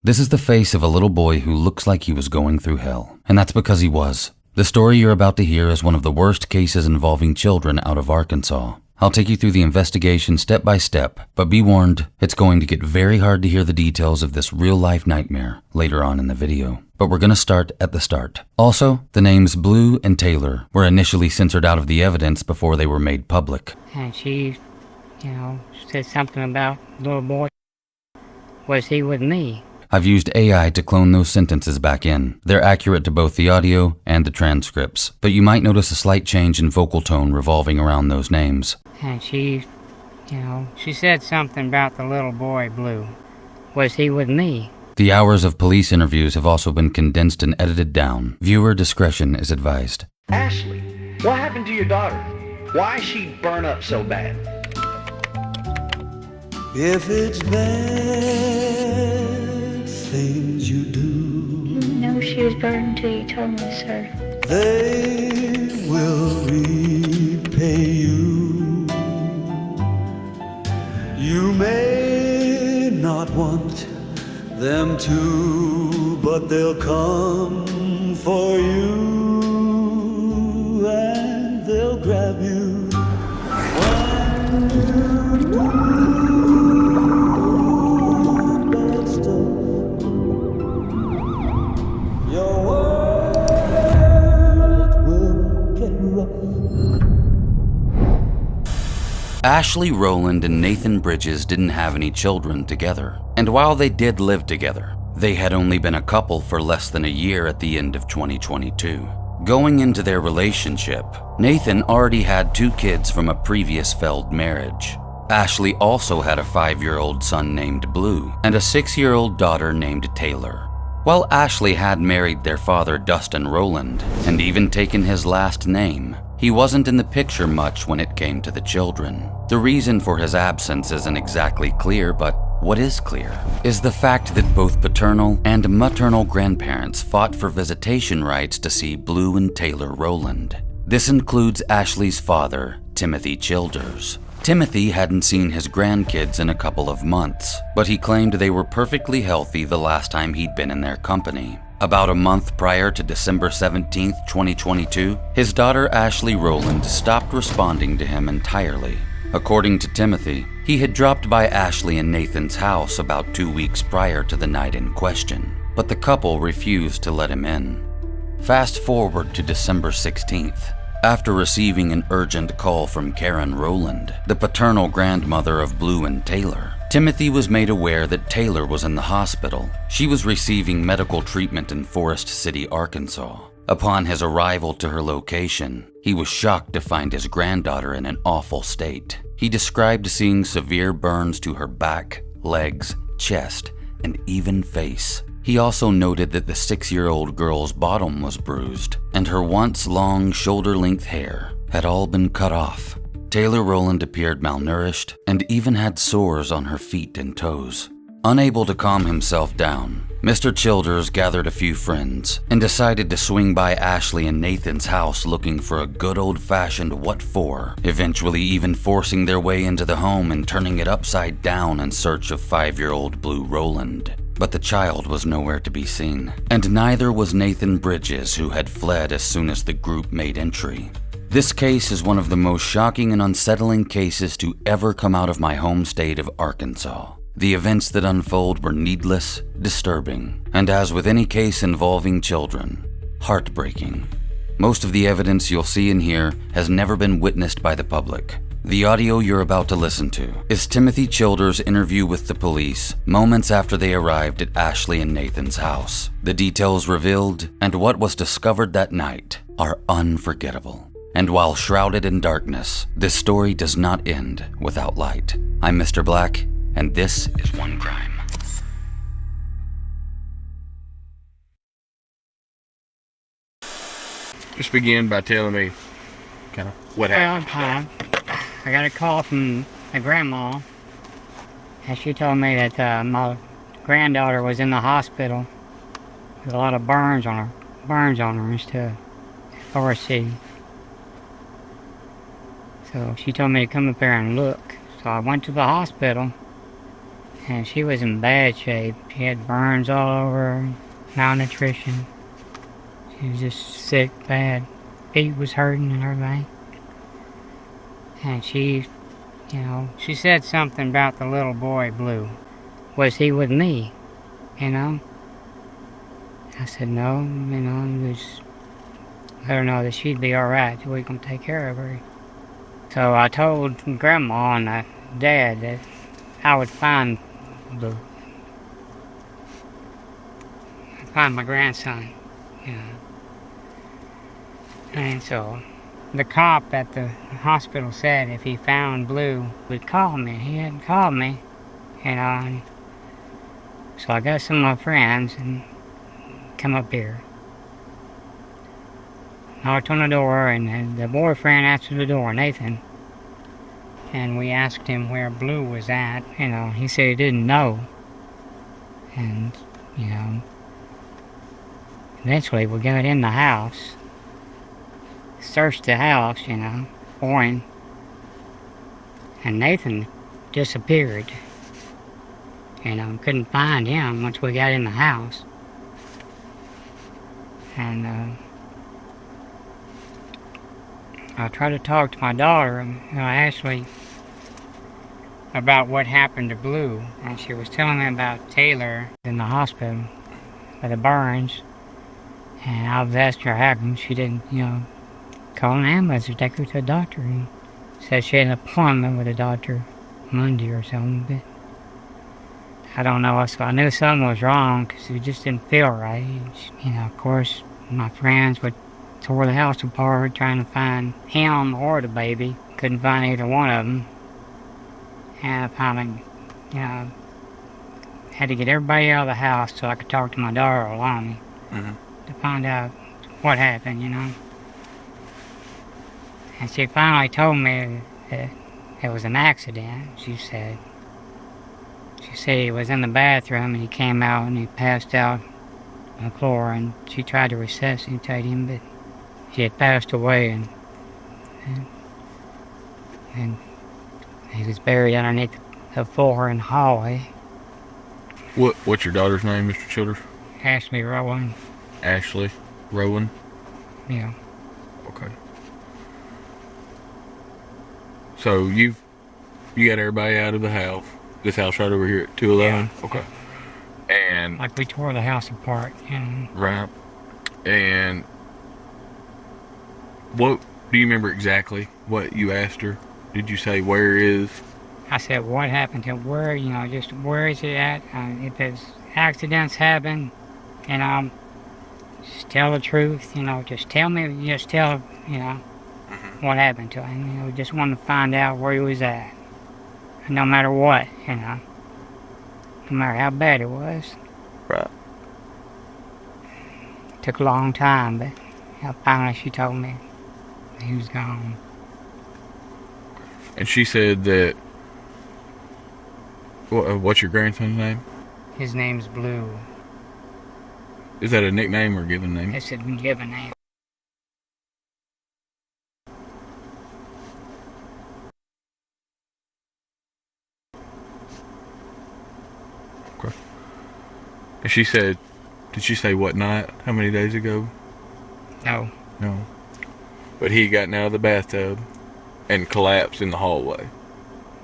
This is the face of a little boy who looks like he was going through hell. And that's because he was. The story you're about to hear is one of the worst cases involving children out of Arkansas. I'll take you through the investigation step by step, but be warned, it's going to get very hard to hear the details of this real-life nightmare later on in the video. But we're going to start at the start. Also, the names Blue and Taylor were initially censored out of the evidence before they were made public. And she, said something about little boy. Was he with me? I've used AI to clone those sentences back in. They're accurate to both the audio and the transcripts, but you might notice a slight change in vocal tone revolving around those names. And she said something about the little boy Blue. Was he with me? The hours of police interviews have also been condensed and edited down. Viewer discretion is advised. Ashley, what happened to your daughter? Why is she burn up so bad? If it's bad things you do, No, she was burned until you told me, sir. they will repay you. You may not want them to, but they'll come for you and they'll grab you. When you do bad stuff, your world will get rough. Ashley Rowland and Nathan Bridges didn't have any children together. And while they did live together, they had only been a couple for less than a year at the end of 2022. Going into their relationship, Nathan already had 2 kids from a previous failed marriage. Ashley also had a 5-year-old son named Blue and a 6-year-old daughter named Taylor. While Ashley had married their father Dustin Rowland and even taken his last name, he wasn't in the picture much when it came to the children. The reason for his absence isn't exactly clear, but what is clear is the fact that both paternal and maternal grandparents fought for visitation rights to see Blue and Taylor Rowland. This includes Ashley's father, Timothy Childers. Timothy hadn't seen his grandkids in a couple of months, but he claimed they were perfectly healthy the last time he'd been in their company. About a month prior to December 17, 2022, his daughter Ashley Rowland stopped responding to him entirely. According to Timothy, he had dropped by Ashley and Nathan's house about 2 weeks prior to the night in question, but the couple refused to let him in. Fast forward to December 16th. After receiving an urgent call from Karen Rowland, the paternal grandmother of Blue and Taylor, Timothy was made aware that Taylor was in the hospital. She was receiving medical treatment in Forest City, Arkansas. Upon his arrival to her location, he was shocked to find his granddaughter in an awful state. He described seeing severe burns to her back, legs, chest, and even face. He also noted that the 6-year-old girl's bottom was bruised, and her once long shoulder-length hair had all been cut off. Taylor Rowland appeared malnourished and even had sores on her feet and toes. Unable to calm himself down, Mr. Childers gathered a few friends and decided to swing by Ashley and Nathan's house looking for a good old-fashioned what for, eventually even forcing their way into the home and turning it upside down in search of 5-year-old Blue Rowland. But the child was nowhere to be seen, and neither was Nathan Bridges, who had fled as soon as the group made entry. This case is one of the most shocking and unsettling cases to ever come out of my home state of Arkansas. The events that unfold were needless, disturbing, and as with any case involving children, heartbreaking. Most of the evidence you'll see and hear has never been witnessed by the public. The audio you're about to listen to is Timothy Childers' interview with the police moments after they arrived at Ashley and Nathan's house. The details revealed and what was discovered that night are unforgettable. And while shrouded in darkness, this story does not end without light. I'm Mr. Black, and this is One Crime. Just begin by telling me kind of what happened. I got a call from my grandma, and she told me that my granddaughter was in the hospital with a lot of burns on her and stuff, Forest City. So she told me to come up there and look. So I went to the hospital, And she was in bad shape. She had burns all over her, malnutrition. She was just sick, bad. Feet was hurting and everything. And she, she said something about the little boy, Blue. Was he with me? I said, no, just let her know that she'd be alright, that we can take care of her. So I told Grandma and Dad that I would find Blue. I'd find my grandson, And so the cop at the hospital said if he found Blue, he'd call me. He hadn't called me, and so I got some of my friends and come up here. Knocked on the door, and the boyfriend answered the door, Nathan. And we asked him where Blue was at. He said he didn't know. And, eventually we got in the house, searched the house, for him. And Nathan disappeared. Couldn't find him once we got in the house. And, I tried to talk to my daughter, Ashley, about what happened to Blue, and she was telling me about Taylor in the hospital for the burns, and I was asking her how come she didn't, call an ambulance or take her to a doctor, and said she had an appointment with a doctor Monday or something, but I don't know, so I knew something was wrong because it just didn't feel right. Of course, my friends would tore the house apart trying to find him or the baby. Couldn't find either one of them. And I finally, had to get everybody out of the house so I could talk to my daughter alone to find out what happened, And she finally told me that it was an accident, she said. She said he was in the bathroom and he came out and he passed out on the floor, and she tried to resuscitate him, but he had passed away, and he was buried underneath the floor in the hallway. What's your daughter's name, Mr. Childers? Ashley Rowan. Ashley Rowan? Yeah. Okay. So you got everybody out of the house. This house right over here at 211? Yeah. Okay. And Like we tore the house apart, Right. And what do you remember exactly what you asked her? Did you say where is? I said, what happened to where, just where is it at? If there's accidents happen, just tell the truth, just tell me, what happened to him. Just wanted to find out where he was at. And no matter what, no matter how bad it was. Right. It took a long time, but finally she told me he was gone. And she said that, what's your grandson's name? His name's Blue. Is that a nickname or a given name? It's a given name. Okay. And she said, did she say what night? How many days ago? No. No. But he got out of the bathtub and collapsed in the hallway,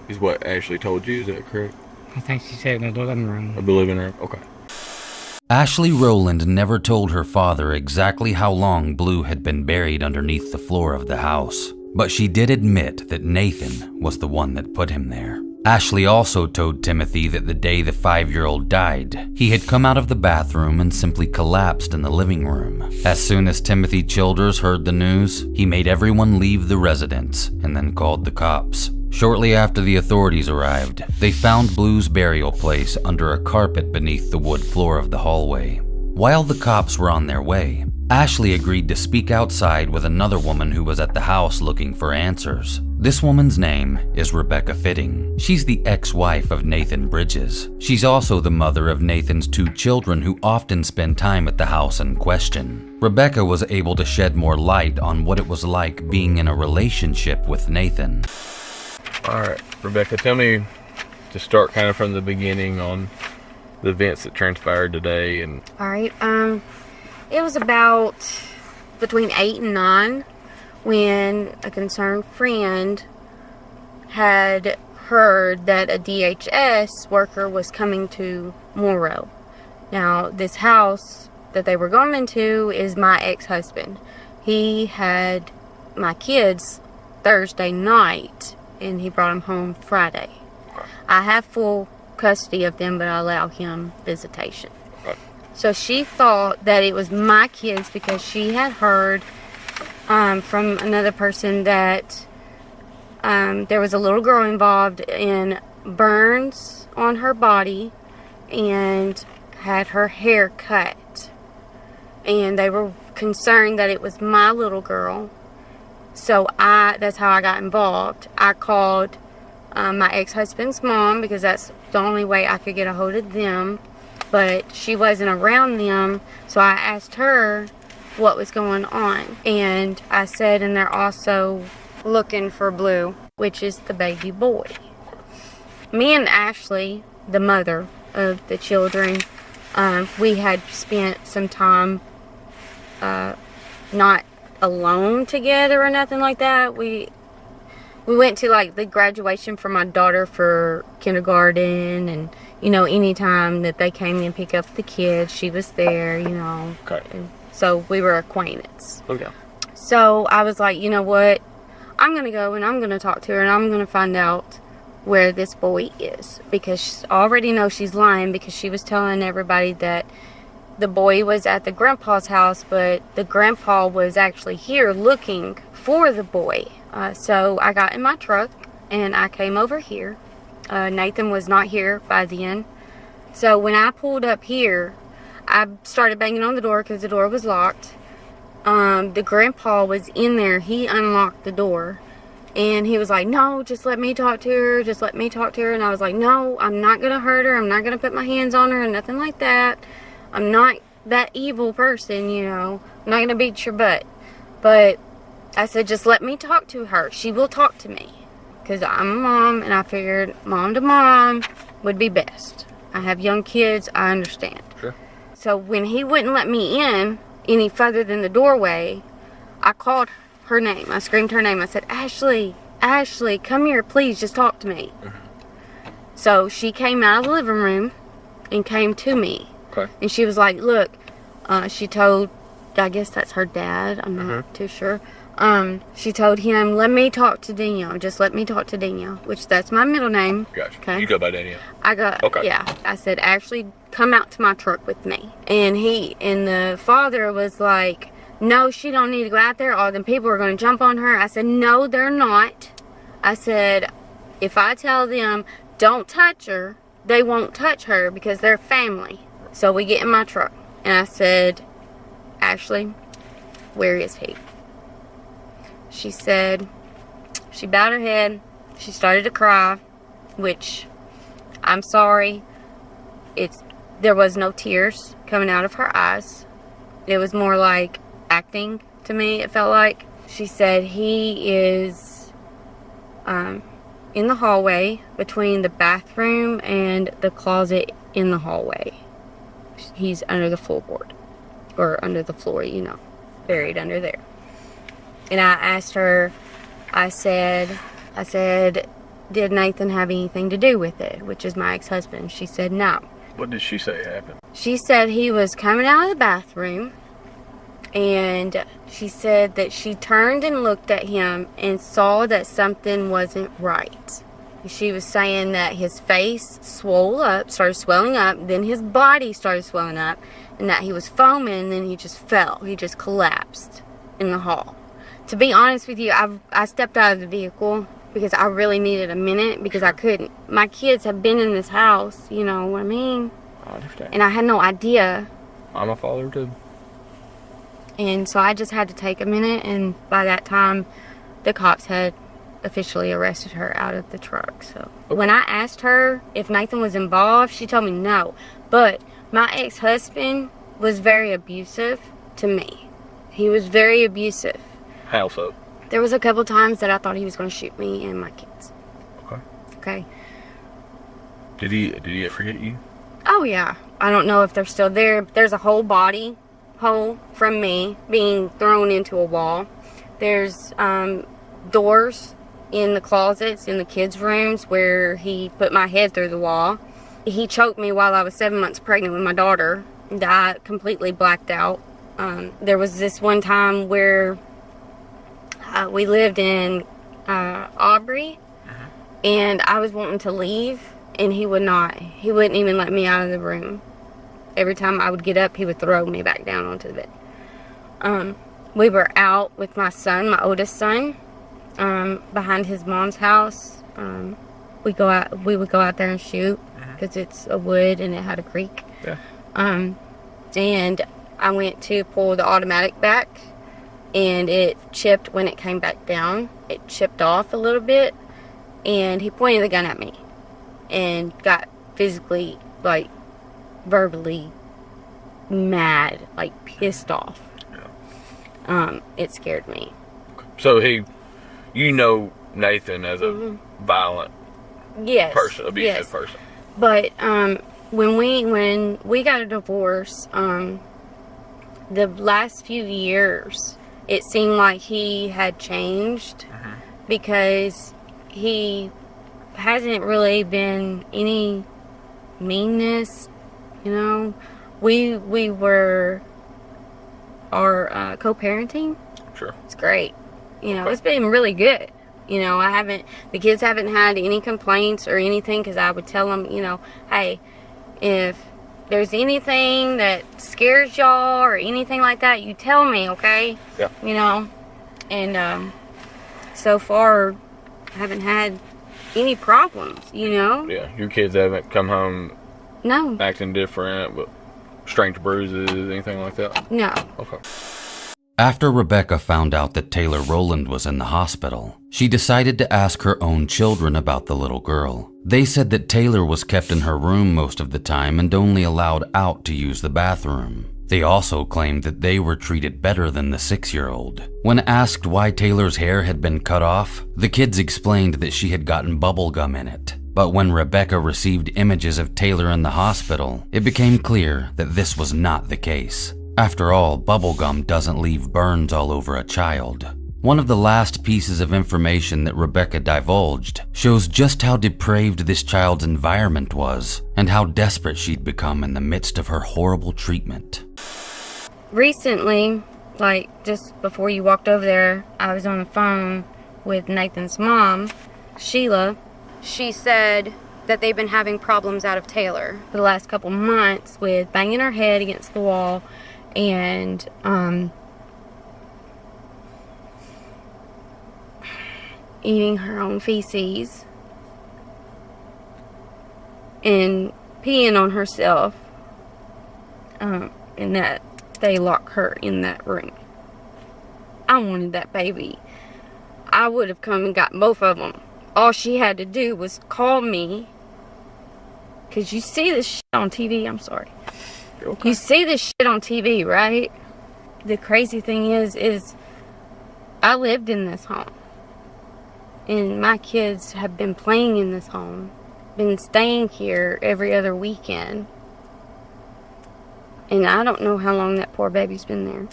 is what Ashley told you. Is that correct? I think she said in the living room. Of the living room? Okay. Ashley Rowland never told her father exactly how long Blue had been buried underneath the floor of the house, but she did admit that Nathan was the one that put him there. Ashley also told Timothy that the day the 5-year-old died, he had come out of the bathroom and simply collapsed in the living room. As soon as Timothy Childers heard the news, he made everyone leave the residence and then called the cops. Shortly after the authorities arrived, they found Blue's burial place under a carpet beneath the wood floor of the hallway. While the cops were on their way, Ashley agreed to speak outside with another woman who was at the house looking for answers. This woman's name is Rebecca Fitting. She's the ex-wife of Nathan Bridges. She's also the mother of Nathan's 2 children who often spend time at the house in question. Rebecca was able to shed more light on what it was like being in a relationship with Nathan. All right, Rebecca, tell me to start kind of from the beginning on the events that transpired today. And All right. It was about between 8 and 9 when a concerned friend had heard that a DHS worker was coming to Morrow. Now, this house that they were going into is my ex-husband. He had my kids Thursday night, and he brought them home Friday. I have full custody of them, but I allow him visitation. So she thought that it was my kids because she had heard from another person that there was a little girl involved in burns on her body and had her hair cut. And they were concerned that it was my little girl. So that's how I got involved. I called my ex-husband's mom because that's the only way I could get a hold of them. But she wasn't around them, so I asked her what was going on. And I said, and they're also looking for Blue, which is the baby boy. Me and Ashley, the mother of the children, we had spent some time not alone together or nothing like that. We went to like the graduation for my daughter for kindergarten, and anytime that they came in and pick up the kids, she was there, Okay. And so we were acquaintances. Okay. So I was like, you know what? I'm going to go and I'm going to talk to her and I'm going to find out where this boy is, because I already know she's lying, because she was telling everybody that the boy was at the grandpa's house, but the grandpa was actually here looking for the boy. So I got in my truck and I came over here. Nathan was not here by then. So when I pulled up here, I started banging on the door because the door was locked. The grandpa was in there. He unlocked the door. And he was like, no, just let me talk to her. Just let me talk to her. And I was like, no, I'm not going to hurt her. I'm not going to put my hands on her and nothing like that. I'm not that evil person, I'm not going to beat your butt. But I said, just let me talk to her. She will talk to me. Because I'm a mom, and I figured mom to mom would be best. I have young kids. I understand. Sure. So when he wouldn't let me in any further than the doorway, I called her name. I screamed her name. I said, Ashley, Ashley, come here, please, just talk to me. So she came out of the living room and came to me. Okay. And she was like, look, she told, I guess that's her dad, I'm not too sure. She told him, let me talk to Danielle. Just let me talk to Danielle, which that's my middle name. Gotcha. Okay. You go by Danielle. Okay. Yeah. I said, Ashley, come out to my truck with me. And the father was like, no, she don't need to go out there. All them people are going to jump on her. I said, no, they're not. I said, if I tell them, don't touch her, they won't touch her because they're family. So we get in my truck. And I said, Ashley, where is he? She said, she bowed her head. She started to cry, which I'm sorry. There was no tears coming out of her eyes. It was more like acting to me, it felt like. She said he is in the hallway between the bathroom and the closet in the hallway. He's under the floorboard, or under the floor, buried under there. And I asked her, I said, did Nathan have anything to do with it, which is my ex-husband? She said no. What did she say happened? She said he was coming out of the bathroom, and she said that she turned and looked at him and saw that something wasn't right. She was saying that his face started swelling up, then his body started swelling up, and that he was foaming, and then he just fell. He just collapsed in the hall. To be honest with you, I stepped out of the vehicle because I really needed a minute, because I couldn't. My kids have been in this house, you know what I mean? I understand. And I had no idea. I'm a father too. And so I just had to take a minute, and by that time, the cops had officially arrested her out of the truck. So when I asked her if Nathan was involved, she told me no. But my ex-husband was very abusive to me. He was very abusive. How so? There was a couple times that I thought he was going to shoot me and my kids. Okay. Okay. Did he ever hit you? Oh yeah. I don't know if they're still there. There's a whole body hole from me being thrown into a wall. There's doors in the closets in the kids' rooms where he put my head through the wall. He choked me while I was 7 months pregnant with my daughter. I completely blacked out. There was this one time where we lived in Aubrey, and I was wanting to leave, and he would not. He wouldn't even let me out of the room. Every time I would get up, he would throw me back down onto the bed. We were out with my son, my oldest son, behind his mom's house. We would go out there and shoot because it's a wood and it had a creek. Yeah. And I went to pull the automatic back, and it chipped when it came back down. It chipped off a little bit, and he pointed the gun at me and got physically, like, verbally mad, like pissed off. It scared me. So you know Nathan as a violent Yes. person, abusive yes. person. But when we got a divorce, the last few years, it seemed like he had changed because he hasn't really been any meanness, you know. We were our co-parenting. Sure. It's great. You know, it's been really good. You know, the kids haven't had any complaints or anything, because I would tell them, you know, hey, if there's anything that scares y'all or anything like that, you tell me, okay? Yeah. You know, and so far, I haven't had any problems, you know? Yeah, your kids haven't come home No. acting different, but strange bruises, anything like that? No. Okay. After Rebecca found out that Taylor Rowland was in the hospital, she decided to ask her own children about the little girl. They said that Taylor was kept in her room most of the time and only allowed out to use the bathroom. They also claimed that they were treated better than the 6-year-old. When asked why Taylor's hair had been cut off, the kids explained that she had gotten bubble gum in it. But when Rebecca received images of Taylor in the hospital, it became clear that this was not the case. After all, bubblegum doesn't leave burns all over a child. One of the last pieces of information that Rebecca divulged shows just how depraved this child's environment was and how desperate she'd become in the midst of her horrible treatment. Recently, like just before you walked over there, I was on the phone with Nathan's mom, Sheila. She said that they've been having problems out of Taylor for the last couple months with banging her head against the wall and eating her own feces and peeing on herself, and that they lock her in that room. I wanted that baby. I would have come and got both of them. All she had to do was call me, because you see this shit on TV. I'm sorry. Okay. You see this shit on TV, right? The crazy thing is I lived in this home. And my kids have been playing in this home. Been staying here every other weekend. And I don't know how long that poor baby's been there.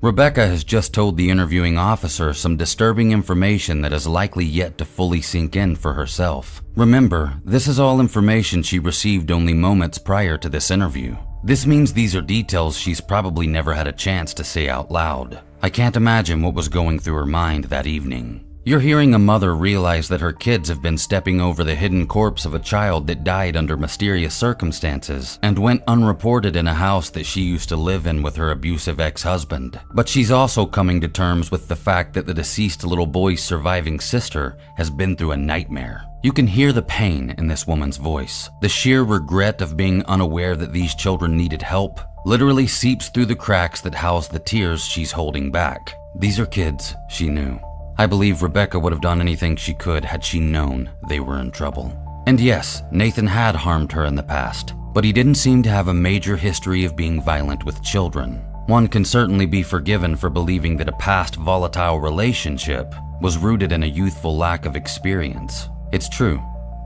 Rebecca has just told the interviewing officer some disturbing information that is likely yet to fully sink in for herself. Remember, this is all information she received only moments prior to this interview. This means these are details she's probably never had a chance to say out loud. I can't imagine what was going through her mind that evening. You're hearing a mother realize that her kids have been stepping over the hidden corpse of a child that died under mysterious circumstances and went unreported in a house that she used to live in with her abusive ex-husband. But she's also coming to terms with the fact that the deceased little boy's surviving sister has been through a nightmare. You can hear the pain in this woman's voice. The sheer regret of being unaware that these children needed help literally seeps through the cracks that house the tears she's holding back. These are kids, she knew. I believe Rebecca would have done anything she could had she known they were in trouble. And yes, Nathan had harmed her in the past, but he didn't seem to have a major history of being violent with children. One can certainly be forgiven for believing that a past volatile relationship was rooted in a youthful lack of experience. It's true,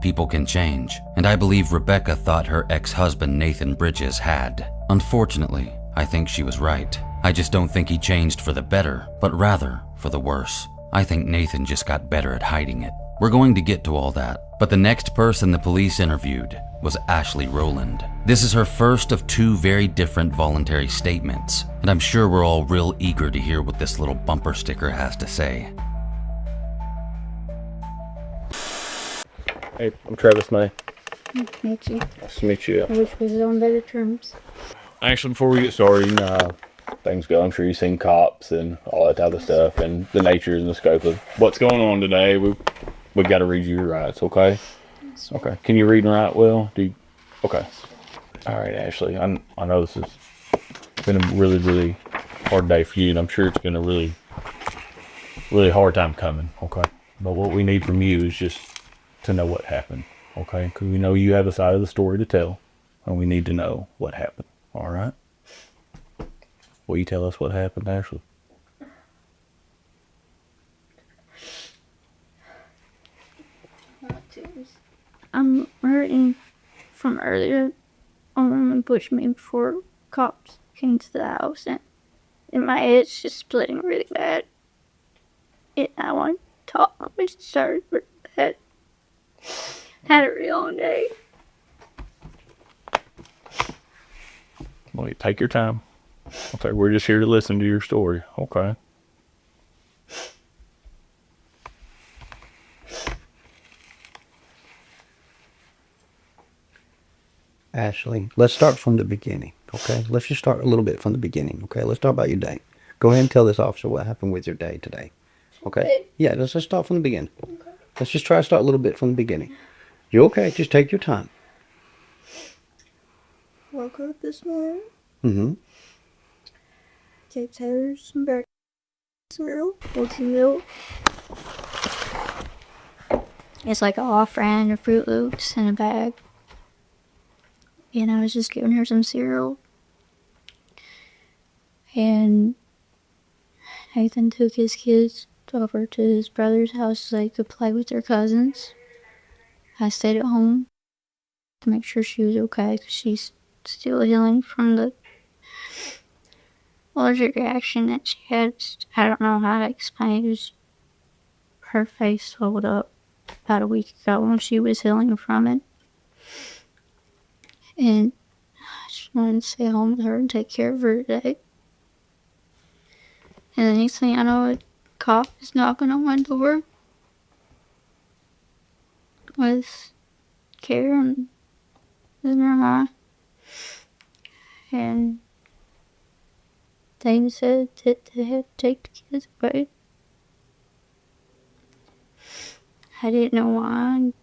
people can change, and I believe Rebecca thought her ex-husband Nathan Bridges had. Unfortunately, I think she was right. I just don't think he changed for the better, but rather for the worse. I think Nathan just got better at hiding it. We're going to get to all that, but the next person the police interviewed was Ashley Rowland. This is her first of 2 very different voluntary statements, and I'm sure we're all real eager to hear what this little bumper sticker has to say. Hey, I'm Travis May. Meet you. Nice to meet you. I wish we was on better terms. Actually, before we get started, you know how things go. I'm sure you've seen cops and all that type of stuff, and the nature and the scope of what's going on today. We got to read you your rights, okay? Okay. Can you read and write well? Okay. All right, Ashley. I know this has been a really, really hard day for you, and I'm sure it's been a really, really hard time coming, okay? But what we need from you is just to know what happened, okay? Because we know you have a side of the story to tell, and we need to know what happened, all right? Will you tell us what happened, Ashley? I'm hurting from earlier. A woman pushed me before cops came to the house, and my head's just splitting really bad. And I want to talk. I just started really bad. Had a real long day. Well, you take your time. Okay, we're just here to listen to your story. Okay. Ashley, let's start from the beginning, okay? Let's just start a little bit from the beginning, okay? Let's talk about your day. Go ahead and tell this officer what happened with your day today, okay? Yeah, let's just start from the beginning. Okay. Let's just try to start a little bit from the beginning. You're okay. Just take your time. Woke up this morning. Mm-hmm. Gave Taylor some breakfast cereal. Oatmeal. It's like an off-brand of Fruit Loops in a bag. And I was just giving her some cereal. And Nathan took his kids over to his brother's house so they could play with their cousins. I stayed at home to make sure she was okay because she's still healing from the allergic reaction that she had. I don't know how to explain it. It was, her face swelled up about a week ago when she was healing from it. And I just wanted to stay home with her and take care of her today. And the next thing I know, a cop is knocking on my door with Karen and I. And they said that they had to take the kids away. I didn't know why.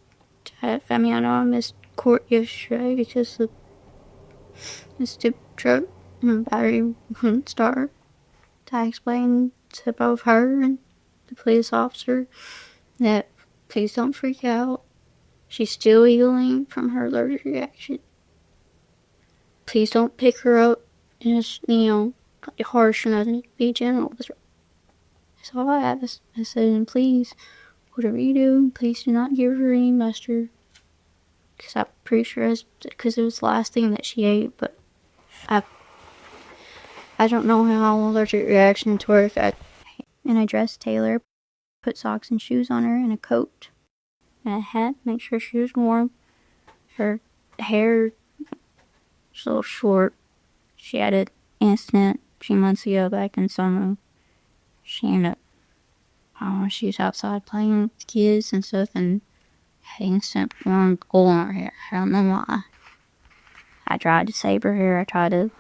I mean, I know I missed court yesterday because the stupid truck and the battery wouldn't start. I explained to both her and the police officer that please don't freak out. She's still healing from her allergic reaction. Please don't pick her up and it's, harsh or nothing. Be gentle with her. That's all I asked. I said, and please, whatever you do, please do not give her any mustard. Because I'm pretty sure it's because it was the last thing that she ate, but I don't know how allergic reactions work. And I dressed Taylor, put socks and shoes on her, and a coat, and a hat, make sure she was warm. Her hair was a little short. She had an incident a few months ago back in summer. She ended up, she was outside playing with the kids and stuff, and had instant warm oil in her hair. I don't know why. I tried to save her hair. I tried to,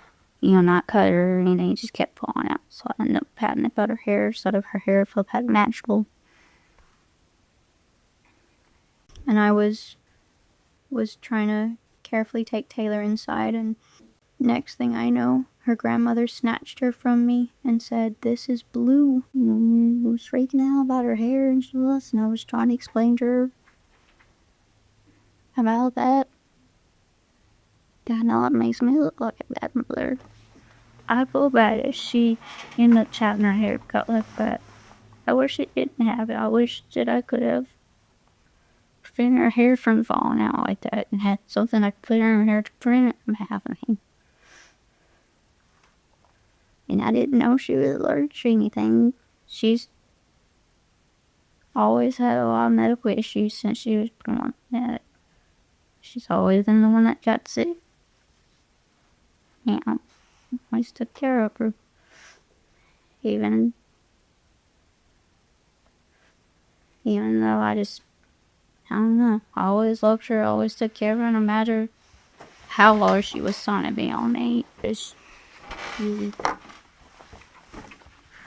not cut her or anything. It just kept falling out. So I ended up patting about her hair instead of her hair felt natural. And I was trying to carefully take Taylor inside, and next thing I know, her grandmother snatched her from me and said, "This is Blue." And I was freaking out about her hair and stuff, and I was trying to explain to her about that. I know it makes me look like a bad mother. I feel bad if she ended up having her hair cut like that. I wish it didn't have it. I wish that I could have prevent her hair from falling out like that, and had something I could put in her hair to prevent it from happening. And I didn't know she was allergic to anything. She's always had a lot of medical issues since she was born. Yeah, she's always been the one that got sick. Yeah, I always took care of her. Even though I don't know, I always loved her, always took care of her, no matter how large she was trying to be on me. I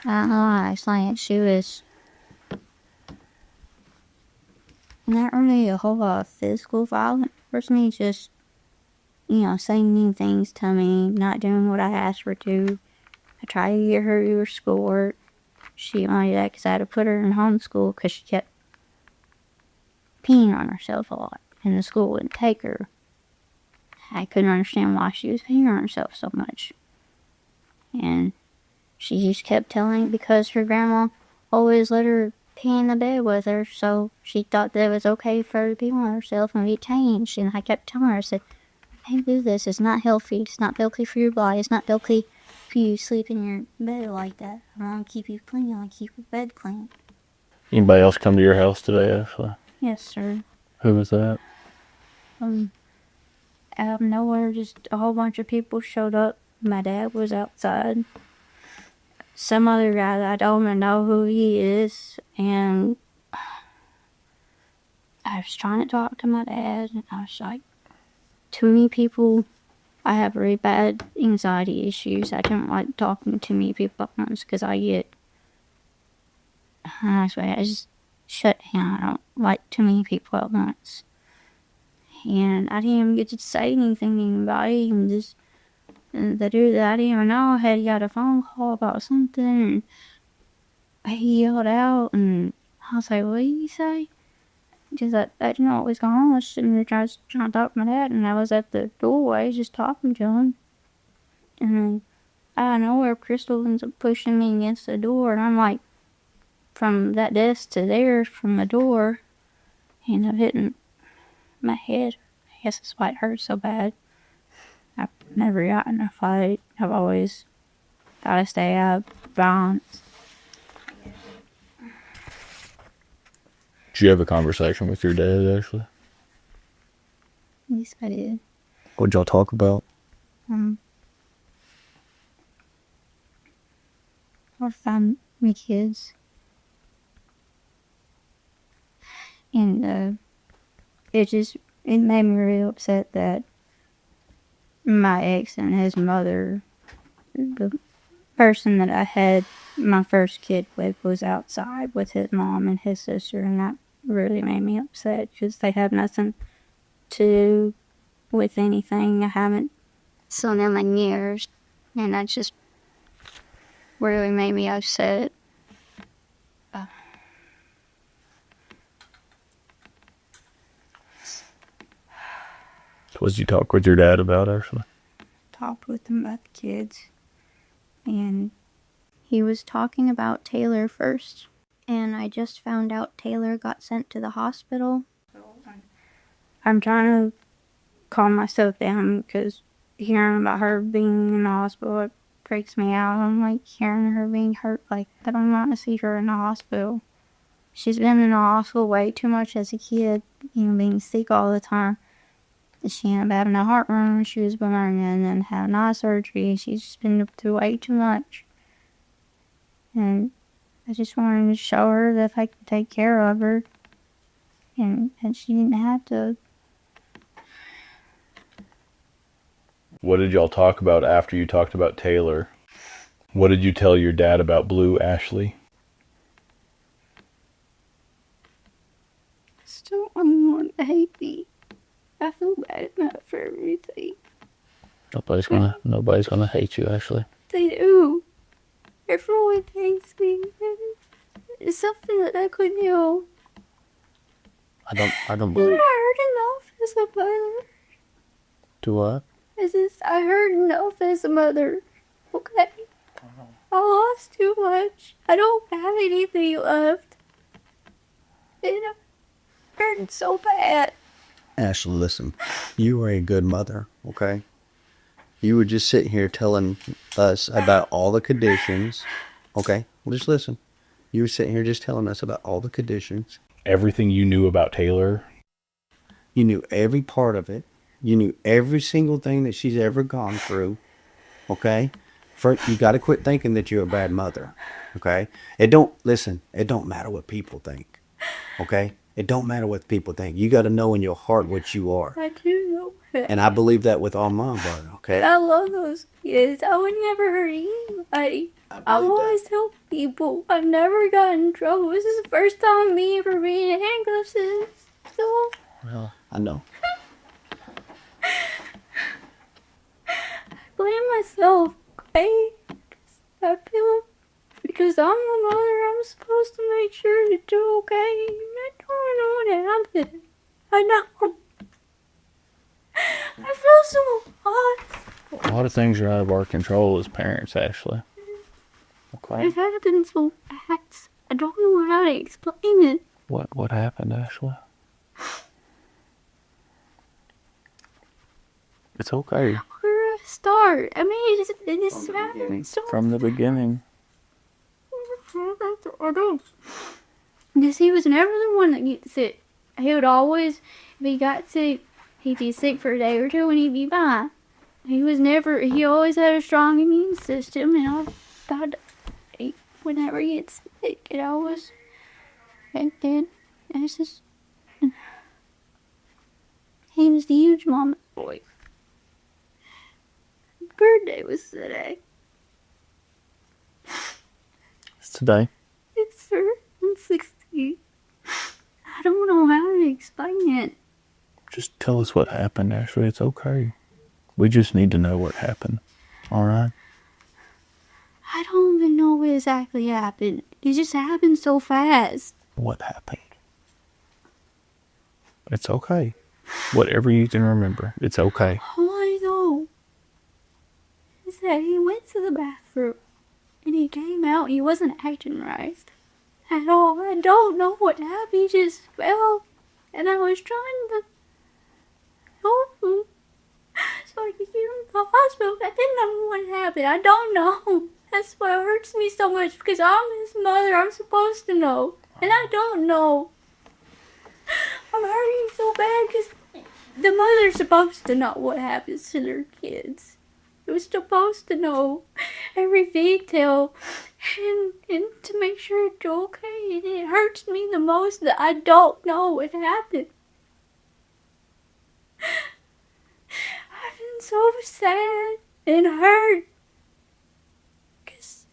don't know, I was like, she was not really a whole lot of physical violence towards me, just, saying mean things to me, not doing what I asked her to. I tried to get her to her schoolwork. She wanted that because I had to put her in homeschool because she kept peeing on herself a lot, and the school wouldn't take her. I couldn't understand why she was peeing on herself so much. And she just kept telling me because her grandma always let her pee in the bed with her, so she thought that it was okay for her to pee on herself and be changed. And I kept telling her, I said, "Hey, do this. It's not healthy. It's not healthy for your body. It's not healthy for you to sleep in your bed like that. I want to keep you clean. I want to keep your bed clean." Anybody else come to your house today, Ashley? Yes, sir. Who was that? Out of nowhere, just a whole bunch of people showed up. My dad was outside. Some other guy that I don't even know who he is, and I was trying to talk to my dad, and I was like, too many people. I have really bad anxiety issues. I don't like talking to too many people at once because I just shut down. I don't like too many people at once. And I didn't even get to say anything to anybody, and the dude that I didn't even know had got a phone call about something, and he yelled out, and I was like, "What did he say?" Because I didn't know what was going on. I was sitting there trying to talk to my dad, and I was at the doorway just talking to him. And then out of nowhere, Crystal ends up pushing me against the door, and I'm like, from that desk to there, from the door, and I'm hitting my head. I guess that's why it hurts so bad. I've never gotten in a fight. I've always got to stay out of violence. Did you have a conversation with your dad, Ashley? Yes, I did. What'd y'all talk about? I found my kids. And it made me really upset that my ex and his mother, the person that I had my first kid with, was outside with his mom and his sister, and that really made me upset because they have nothing to do with anything. I haven't seen them in years, and that just really made me upset. What did you talk with your dad about, Ashley? Talked with him about the kids, and he was talking about Taylor first, and I just found out Taylor got sent to the hospital. I'm trying to calm myself down because hearing about her being in the hospital, it freaks me out. I'm like, hearing her being hurt like that, I don't want to see her in the hospital. She's been in the hospital way too much as a kid, being sick all the time. She ended up having a heart murmur when she was born, and then had an eye surgery. She's just been through way too much. And I just wanted to show her that if I could take care of her, and she didn't have to. What did y'all talk about after you talked about Taylor? What did you tell your dad about Blue, Ashley? I still want anyone to hate me. I feel bad enough for everything. Nobody's gonna hate you, Ashley. They do. Everyone hates me. It's something that I couldn't help. I don't believe. I heard enough as a mother. Do what? I heard enough as a mother. Okay? I lost too much. I don't have anything left. And hurting so bad. Ashley, listen. You are a good mother, okay? You were just sitting here telling us about all the conditions, okay? Well, just listen. You were sitting here just telling us about all the conditions. Everything you knew about Taylor. You knew every part of it. You knew every single thing that she's ever gone through, okay? First, you got to quit thinking that you're a bad mother, okay? It don't matter what people think, okay? It don't matter what people think. You got to know in your heart what you are. I do know that. And I believe that with all my heart, okay? I love those kids. I would never hurt anybody. I always help people. I've never gotten in trouble. This is the first time me ever being in handcuffs is. So, Well, I know. I blame myself, okay? I feel because I'm the mother, I'm supposed to make sure that you're okay. I don't know what happened. I know. I feel so lost. A lot of things are out of our control as parents, Ashley. Okay. It happened so fast. I don't know how to explain it. What happened, Ashley? It's okay. Where do I start? I mean, it just happened so From the beginning. I don't. Because he was never the one that gets sick. He would always, if he got sick, he'd be sick for a day or two and he'd be fine. He always had a strong immune system, and I thought whenever he gets sick, it always, and it's just, he was the huge mama's boy. His birthday was today. It's today. It's her. I'm 60. I don't know how to explain it. Just tell us what happened, Ashley. It's okay. We just need to know what happened. All right? I don't even know what exactly happened. It just happened so fast. What happened? It's okay. Whatever you can remember, it's okay. All I know is that he went to the bathroom and he came out and he wasn't acting right at all. I don't know what happened. He just fell and I was trying to help him so I could get him to the hospital. I didn't know what happened. I don't know. That's why it hurts me so much, because I'm his mother. I'm supposed to know. And I don't know. I'm hurting so bad because the mother's supposed to know what happens to their kids. It was supposed to know every detail and to make sure it's okay. And it hurts me the most that I don't know what happened. I've been so sad and hurt. Because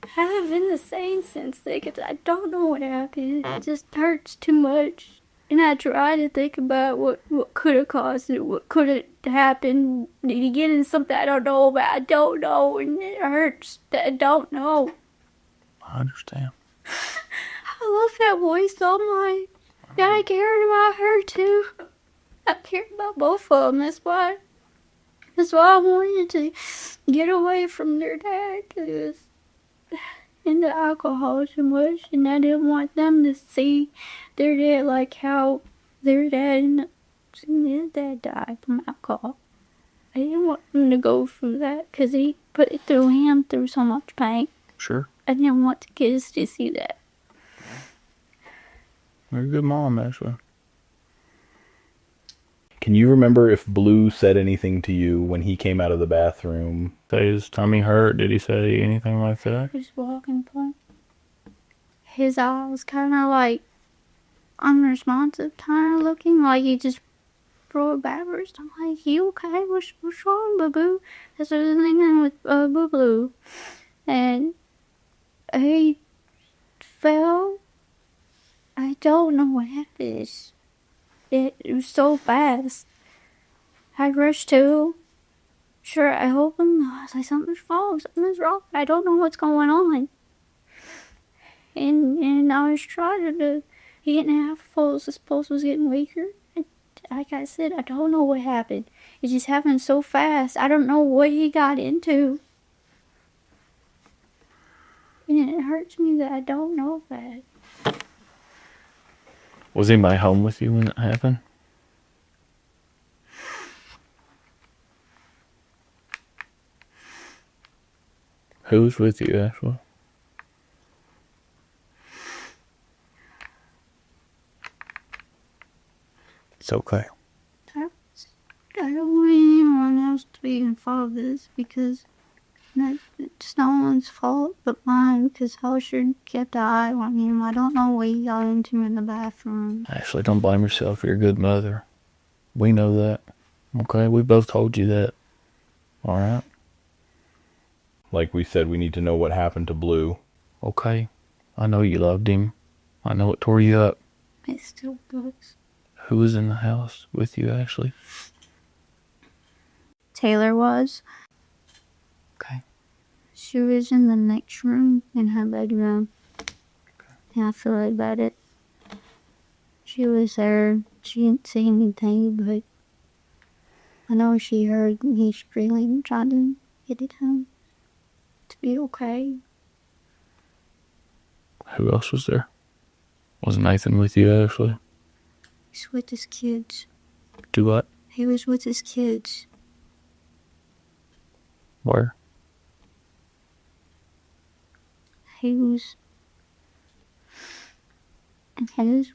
I haven't been the same since then, because I don't know what happened. It just hurts too much. And I try to think about what could have caused it, what could have happened. Did he get in something I don't know about? I don't know, and it hurts that I don't know. I understand. I love that voice so much. And I cared about her too. I cared about both of them. That's why I wanted to get away from their dad, because he was into alcohol too much, and I didn't want them to see their dad like how their dad died from alcohol. I didn't want them to go through that, because he put it through him through so much pain. Sure. I didn't want the kids to see that. You're a good mom, Ashley. Can you remember if Blue said anything to you when he came out of the bathroom? Say his tummy hurt? Did he say anything like that? Just walking by. His eye was kind of like unresponsive, kind of looking like he just threw it backwards. I'm like, you okay? What's wrong, Boo-Boo? That's what I was thinking with Boo-Boo. And he fell. I don't know what happened. It was so fast. I rushed to. Sure, I hope him. I was like, something's wrong. I don't know what's going on. And I was trying to. He didn't have pulse. His pulse was getting weaker. And like I said, I don't know what happened. It just happened so fast. I don't know what he got into. And it hurts me that I don't know that. Was anybody home with you when it happened? Who was with you, Ashley? It's okay. I don't want anyone else to be involved in this because it's no one's fault but mine because Helsher kept an eye on him. I don't know what he got into in the bathroom. Ashley, don't blame yourself. You're a good mother. We know that. Okay? We both told you that. Alright? Like we said, we need to know what happened to Blue. Okay. I know you loved him. I know it tore you up. It still does. Who was in the house with you, Ashley? Taylor was. Okay. She was in the next room in her bedroom. And I feel like about it. She was there. She didn't say anything, but I know she heard me screaming, trying to get it home to be okay. Who else was there? Was Nathan with you, Ashley? He's with his kids. Do what? He was with his kids. Where? He was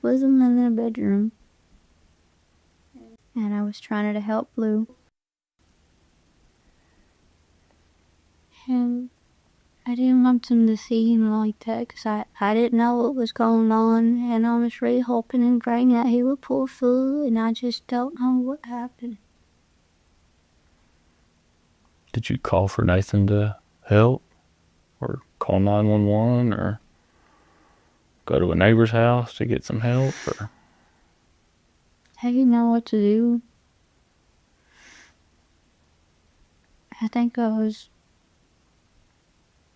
with him in their bedroom. And I was trying to help Blue. And I didn't want him to see him like that because I didn't know what was going on. And I was really hoping and praying that he would pull through. And I just don't know what happened. Did you call for Nathan to help? Or call 911? Or go to a neighbor's house to get some help? Or I didn't know what to do. I think I was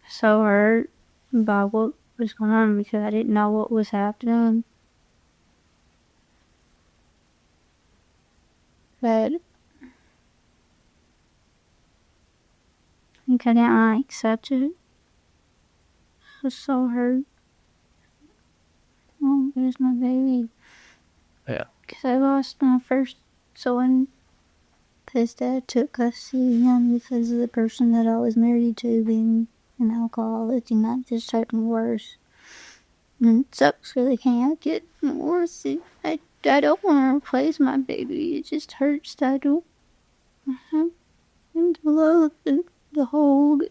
so hurt by what was going on because I didn't know what was happening. But I think I didn't really accept it. I was so hurt. Oh, there's my baby. yeah. Because I lost my first son. His dad took custody of him because of the person that I was married to being an alcoholic, and that just hurt me worse. And it sucks because I can't get worse. I don't want to replace my baby. It just hurts that I don't have him to love and to hold.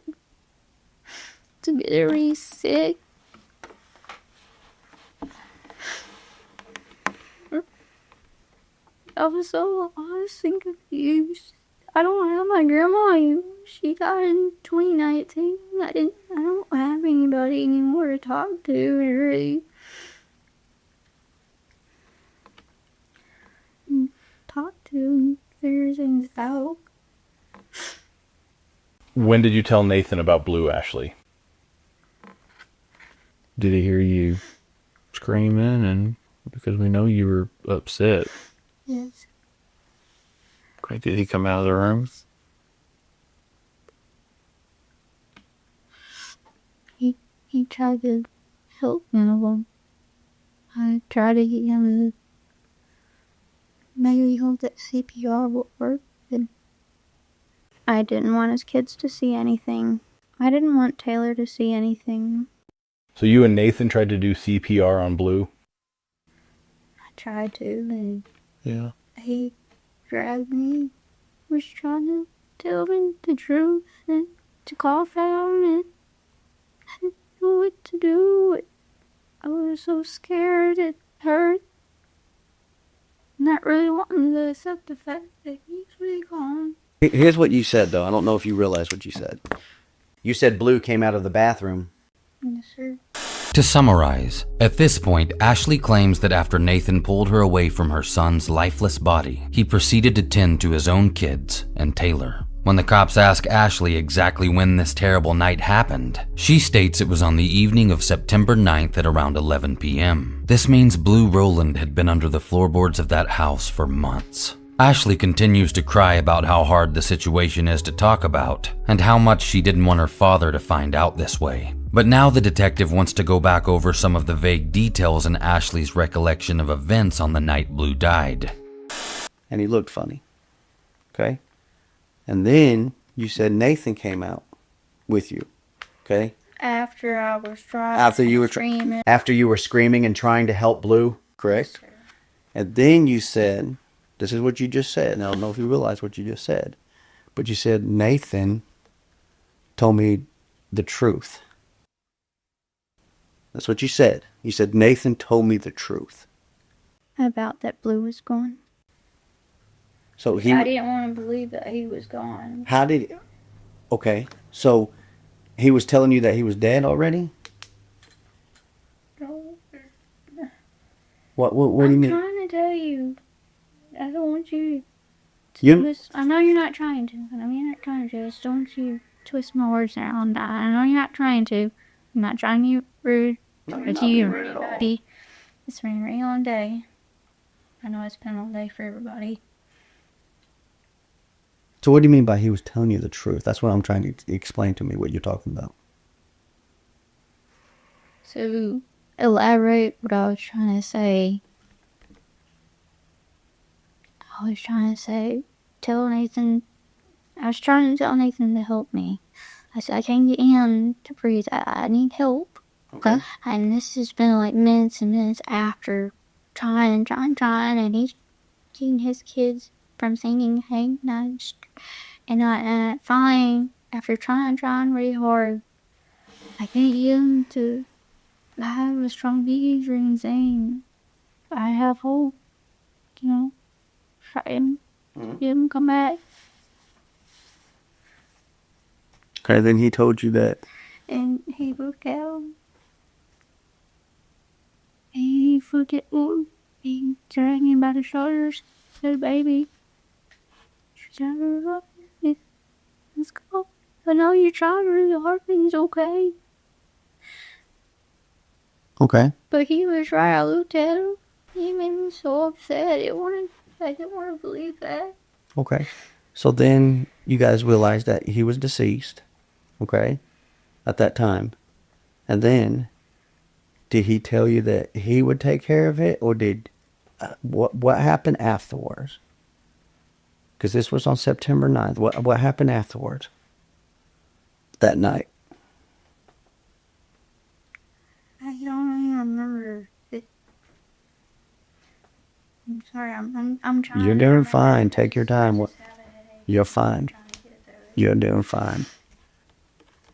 To get really sick. I was so lost and confused. I don't have my grandma anymore. She died in 2019. I don't have anybody anymore to talk to, really. Talk to and figure things out. When did you tell Nathan about Blue, Ashley? Did he hear you screaming? And because we know you were upset. Yes. Okay, did he come out of the room? He tried to help one of them. I tried to get him to maybe hope that CPR would work. And I didn't want his kids to see anything. I didn't want Taylor to see anything. So you and Nathan tried to do CPR on Blue? I tried to, and Yeah. he grabbed me, was trying to tell me the truth and to cough out, and I didn't know what to do. I was so scared, it hurt. Not really wanting to accept the fact that he's really gone. Here's what you said, though. I don't know if you realize what you said. You said Blue came out of the bathroom. Yes, sir. To summarize, at this point, Ashley claims that after Nathan pulled her away from her son's lifeless body, he proceeded to tend to his own kids and Taylor. When the cops ask Ashley exactly when this terrible night happened, she states it was on the evening of September 9th at around 11 p.m. This means Blue Rowland had been under the floorboards of that house for months. Ashley continues to cry about how hard the situation is to talk about and how much she didn't want her father to find out this way. But now the detective wants to go back over some of the vague details in Ashley's recollection of events on the night Blue died. And he looked funny. Okay? And then you said Nathan came out with you. Okay? After I was trying. After you were screaming. After you were screaming and trying to help Blue? Correct? And then you said, this is what you just said, and I don't know if you realize what you just said, but you said Nathan told me the truth. That's what you said. You said Nathan told me the truth. About that Blue was gone. So he. I didn't want to believe that he was gone. How did? Okay, so he was telling you that he was dead already. What do you mean? I'm trying to tell you. I don't want you to You- twist. I know you're not trying to. I know you're not trying to. Just don't you twist my words around. I know you're not trying to. I'm not trying to be rude. No, you're Or not to you. being rude at all. It's been a really long day. I know it's been a long day for everybody. So what do you mean by he was telling you the truth? That's what I'm trying to explain to me what you're talking about. So, elaborate what I was trying to say. I was trying to tell Nathan to help me. I said, I can't get in to breathe. I need help. Okay. And this has been like minutes and minutes after trying, and he's keeping his kids from singing, hey, and I finally, after trying really hard, I can't get him to have a strong behavior and saying, I have hope, try him, get him come back. Okay, then he told you that. And he looked at him. He looked at him. He dragged him by the shoulders. Said, baby. She said, let's go. I know you're trying really hard, but it's okay. Okay. But he was right. I looked at him. He made me so upset. I didn't want to believe that. Okay. So then you guys realized that he was deceased. Okay. At that time. And then did he tell you that he would take care of it, or did what happened afterwards? Because this was on September 9th. What happened afterwards? That night. I don't even remember it. I'm sorry. I'm trying. You're to doing remember. fine. Take your time. You're fine. You're doing fine.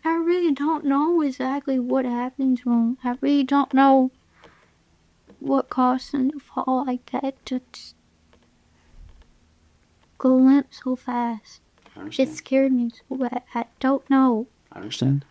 I really don't know exactly what happened to him. I really don't know what caused him to fall like that, to just go limp so fast. It scared me so bad. I don't know. I understand.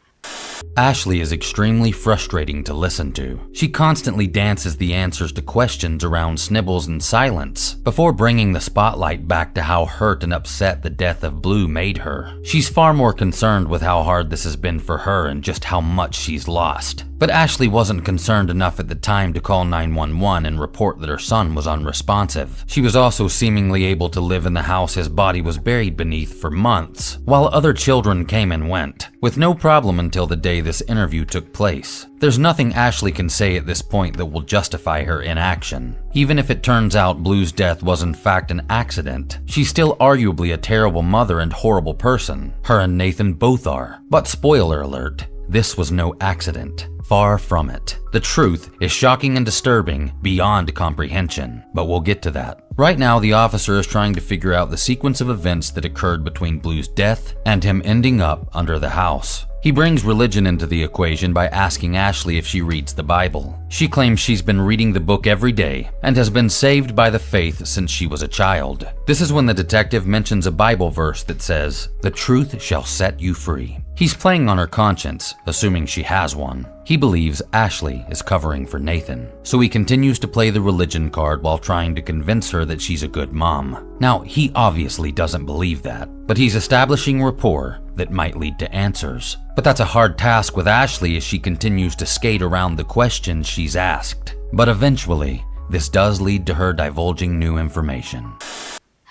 Ashley is extremely frustrating to listen to. She constantly dances the answers to questions around snibbles and silence before bringing the spotlight back to how hurt and upset the death of Blue made her. She's far more concerned with how hard this has been for her and just how much she's lost. But Ashley wasn't concerned enough at the time to call 911 and report that her son was unresponsive. She was also seemingly able to live in the house his body was buried beneath for months, while other children came and went, with no problem until the day this interview took place. There's nothing Ashley can say at this point that will justify her inaction. Even if it turns out Blue's death was in fact an accident, she's still arguably a terrible mother and horrible person. Her and Nathan both are. But spoiler alert, this was no accident. Far from it. The truth is shocking and disturbing beyond comprehension, but we'll get to that. Right now, the officer is trying to figure out the sequence of events that occurred between Blue's death and him ending up under the house. He brings religion into the equation by asking Ashley if she reads the Bible. She claims she's been reading the book every day and has been saved by the faith since she was a child. This is when the detective mentions a Bible verse that says, "The truth shall set you free." He's playing on her conscience, assuming she has one. He believes Ashley is covering for Nathan, so he continues to play the religion card while trying to convince her that she's a good mom. Now, he obviously doesn't believe that, but he's establishing rapport that might lead to answers. But that's a hard task with Ashley as she continues to skate around the questions she's asked. But eventually, this does lead to her divulging new information.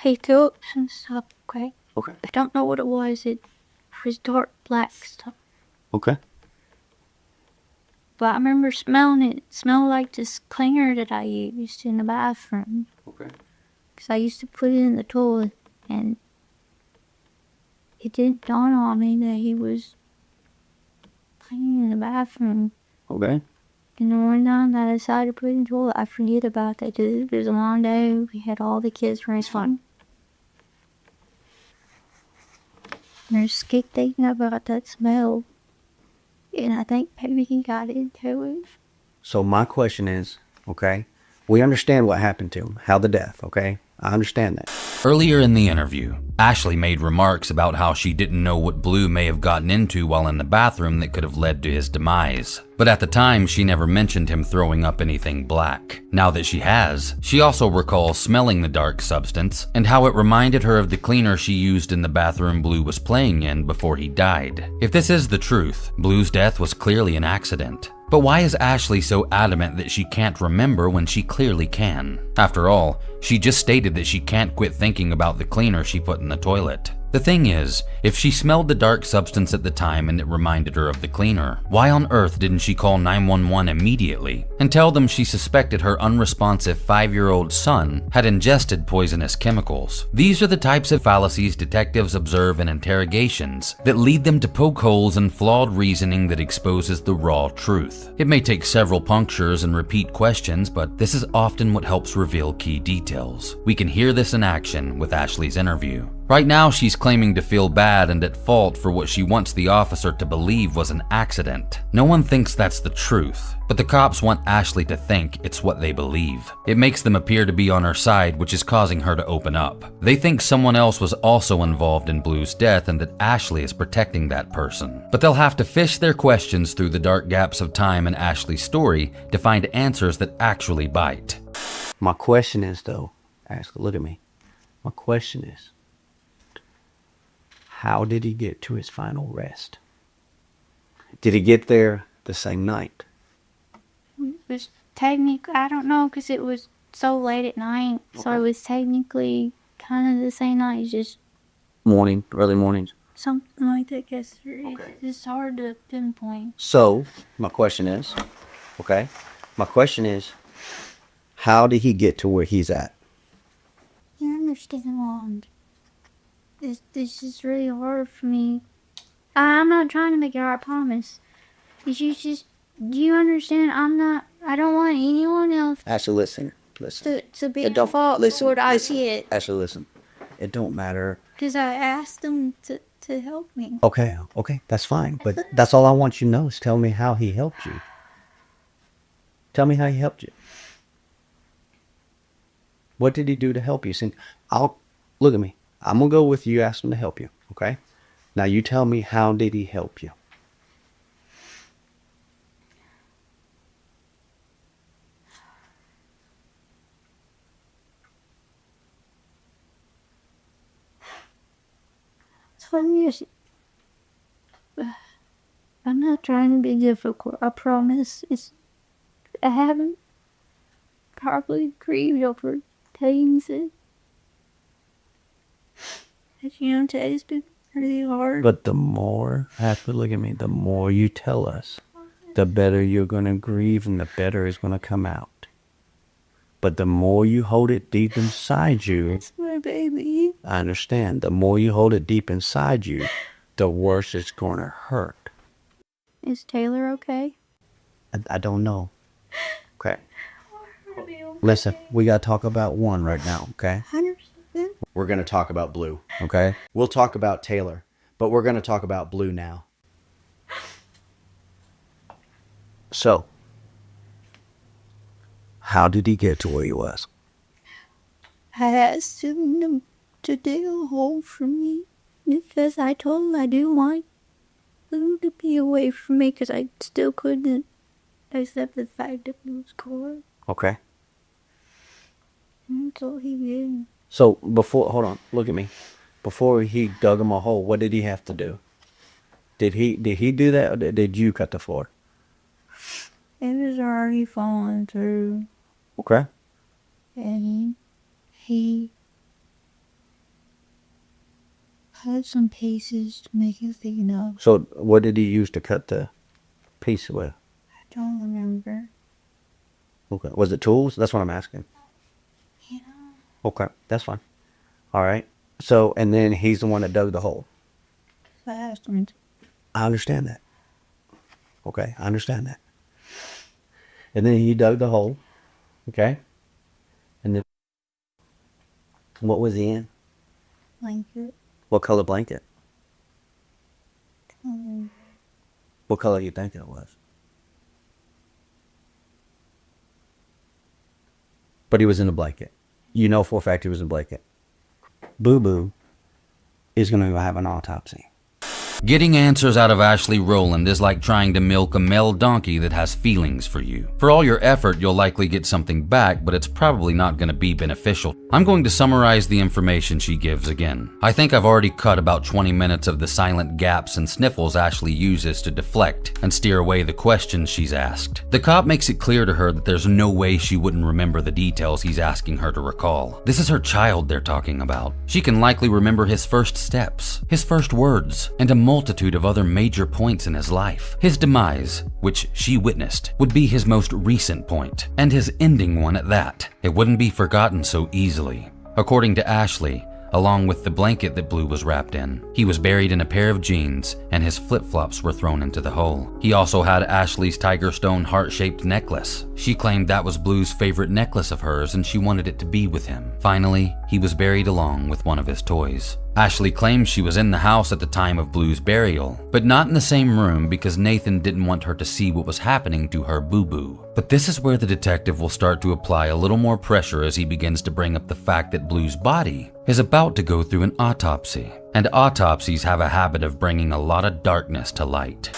He took some stuff, okay? Okay. I don't know what it was. It was dark black stuff. Okay. But I remember smelling it. It smelled like this cleaner that I used in the bathroom. Okay. Because I used to put it in the toilet, and it didn't dawn on me that he was cleaning in the bathroom. Okay. And the one time that I decided to put it in the toilet, I forget about that. It was a long day. We had all the kids raise fun. And I just keep thinking about that smell. And I think maybe he got into it. So my question is, okay, we understand what happened to him, how the death, okay? I understand that. Earlier in the interview, Ashley made remarks about how she didn't know what Blue may have gotten into while in the bathroom that could have led to his demise. But at the time, she never mentioned him throwing up anything black. Now that she has, she also recalls smelling the dark substance and how it reminded her of the cleaner she used in the bathroom Blue was playing in before he died. If this is the truth, Blue's death was clearly an accident. But why is Ashley so adamant that she can't remember when she clearly can? After all, she just stated that she can't quit thinking about the cleaner she put in the toilet. The thing is, if she smelled the dark substance at the time and it reminded her of the cleaner, why on earth didn't she call 911 immediately and tell them she suspected her unresponsive 5-year-old son had ingested poisonous chemicals? These are the types of fallacies detectives observe in interrogations that lead them to poke holes in flawed reasoning that exposes the raw truth. It may take several punctures and repeat questions, but this is often what helps reveal key details. We can hear this in action with Ashley's interview. Right now, she's claiming to feel bad and at fault for what she wants the officer to believe was an accident. No one thinks that's the truth, but the cops want Ashley to think it's what they believe. It makes them appear to be on her side, which is causing her to open up. They think someone else was also involved in Blue's death and that Ashley is protecting that person. But they'll have to fish their questions through the dark gaps of time in Ashley's story to find answers that actually bite. My question is, though, Ashley, look at me. My question is, how did he get to his final rest? Did he get there the same night? It was technically, I don't know, because it was so late at night. Okay. So it was technically kind of the same night, just morning, early mornings. Something like that, I guess. Okay. It's hard to pinpoint. So, my question is, how did he get to where he's at? You understand, Mom. This is really hard for me. I'm not trying to make it hard, I promise. Do you understand? I don't want anyone else Ashley, listen. to be at fault before I see it. Ashley, listen. It don't matter. Because I asked them to help me. Okay, that's fine. But that's all I want you to know is tell me how he helped you. Tell me how he helped you. What did he do to help you? Look at me. I'm going to go with you, ask him to help you, okay? Now you tell me, how did he help you? I'm not trying to be difficult, I promise. I haven't probably grieved over things that, today's been really hard. But the more, Ashley, look at me, the more you tell us, the better you're going to grieve and the better it's going to come out. But the more you hold it deep inside you, it's my baby. I understand. The more you hold it deep inside you, the worse it's going to hurt. Is Taylor okay? I don't know. Okay. Listen, we got to talk about one right now, okay? 100%. We're going to talk about Blue. Okay? We'll talk about Taylor, but we're going to talk about Blue now. So, how did he get to where he was? I asked him to dig a hole for me because I told him I didn't want Blue to be away from me because I still couldn't accept the fact that he was gone. Okay. And that's all he did. So, hold on, look at me. Before he dug him a hole, what did he have to do? Did he do that, or did you cut the floor? It was already falling through. Okay. And he had some pieces to make it thick enough. So, what did he use to cut the piece with? Don't remember. Okay. Was it tools? That's what I'm asking. Yeah. Okay, that's fine. All right. So, and then he's the one that dug the hole. I asked him. I understand that. Okay, I understand that. And then he dug the hole. Okay. And then what was he in? Blanket. What color blanket? Um, What color you think it was? But he was in a blanket. You know for a fact he was in a blanket. Boo Boo is going to have an autopsy. Getting answers out of Ashley Rowland is like trying to milk a male donkey that has feelings for you. For all your effort, you'll likely get something back, but it's probably not going to be beneficial. I'm going to summarize the information she gives again. I think I've already cut about 20 minutes of the silent gaps and sniffles Ashley uses to deflect and steer away the questions she's asked. The cop makes it clear to her that there's no way she wouldn't remember the details he's asking her to recall. This is her child they're talking about. She can likely remember his first steps, his first words, and a multitude of other major points in his life. His demise, which she witnessed, would be his most recent point, and his ending one at that. It wouldn't be forgotten so easily. According to Ashley, along with the blanket that Blue was wrapped in, he was buried in a pair of jeans and his flip-flops were thrown into the hole. He also had Ashley's tiger stone heart-shaped necklace. She claimed that was Blue's favorite necklace of hers and she wanted it to be with him. Finally, he was buried along with one of his toys. Ashley claims she was in the house at the time of Blue's burial, but not in the same room because Nathan didn't want her to see what was happening to her boo-boo. But this is where the detective will start to apply a little more pressure as he begins to bring up the fact that Blue's body is about to go through an autopsy, and autopsies have a habit of bringing a lot of darkness to light.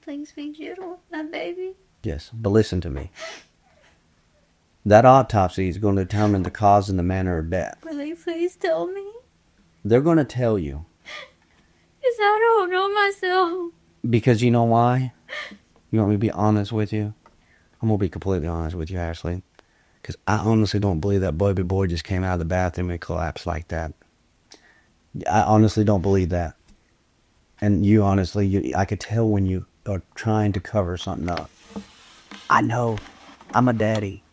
Please be gentle, my baby. Yes, but listen to me. That autopsy is going to determine the cause and the manner of death. Will you please tell me? They're going to tell you. Because I don't know myself. Because you know why? You want me to be honest with you? I'm going to be completely honest with you, Ashley. Because I honestly don't believe that baby boy just came out of the bathroom and collapsed like that. I honestly don't believe that. And you honestly, I could tell when you are trying to cover something up. I know. I'm a daddy.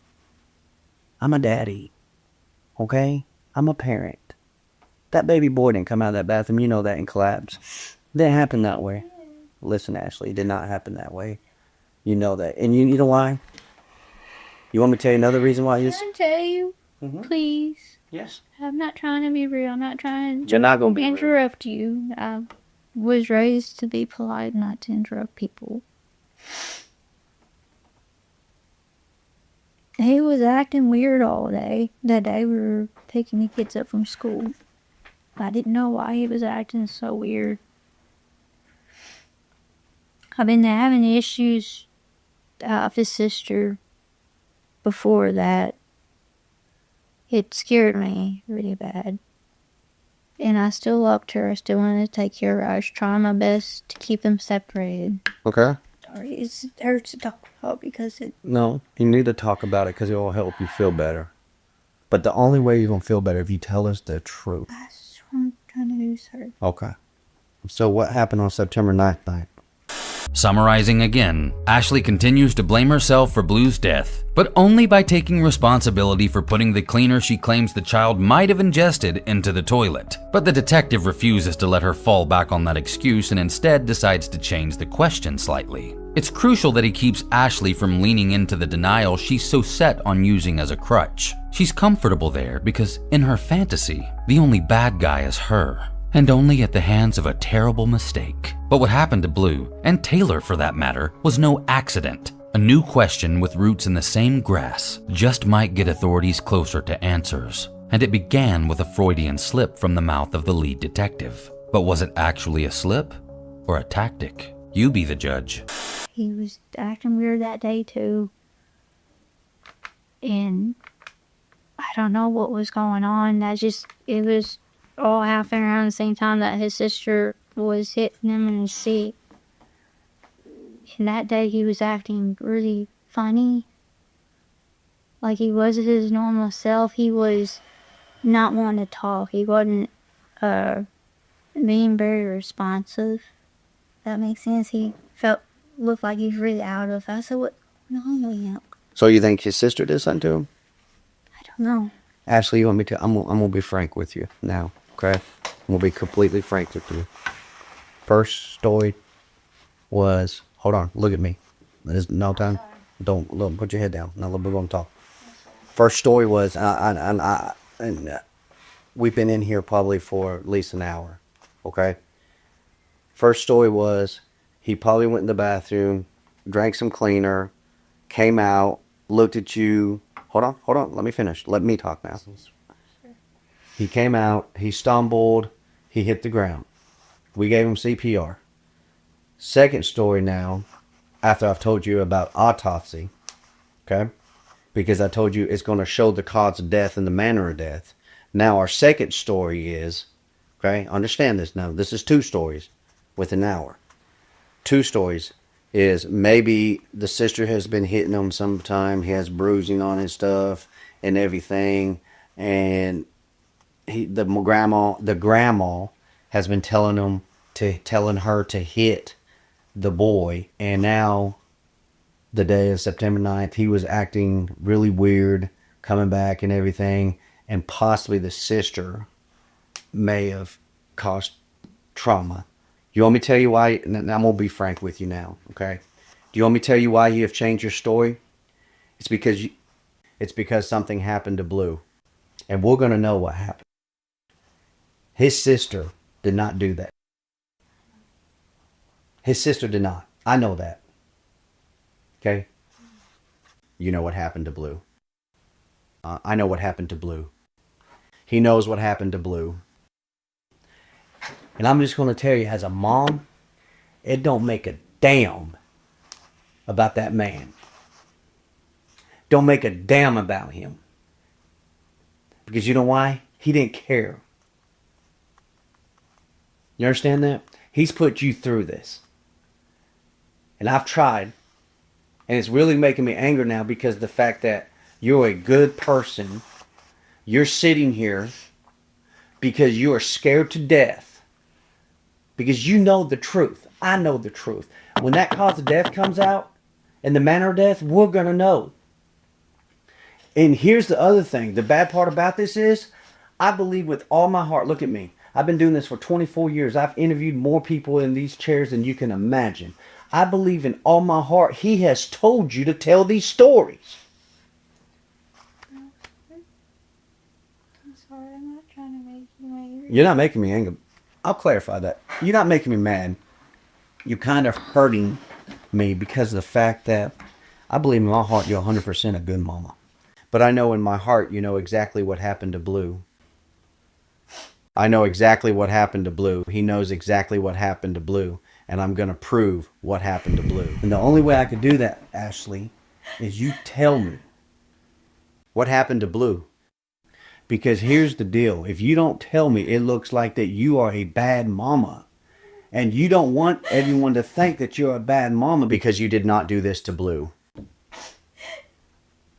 I'm a daddy. Okay? I'm a parent. That baby boy didn't come out of that bathroom, you know that, and collapse. It didn't happen that way. Listen, Ashley, it did not happen that way. You know that. And you know why? You want me to tell you another reason why? Can I tell you? Please. Yes. I'm not trying to be real. I'm not trying You're not going to be interrupt you. I was raised to be polite, not to interrupt people. He was acting weird all day. That day we were picking the kids up from school. I didn't know why he was acting so weird. I've been having issues with his sister before that. It scared me really bad. And I still loved her. I still wanted to take care of her. I was trying my best to keep them separated. Okay. Sorry, it hurts to talk about because it... No, you need to talk about it because it will help you feel better. But the only way you're going to feel better if you tell us the truth. That's what I'm trying to do, sir. Okay. So what happened on September 9th night? Summarizing again, Ashley continues to blame herself for Blue's death, but only by taking responsibility for putting the cleaner she claims the child might have ingested into the toilet. But the detective refuses to let her fall back on that excuse and instead decides to change the question slightly. It's crucial that he keeps Ashley from leaning into the denial she's so set on using as a crutch. She's comfortable there because in her fantasy, the only bad guy is her, and only at the hands of a terrible mistake. But what happened to Blue, and Taylor for that matter, was no accident. A new question with roots in the same grass just might get authorities closer to answers. And it began with a Freudian slip from the mouth of the lead detective. But was it actually a slip or a tactic? You be the judge. He was acting weird that day too. And I don't know what was going on. It was all happening around the same time that his sister was hitting him in his seat. And that day he was acting really funny. Like he wasn't his normal self. He was not wanting to talk. He wasn't being very responsive. That makes sense. He felt looked like he's really out of it. I said, what? No. So you think his sister did something to him? I don't know. Ashley, you want me to? I'm gonna be frank with you now, okay? I'm gonna be completely frank with you. First story was, hold on, look at me. There's no time. Don't look. Put your head down. Now we're gonna talk. First story was, we've been in here probably for at least an hour, okay? First story was, he probably went in the bathroom, drank some cleaner, came out, looked at you. Hold on. Let me finish. Let me talk now. He came out, he stumbled, he hit the ground. We gave him CPR. Second story now, after I've told you about autopsy, okay? Because I told you it's going to show the cause of death and the manner of death. Now our second story is, okay, understand this now. This is 2 stories with an hour. 2 stories is maybe the sister has been hitting him sometime. He has bruising on his stuff and everything. And the grandma has been telling her to hit the boy. And now the day of September 9th, he was acting really weird, coming back and everything. And possibly the sister may have caused trauma. You want me to tell you why? And I'm going to be frank with you now, okay? Do you want me to tell you why you have changed your story? It's because something happened to Blue. And we're going to know what happened. His sister did not do that. His sister did not. I know that. Okay? You know what happened to Blue. I know what happened to Blue. He knows what happened to Blue. And I'm just going to tell you, as a mom, it don't make a damn about that man. Don't make a damn about him. Because you know why? He didn't care. You understand that? He's put you through this. And I've tried. And it's really making me angry now because the fact that you're a good person. You're sitting here because you are scared to death. Because you know the truth. I know the truth. When that cause of death comes out, and the manner of death, we're going to know. And here's the other thing. The bad part about this is, I believe with all my heart, look at me. I've been doing this for 24 years. I've interviewed more people in these chairs than you can imagine. I believe in all my heart, he has told you to tell these stories. I'm sorry, I'm not trying to make you angry. You're not making me angry. I'll clarify that. You're not making me mad. You're kind of hurting me because of the fact that I believe in my heart you're 100% a good mama. But I know in my heart you know exactly what happened to Blue. I know exactly what happened to Blue. He knows exactly what happened to Blue. And I'm going to prove what happened to Blue. And the only way I could do that, Ashley, is you tell me what happened to Blue. Because here's the deal. If you don't tell me, it looks like that you are a bad mama. And you don't want everyone to think that you're a bad mama because you did not do this to Blue.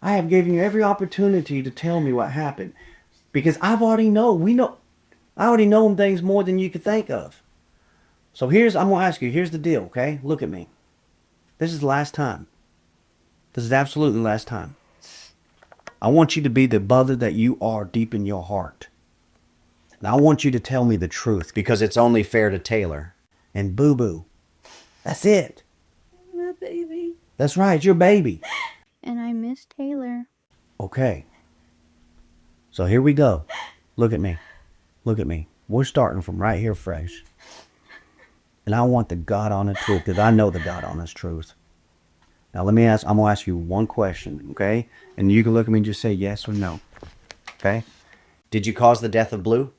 I have given you every opportunity to tell me what happened. Because I already know things more than you could think of. So I'm going to ask you, here's the deal, okay? Look at me. This is the last time. This is absolutely the last time. I want you to be the mother that you are deep in your heart. And I want you to tell me the truth. Because it's only fair to Taylor. And Boo Boo. That's it. My baby. That's right, your baby. And I miss Taylor. Okay. So here we go. Look at me. Look at me. We're starting from right here fresh. And I want the God honest truth, because I know the God honest truth. Now I'm going to ask you one question, okay? And you can look at me and just say yes or no. Okay? Did you cause the death of Blue?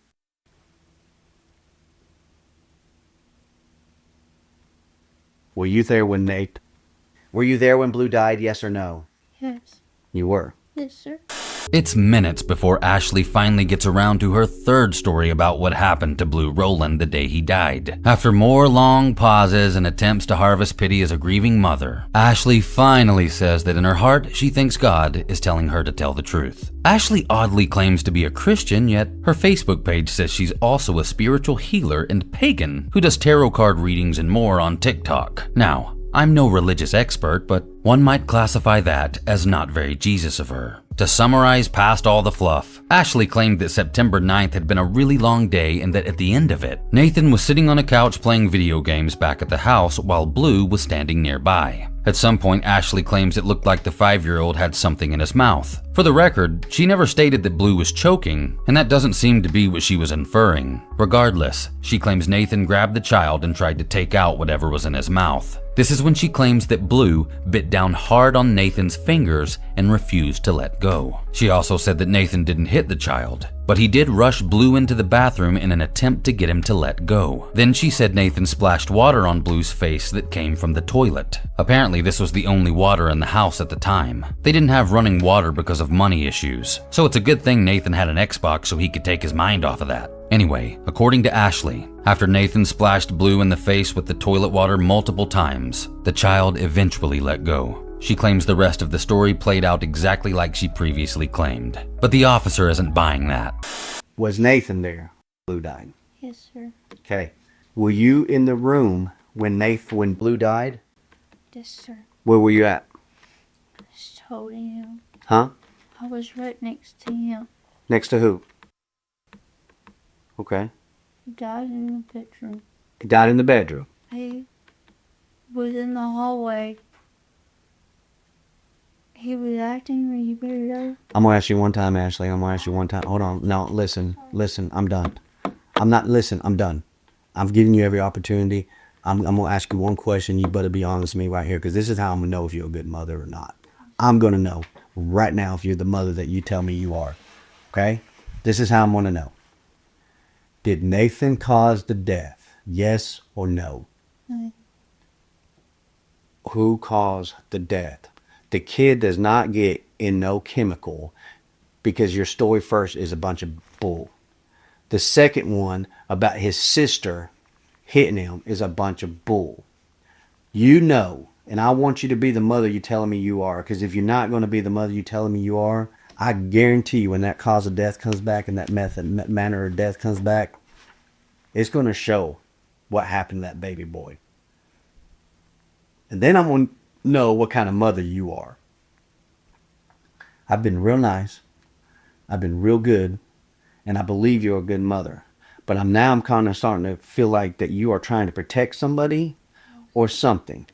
Were you there when Nate? Were you there when Blue died, yes or no? Yes. You were. Yes, sir. It's minutes before Ashley finally gets around to her third story about what happened to Blue Rowland the day he died. After more long pauses and attempts to harvest pity as a grieving mother, Ashley finally says that in her heart she thinks God is telling her to tell the truth. Ashley oddly claims to be a Christian, yet her Facebook page says she's also a spiritual healer and pagan who does tarot card readings and more on TikTok. Now, I'm no religious expert, but one might classify that as not very Jesus of her. To summarize past all the fluff, Ashley claimed that September 9th had been a really long day and that at the end of it, Nathan was sitting on a couch playing video games back at the house while Blue was standing nearby. At some point, Ashley claims it looked like the 5-year-old had something in his mouth. For the record, she never stated that Blue was choking, and that doesn't seem to be what she was inferring. Regardless, she claims Nathan grabbed the child and tried to take out whatever was in his mouth. This is when she claims that Blue bit down hard on Nathan's fingers and refused to let go. She also said that Nathan didn't hit the child, but he did rush Blue into the bathroom in an attempt to get him to let go. Then she said Nathan splashed water on Blue's face that came from the toilet. Apparently, this was the only water in the house at the time. They didn't have running water because of money issues, so it's a good thing Nathan had an Xbox so he could take his mind off of that. Anyway, according to Ashley, after Nathan splashed Blue in the face with the toilet water multiple times, the child eventually let go. She claims the rest of the story played out exactly like she previously claimed, but the officer isn't buying that. Was Nathan there? Blue died. Yes, sir. Okay. Were you in the room when Blue died? Yes, sir. Where were you at? I was holding him. Huh? I was right next to him. Next to who? Okay. He died in the bedroom. He died in the bedroom. He was in the hallway. He was acting really weird. I'm going to ask you one time, Ashley. I'm going to ask you one time. Hold on. No, listen. I'm done. I'm done. I'm giving you every opportunity. I'm going to ask you one question. You better be honest with me right here, because this is how I'm going to know if you're a good mother or not. I'm going to know right now if you're the mother that you tell me you are. Okay? This is how I'm going to know. Did Nathan cause the death? Yes or no? No. Who caused the death? The kid does not get in no chemical, because your story first is a bunch of bull. The second one about his sister hitting him is a bunch of bull. You know, and I want you to be the mother you're telling me you are, because if you're not going to be the mother you're telling me you are, I guarantee you when that cause of death comes back and that manner of death comes back, it's going to show what happened to that baby boy. And then I'm going to know what kind of mother you are. I've been real nice. I've been real good. And I believe you're a good mother. But I'm kind of starting to feel like that you are trying to protect somebody or something.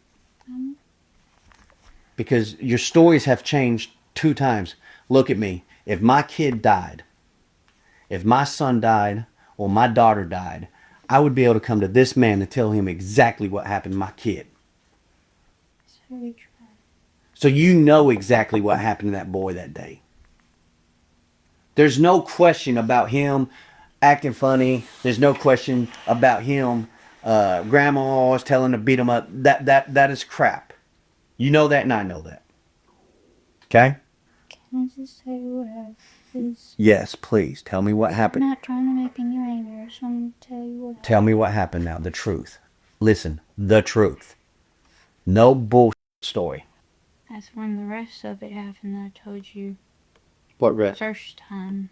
Because your stories have changed 2 times. Look at me. If my kid died, if my son died or my daughter died, I would be able to come to this man and tell him exactly what happened to my kid. So you know exactly what happened to that boy that day. There's no question about him acting funny. There's no question about him. Grandma always telling him to beat him up. That is crap. You know that, and I know that. Okay? Can I just say what happened? Yes, please. Tell me what happened. I'm not trying to make you angry. I just want to tell you what happened. Tell me what happened now. The truth. Listen, the truth. No bullshit story. That's when the rest of it happened that I told you What rest? first time.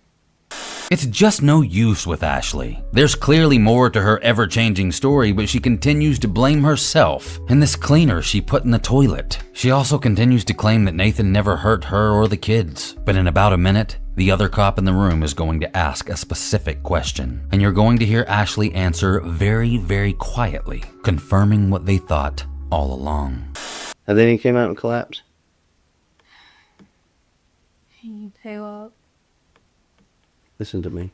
It's just no use with Ashley. There's clearly more to her ever-changing story, but she continues to blame herself and this cleaner she put in the toilet. She also continues to claim that Nathan never hurt her or the kids. But in about a minute, the other cop in the room is going to ask a specific question, and you're going to hear Ashley answer very, very quietly, confirming what they thought all along. And then he came out and collapsed. He threw up. Listen to me.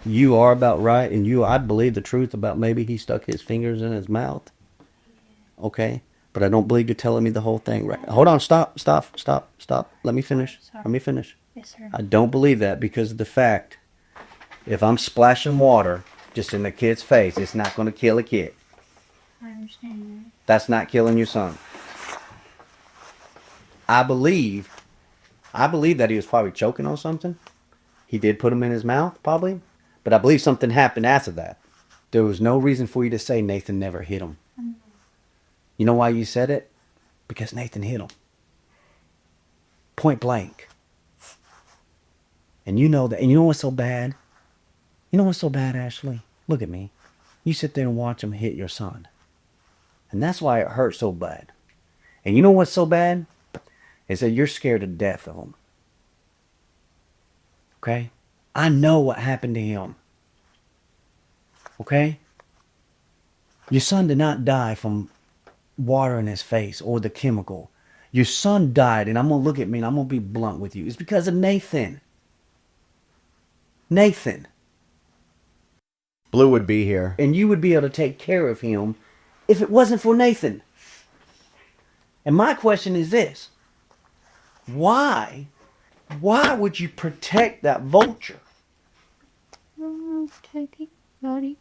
You are about right, and I believe the truth about maybe he stuck his fingers in his mouth. Okay? But I don't believe you're telling me the whole thing right. Hold on, stop. Let me finish. Sorry. Let me finish. Yes, sir. I don't believe that because of the fact, if I'm splashing water just in the kid's face, it's not going to kill a kid. I understand that. That's not killing your son. I believe that he was probably choking on something. He did put him in his mouth, probably. But I believe something happened after that. There was no reason for you to say Nathan never hit him. You know why you said it? Because Nathan hit him. Point blank. And you know that. And you know what's so bad? You know what's so bad, Ashley? Look at me. You sit there and watch him hit your son. And that's why it hurts so bad. And you know what's so bad? Is that you're scared to death of him. Okay? I know what happened to him. Okay? Your son did not die from water in his face or the chemical. Your son died, and I'm going to look at me and I'm going to be blunt with you. It's because of Nathan. Nathan. Blue would be here. And you would be able to take care of him if it wasn't for Nathan. And my question is this. Why would you protect that vulture? Protecting buddy.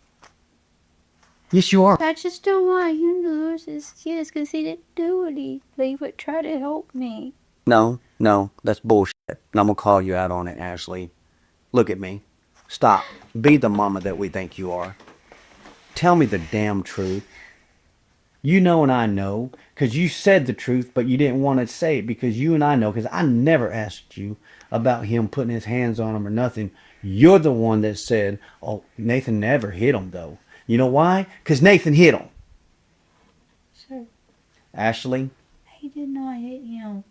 Yes, you are. I just don't want him to lose his kids because he didn't do anything but try to help me. No, that's bullshit. And I'm going to call you out on it, Ashley. Look at me. Stop. Be the mama that we think you are. Tell me the damn truth. You know and I know, because you said the truth, but you didn't want to say it because you and I know, because I never asked you about him putting his hands on him or nothing. You're the one that said, oh, Nathan never hit him, though. You know why? Because Nathan hit him. Sir, Ashley, he did not hit him.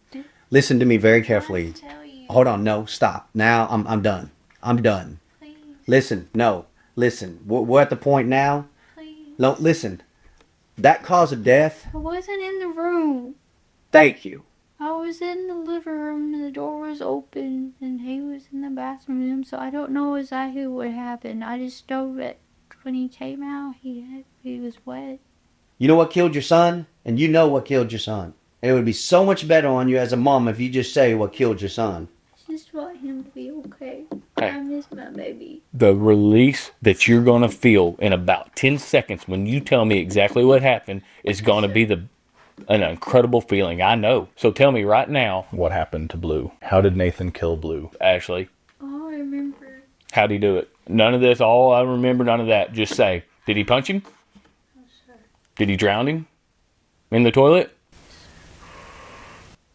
listen to me very carefully. Tell you. Hold on, no, stop. Now I'm done. I'm done. Please, Listen, no, listen. We're at the point now. please. No, listen. That cause of death, I wasn't in the room. thank you. I was in the living room and the door was open and he was in the bathroom room, so I don't know exactly what happened. I just know that when he came out, he was wet. You know what killed your son? And you know what killed your son. And it would be so much better on you as a mom if you just say what killed your son. I just want him to be okay. Hey. I miss my baby. The release that you're going to feel in about 10 seconds when you tell me exactly what happened is going to be an incredible feeling. I know. So tell me right now. What happened to Blue? How did Nathan kill Blue? Ashley, All I remember, how'd he do it? None of this, all I remember, none of that. Just say, did he punch him? Did he drown him? In the toilet?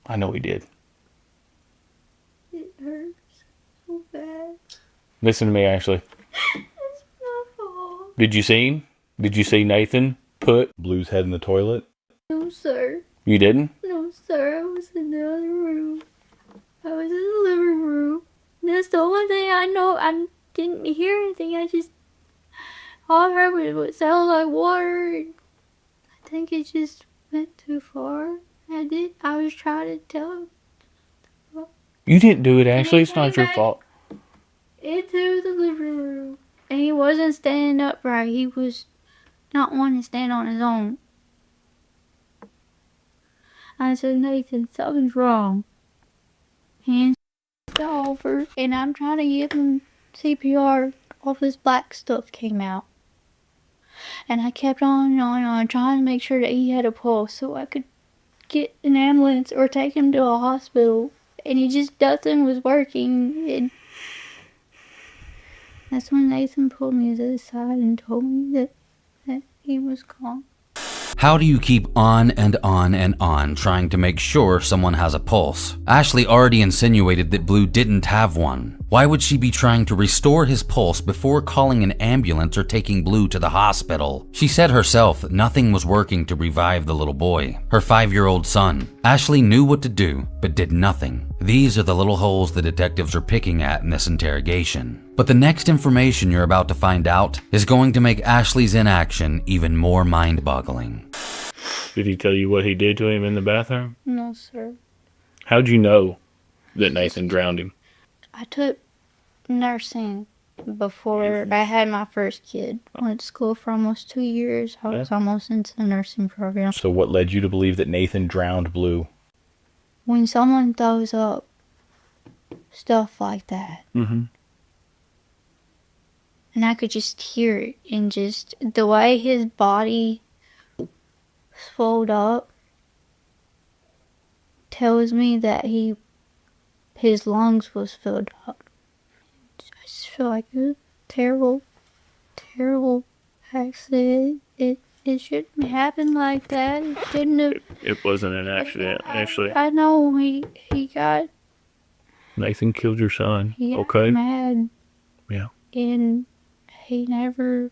I know he did. it hurts so bad. Listen to me, Ashley. It's my fault. Did you see him? Did you see Nathan put? Blue's head in the toilet? No, sir. You didn't? No, sir. I was in the other room. I was in the living room. That's the only thing I know. I didn't hear anything. All I heard was sound like water. I think it just went too far. I was trying to tell him You didn't do it, Ashley. It's not your Back fault. into the living room. And he wasn't standing upright. He was not wanting to stand on his own. I said, Nathan, something's wrong. Hands over. And I'm trying to give him CPR. All this black stuff came out. And I kept on and on, trying to make sure that he had a pulse so I could get an ambulance or take him to a hospital. And nothing was working. And that's when Nathan pulled me to the side and told me that he was gone. How do you keep on and on and on trying to make sure someone has a pulse? Ashley already insinuated that Blue didn't have one. Why would she be trying to restore his pulse before calling an ambulance or taking Blue to the hospital? She said herself that nothing was working to revive the little boy, her 5-year-old son. Ashley knew what to do, but did nothing. These are the little holes the detectives are picking at in this interrogation. But the next information you're about to find out is going to make Ashley's inaction even more mind-boggling. Did he tell you what he did to him in the bathroom? No, sir. How'd you know that Nathan drowned him? I took nursing before I had my first kid. I went to school for almost 2 years. I was almost into the nursing program. So what led you to believe that Nathan drowned Blue? When someone throws up stuff like that, Mm-hmm. and I could just hear it, and just the way his body swelled up tells me that his lungs was filled up. I just feel like it was a terrible, terrible accident. It shouldn't happen like that. It shouldn't have. It wasn't an accident, Ashley. I know he got Nathan killed your son. He got Okay. mad. Yeah. And he never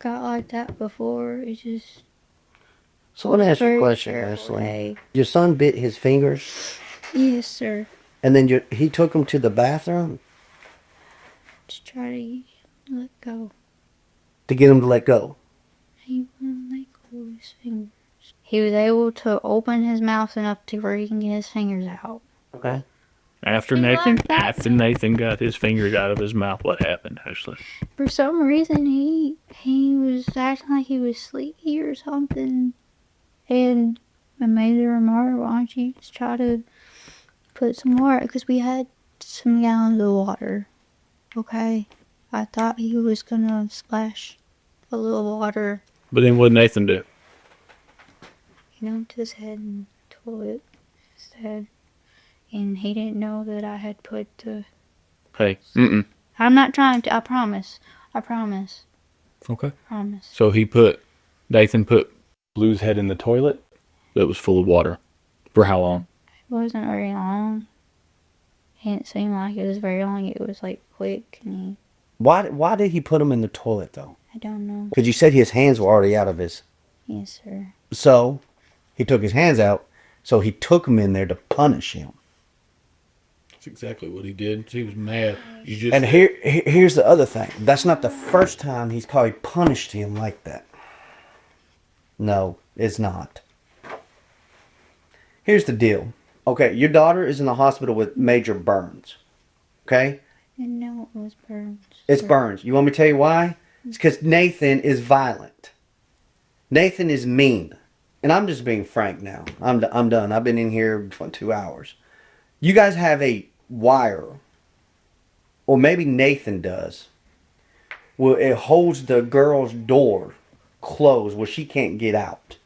got like that before. It just So let me ask you a Very question, far Ashley. away. Your son bit his fingers, Yes, sir. and then he took him to the bathroom To try to let go. to get him to let go. He wouldn't let go of his fingers. He was able to open his mouth enough to where he can get his fingers out. Okay. After He Nathan, loved that. after Nathan got his fingers out of his mouth, what happened, Ashley? For some reason, he was acting like he was sleepy or something. And I made the remark, why don't you just try to put some water, because we had some gallons of water. Okay? I thought he was gonna splash a little water, But then what did Nathan do? he dumped his head in the toilet instead. And he didn't know that I had put the... Hey, I'm not trying to, I promise. I promise. Okay. Promise. So Nathan put Blue's head in the toilet that was full of water. For how long? It wasn't very long. It didn't seem like it was very long. It was like quick. And Why did he put him in the toilet though? I don't know. Because you said his hands were already out of his. Yes, sir. So he took his hands out. So he took him in there to punish him. That's exactly what he did. He was mad. You just And here's the other thing. That's not the first time he's probably punished him like that. No, it's not. Here's the deal. Okay, your daughter is in the hospital with major burns. Okay? I didn't know it was burns. It's burns. You want me to tell you why? It's because Nathan is violent. Nathan is mean. And I'm just being frank now. I'm done. I've been in here for 2 hours. You guys have a wire, or maybe Nathan does, where it holds the girl's door closed where she can't get out.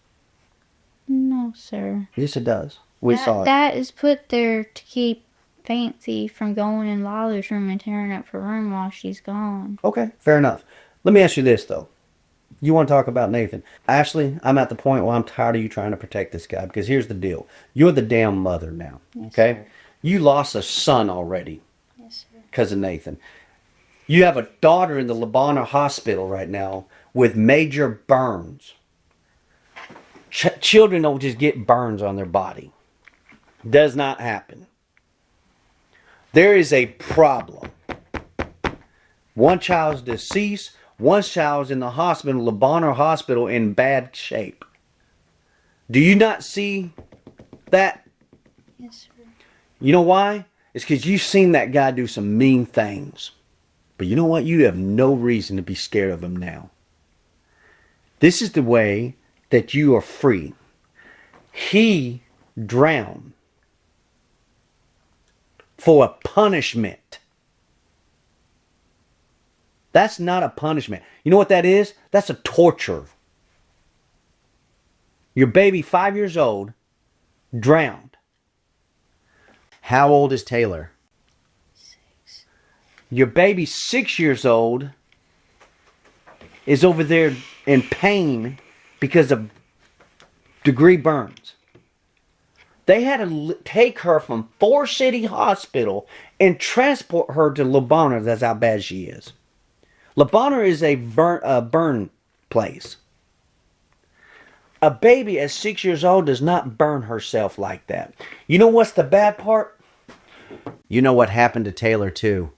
No, sir. Yes, it does. We saw it. That is put there to keep Fancy from going in Lila's room and tearing up her room while she's gone. Okay, fair enough. Let me ask you this, though. You want to talk about Nathan. Ashley, I'm at the point where I'm tired of you trying to protect this guy, because here's the deal. You're the damn mother now, okay? Sir. You lost a son already Yes, sir. because of Nathan. You have a daughter in the Lebanon hospital right now with major burns. Children don't just get burns on their body. Does not happen. There is a problem. One child's deceased. One child's in the hospital, Lebanon hospital, in bad shape. Do you not see that? Yes, sir. You know why? It's because you've seen that guy do some mean things. But you know what? You have no reason to be scared of him now. This is the way that you are free. He drowned for a punishment. That's not a punishment. You know what that is? That's a torture. Your baby, 5 years old, drowned. How old is Taylor? 6. Your baby, 6 years old, is over there in pain because of degree burns. They had to take her from Forest City Hospital and transport her to Lebanon. That's how bad she is. Lebanon is a burn place. A baby at 6 years old does not burn herself like that. You know what's the bad part? You know what happened to Taylor too.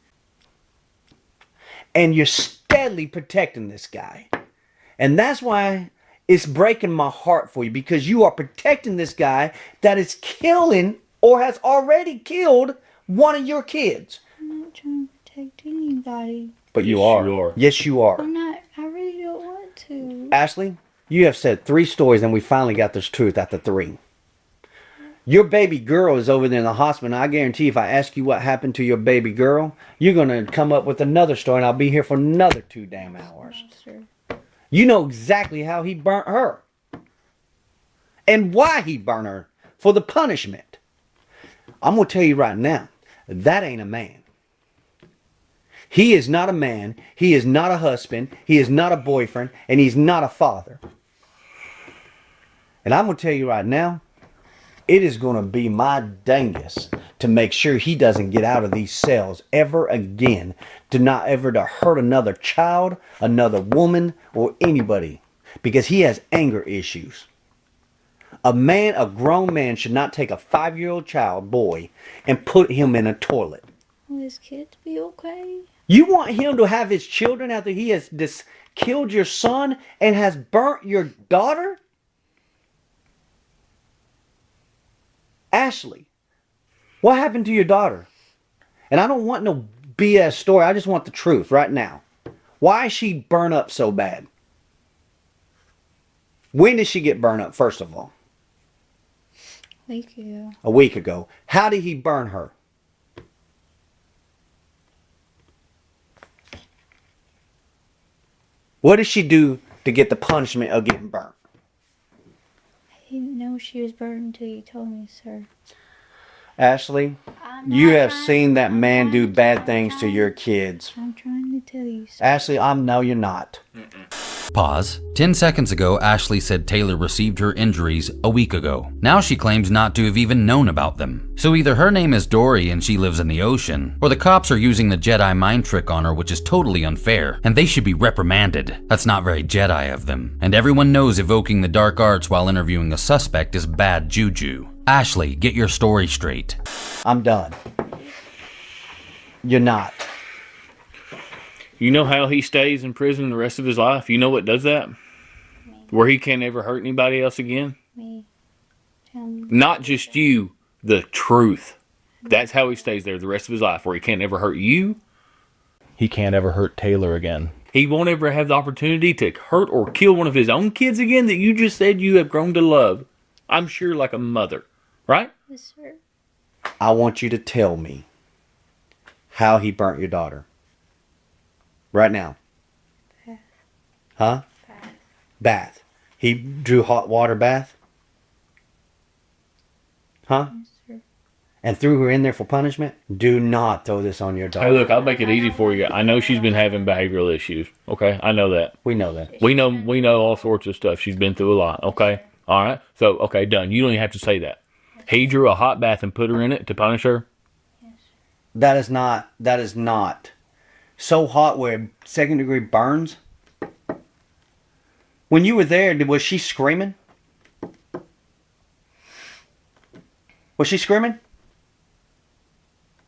And you're steadily protecting this guy. And that's why it's breaking my heart for you, because you are protecting this guy that is killing or has already killed one of your kids. I'm not trying to protect anybody. But you are. Yes, you are. I'm not. I really don't want to. Ashley, you have said 3 stories and we finally got this truth after 3. Your baby girl is over there in the hospital. And I guarantee if I ask you what happened to your baby girl, you're going to come up with another story and I'll be here for another 2 damn hours. Sir. You know exactly how he burnt her. And why he burnt her. For the punishment. I'm going to tell you right now, that ain't a man. He is not a man. He is not a husband. He is not a boyfriend. And he's not a father. And I'm going to tell you right now, it is going to be my dangest to make sure he doesn't get out of these cells ever again. To not ever to hurt another child, another woman, or anybody. Because he has anger issues. A grown man should not take a 5-year-old child, boy, and put him in a toilet. Will his kids be okay? You want him to have his children after he has killed your son and has burnt your daughter? Ashley, what happened to your daughter? And I don't want no BS story. I just want the truth right now. Why is she burned up so bad? When did she get burned up, first of all? Thank you. A week ago. How did he burn her? What did she do to get the punishment of getting burnt? I didn't know she was burned until you told me, sir. Ashley, you have seen that man do bad things to your kids. I'm trying to tell you, sir. Ashley, no, you're not. Pause. 10 seconds ago, Ashley said Taylor received her injuries a week ago. Now she claims not to have even known about them. So either her name is Dory and she lives in the ocean, or the cops are using the Jedi mind trick on her, which is totally unfair, and they should be reprimanded. That's not very Jedi of them. And everyone knows evoking the dark arts while interviewing a suspect is bad juju. Ashley, get your story straight. I'm done. You're not. You know how he stays in prison the rest of his life? You know what does that? Me. Where he can't ever hurt anybody else again? Me. Tell me. Not just you, the truth. That's how he stays there the rest of his life, where he can't ever hurt you. He can't ever hurt Taylor again. He won't ever have the opportunity to hurt or kill one of his own kids again that you just said you have grown to love. I'm sure like a mother, right? Yes, sir. I want you to tell me how he burnt your daughter. Right now. Bath. Huh? Bath. He drew hot water bath? Huh? Yes, sir. And threw her in there for punishment? Do not throw this on your daughter. Hey, look, I'll make it easy for you. I know she's been having behavioral issues. Okay, I know that. We know that. We know all sorts of stuff. She's been through a lot. Okay, all right. So, okay, done. You don't even have to say that. He drew a hot bath and put her in it to punish her. That is not so hot where 2nd degree burns. When you were there, was she screaming? Was she screaming?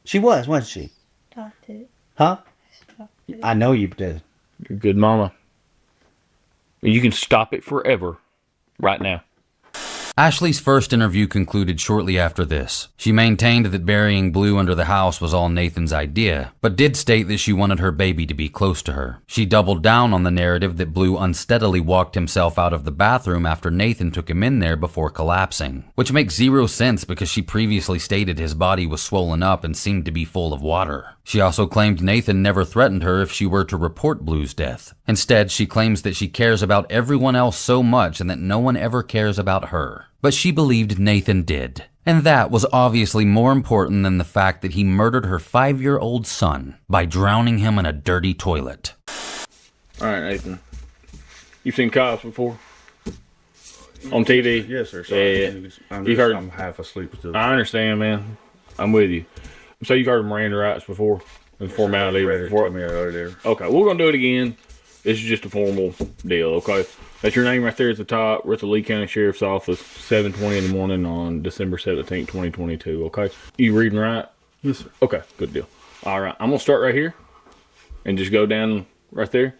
She was, wasn't she? Stopped it. Huh? Stopped it. I know you did. You're a good mama. You can stop it forever right now. Ashley's first interview concluded shortly after this. She maintained that burying Blue under the house was all Nathan's idea, but did state that she wanted her baby to be close to her. She doubled down on the narrative that Blue unsteadily walked himself out of the bathroom after Nathan took him in there before collapsing, which makes zero sense because she previously stated his body was swollen up and seemed to be full of water. She also claimed Nathan never threatened her if she were to report Blue's death. Instead, she claims that she cares about everyone else so much and that no one ever cares about her. But she believed Nathan did. And that was obviously more important than the fact that he murdered her 5-year-old son by drowning him in a dirty toilet. All right, Nathan. You've seen cops before? On TV? Yes, sir. Yeah. I'm half asleep still. I understand, man. I'm with you. So you've heard of Miranda rights before? And formality before? Me earlier. Okay, we're going to do it again. This is just a formal deal, okay? That's your name right there at the top. We're at the Lee County Sheriff's Office, 7:20 in the morning on December 17th, 2022, okay? You reading right? Yes, sir. Okay, good deal. All right, I'm going to start right here and just go down right there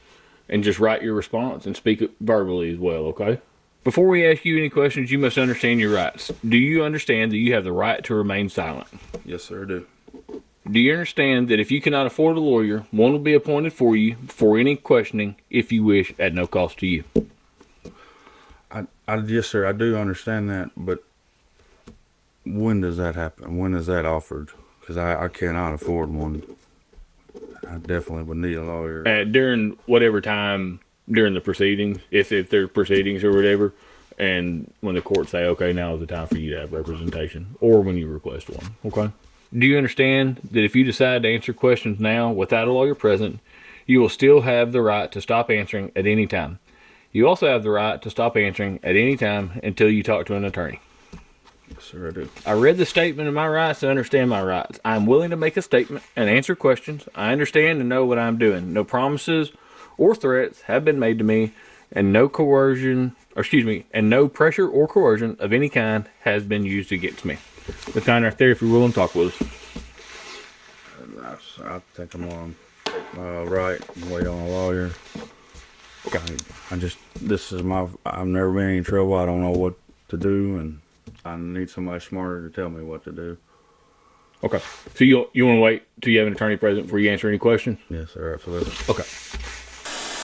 and just write your response and speak it verbally as well, okay? Before we ask you any questions, you must understand your rights. Do you understand that you have the right to remain silent? Yes, sir, I do. Do you understand that if you cannot afford a lawyer, one will be appointed for you for any questioning, if you wish, at no cost to you? Yes, sir, I do understand that, but when does that happen? When is that offered? Because I cannot afford one. I definitely would need a lawyer. During whatever time, during the proceedings, if there's proceedings or whatever, and when the court say, okay, now is the time for you to have representation, or when you request one, okay? Do you understand that if you decide to answer questions now without a lawyer present, you will still have the right to stop answering at any time? You also have the right to stop answering at any time until you talk to an attorney. Yes, sir, I do. I read the statement of my rights to understand my rights. I am willing to make a statement and answer questions. I understand and know what I'm doing. No promises or threats have been made to me, and no coercion and no pressure or coercion of any kind has been used against me. The sign right there, if you're willing to talk with us. I think I'm on right and wait on a lawyer. I've never been in any trouble. I don't know what to do, and I need somebody smarter to tell me what to do. Okay. So you want to wait till you have an attorney present before you answer any questions? Yes, sir, absolutely. Okay.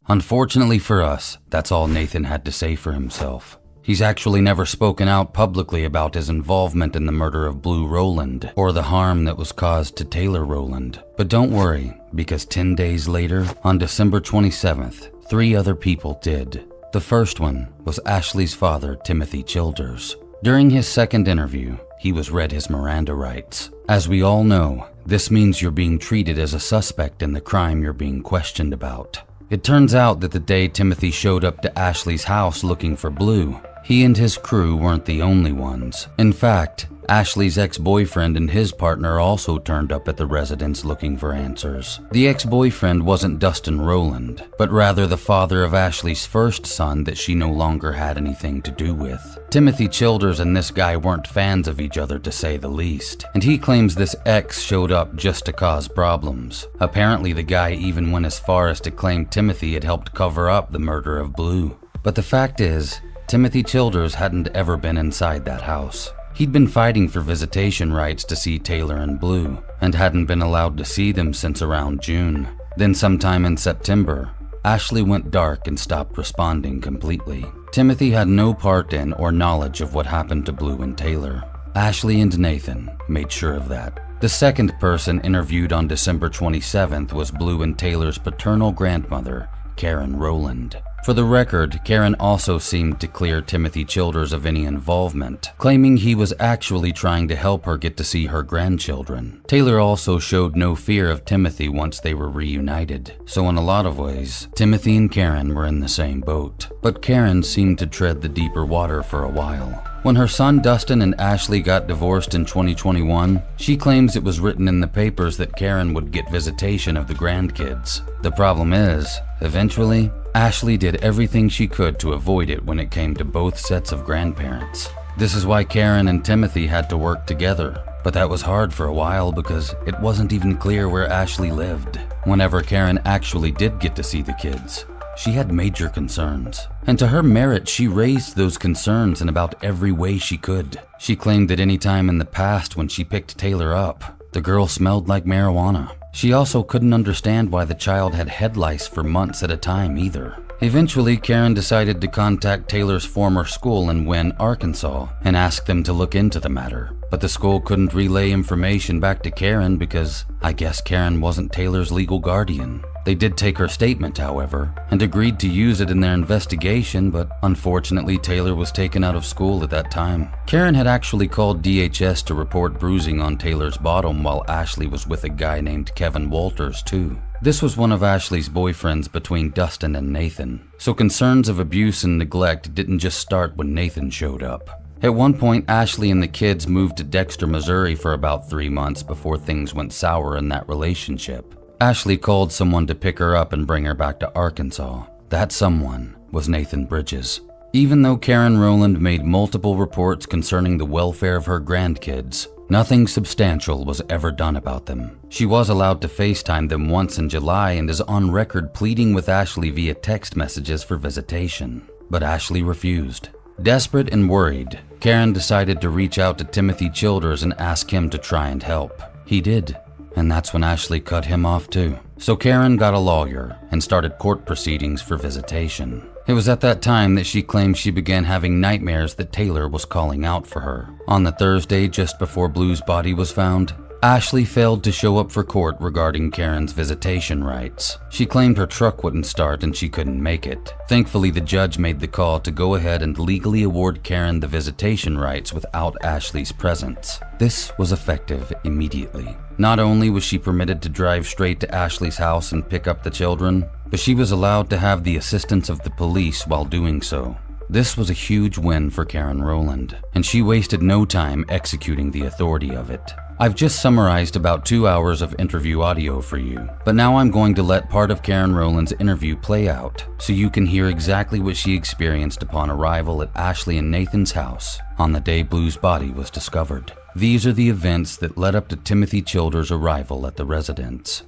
Unfortunately for us, that's all Nathan had to say for himself. He's actually never spoken out publicly about his involvement in the murder of Blue Rowland or the harm that was caused to Taylor Rowland. But don't worry, because 10 days later, on December 27th, 3 other people did. The first one was Ashley's father, Timothy Childers. During his second interview, he was read his Miranda rights. As we all know, this means you're being treated as a suspect in the crime you're being questioned about. It turns out that the day Timothy showed up to Ashley's house looking for Blue, he and his crew weren't the only ones. In fact, Ashley's ex-boyfriend and his partner also turned up at the residence looking for answers. The ex-boyfriend wasn't Dustin Rowland, but rather the father of Ashley's first son that she no longer had anything to do with. Timothy Childers and this guy weren't fans of each other, to say the least, and he claims this ex showed up just to cause problems. Apparently the guy even went as far as to claim Timothy had helped cover up the murder of Blue. But the fact is, Timothy Childers hadn't ever been inside that house. He'd been fighting for visitation rights to see Taylor and Blue, and hadn't been allowed to see them since around June. Then sometime in September, Ashley went dark and stopped responding completely. Timothy had no part in or knowledge of what happened to Blue and Taylor. Ashley and Nathan made sure of that. The second person interviewed on December 27th was Blue and Taylor's paternal grandmother, Karen Rowland. For the record, Karen also seemed to clear Timothy Childers of any involvement, claiming he was actually trying to help her get to see her grandchildren. Taylor also showed no fear of Timothy once they were reunited, so in a lot of ways, Timothy and Karen were in the same boat. But Karen seemed to tread the deeper water for a while. When her son Dustin and Ashley got divorced in 2021, she claims it was written in the papers that Karen would get visitation of the grandkids. The problem is, eventually, Ashley did everything she could to avoid it when it came to both sets of grandparents. This is why Karen and Timothy had to work together. But that was hard for a while because it wasn't even clear where Ashley lived. Whenever Karen actually did get to see the kids, she had major concerns. And to her merit, she raised those concerns in about every way she could. She claimed that any time in the past when she picked Taylor up, the girl smelled like marijuana. She also couldn't understand why the child had head lice for months at a time either. Eventually, Karen decided to contact Taylor's former school in Wynne, Arkansas, and ask them to look into the matter. But the school couldn't relay information back to Karen because I guess Karen wasn't Taylor's legal guardian. They did take her statement, however, and agreed to use it in their investigation, but unfortunately Taylor was taken out of school at that time. Karen had actually called DHS to report bruising on Taylor's bottom while Ashley was with a guy named Kevin Walters too. This was one of Ashley's boyfriends between Dustin and Nathan, so concerns of abuse and neglect didn't just start when Nathan showed up. At one point, Ashley and the kids moved to Dexter, Missouri for about 3 months before things went sour in that relationship. Ashley called someone to pick her up and bring her back to Arkansas. That someone was Nathan Bridges. Even though Karen Rowland made multiple reports concerning the welfare of her grandkids, nothing substantial was ever done about them. She was allowed to FaceTime them once in July and is on record pleading with Ashley via text messages for visitation. But Ashley refused. Desperate and worried, Karen decided to reach out to Timothy Childers and ask him to try and help. He did. And that's when Ashley cut him off too. So Karen got a lawyer and started court proceedings for visitation. It was at that time that she claimed she began having nightmares that Taylor was calling out for her. On the Thursday just before Blue's body was found, Ashley failed to show up for court regarding Karen's visitation rights. She claimed her truck wouldn't start and she couldn't make it. Thankfully, the judge made the call to go ahead and legally award Karen the visitation rights without Ashley's presence. This was effective immediately. Not only was she permitted to drive straight to Ashley's house and pick up the children, but she was allowed to have the assistance of the police while doing so. This was a huge win for Karen Rowland, and she wasted no time executing the authority of it. I've just summarized about 2 hours of interview audio for you, but now I'm going to let part of Karen Rowland's interview play out so you can hear exactly what she experienced upon arrival at Ashley and Nathan's house on the day Blue's body was discovered. These are the events that led up to Timothy Childers' arrival at the residence.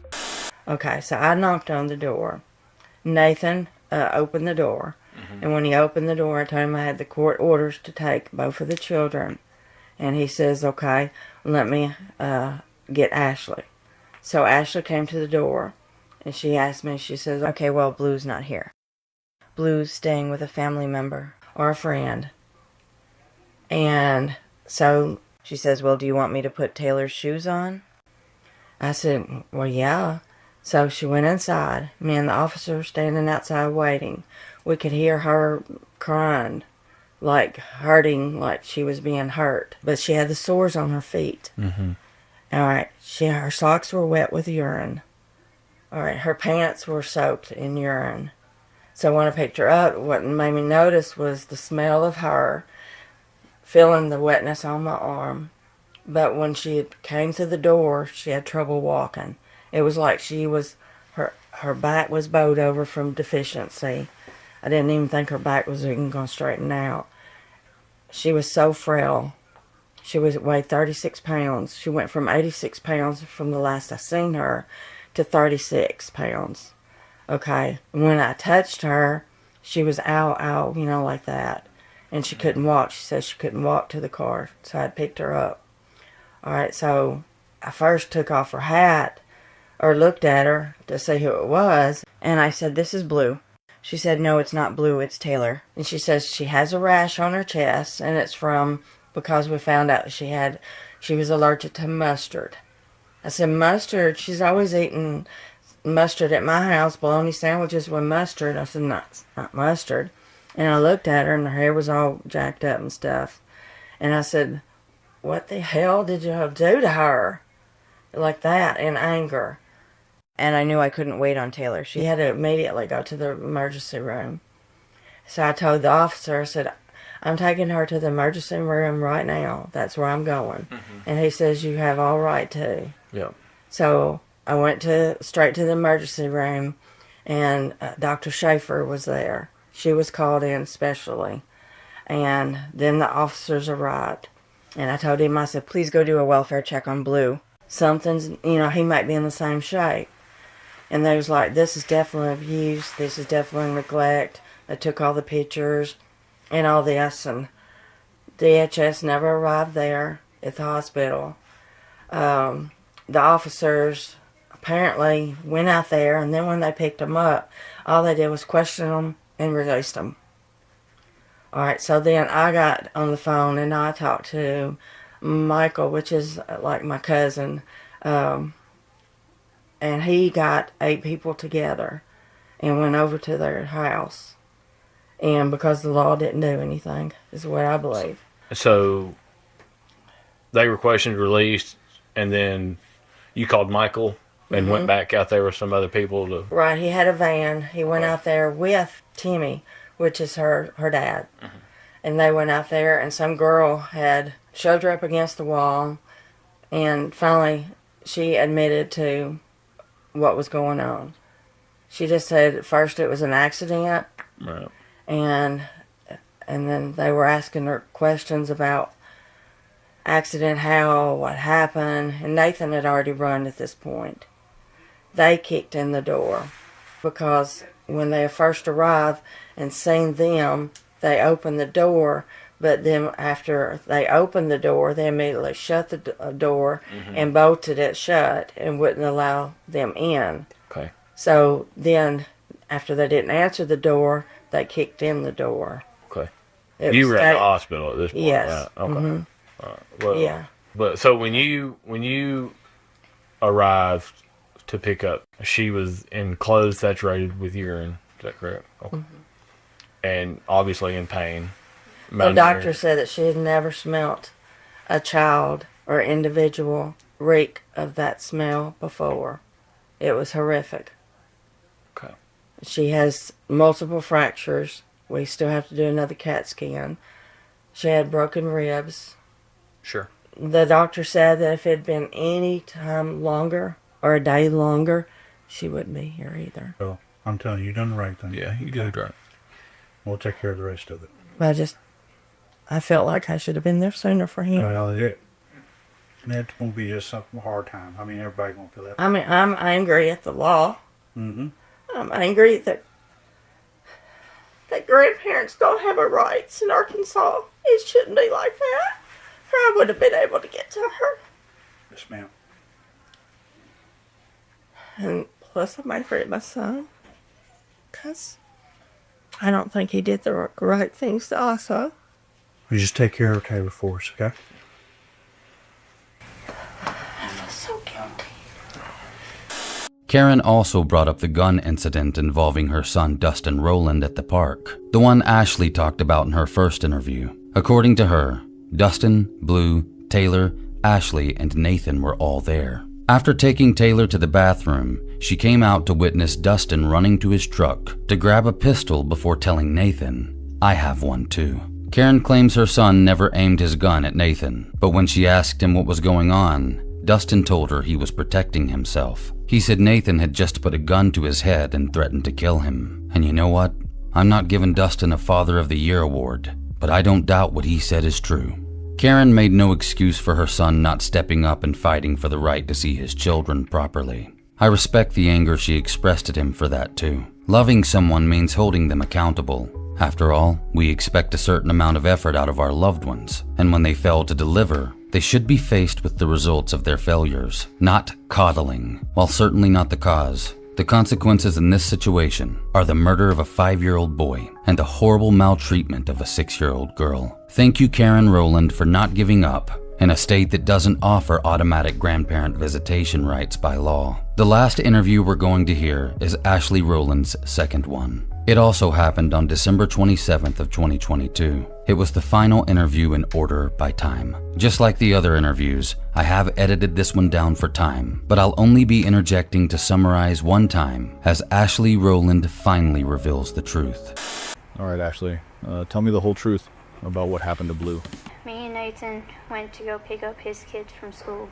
Okay, so I knocked on the door. Nathan opened the door, and when he opened the door, I told him I had the court orders to take both of the children. And he says, okay, let me get Ashley. So Ashley came to the door, and she asked me, she says, okay, well, Blue's not here. Blue's staying with a family member or a friend. And so she says, well, do you want me to put Taylor's shoes on? I said, well, yeah. So she went inside. Me and the officer were standing outside waiting. We could hear her crying, like hurting, like she was being hurt. But she had the sores on her feet. Mm-hmm. All right. Her socks were wet with urine. All right. Her pants were soaked in urine. So when I picked her up, what made me notice was the smell of her, feeling the wetness on my arm. But when she came through the door, she had trouble walking. It was like her back was bowed over from deficiency. I didn't even think her back was even going to straighten out. She was so frail. She weighed 36 pounds. She went from 86 pounds from the last I seen her to 36 pounds. Okay. When I touched her, she was ow, like that. And she couldn't walk. She said she couldn't walk to the car. So I picked her up. All right. So I first took off her hat or looked at her to see who it was. And I said, this is Blue. She said, no, it's not Blue, it's Taylor. And she says she has a rash on her chest, and it's because we found out she was allergic to mustard. I said, mustard? She's always eating mustard at my house, bologna sandwiches with mustard. I said, no, it's not mustard. And I looked at her, and her hair was all jacked up and stuff. And I said, what the hell did you do to her? Like that, in anger. And I knew I couldn't wait on Taylor. She had to immediately go to the emergency room. So I told the officer, I said, I'm taking her to the emergency room right now. That's where I'm going. Mm-hmm. And he says, you have all right to. Yeah. So I went straight to the emergency room, and Dr. Schaefer was there. She was called in specially. And then the officers arrived. And I told him, I said, please go do a welfare check on Blue. Something's, he might be in the same shape. And they was like, this is definitely abuse. This is definitely neglect. They took all the pictures and all this. And DHS never arrived there at the hospital. The officers apparently went out there, and then when they picked them up, all they did was question them and released them. All right, so then I got on the phone, and I talked to Michael, which is like my cousin, and he got 8 people together and went over to their house. And because the law didn't do anything, is what I believe. So they were questioned, released, and then you called Michael and went back out there with some other people to... Right, he had a van. He went out there with Timmy, which is her dad. Mm-hmm. And they went out there, and some girl had shoved her up against the wall, and finally she admitted to what was going on. She just said at first it was an accident, right. and then they were asking her questions about accident, what happened, and Nathan had already run at this point. They kicked in the door because when they first arrived and seen them, they opened the door, but then after they opened the door, they immediately shut the door and bolted it shut and wouldn't allow them in. Okay. So then, after they didn't answer the door, they kicked in the door. Okay. You were at the hospital at this point, yes. right? Okay. Mm-hmm. All right. Well, yeah. But so when you arrived to pick up, she was in clothes saturated with urine. Is that correct? Okay. Mm-hmm. And obviously in pain. The doctor said that she had never smelt a child or individual reek of that smell before. It was horrific. Okay. She has multiple fractures. We still have to do another CAT scan. She had broken ribs. Sure. the doctor said that if it had been any time longer or a day longer, she wouldn't be here either. Well, I'm telling you, you done the right thing. Yeah, you did right. We'll take care of the rest of it. But I felt like I should have been there sooner for him. Well, that's going to be just a hard time. I mean, everybody's going to feel that. I mean, I'm angry at the law. Mm-hmm. I'm angry that grandparents don't have a rights in Arkansas. It shouldn't be like that. Or I would have been able to get to her. Yes, ma'am. And plus, I'm angry at my son. Because I don't think he did the right things also. You just take care of Taylor for us, okay? I feel so guilty. Karen also brought up the gun incident involving her son Dustin Rowland at the park, the one Ashley talked about in her first interview. According to her, Dustin, Blue, Taylor, Ashley, and Nathan were all there. After taking Taylor to the bathroom, she came out to witness Dustin running to his truck to grab a pistol before telling Nathan, "I have one too." Karen claims her son never aimed his gun at Nathan, but when she asked him what was going on, Dustin told her he was protecting himself. He said Nathan had just put a gun to his head and threatened to kill him. And you know what? I'm not giving Dustin a Father of the Year award, but I don't doubt what he said is true. Karen made no excuse for her son not stepping up and fighting for the right to see his children properly. I respect the anger she expressed at him for that too. Loving someone means holding them accountable. After all, we expect a certain amount of effort out of our loved ones, and when they fail to deliver, they should be faced with the results of their failures, not coddling. While certainly not the cause, the consequences in this situation are the murder of a 5-year-old boy and the horrible maltreatment of a 6-year-old girl. Thank you, Karen Rowland, for not giving up in a state that doesn't offer automatic grandparent visitation rights by law. The last interview we're going to hear is Ashley Rowland's second one. It also happened on December 27th of 2022. It was the final interview in order by time. Just like the other interviews, I have edited this one down for time, but I'll only be interjecting to summarize one time as Ashley Rowland finally reveals the truth. All right, Ashley, tell me the whole truth about what happened to Blue. Me and Nathan went to go pick up his kids from school.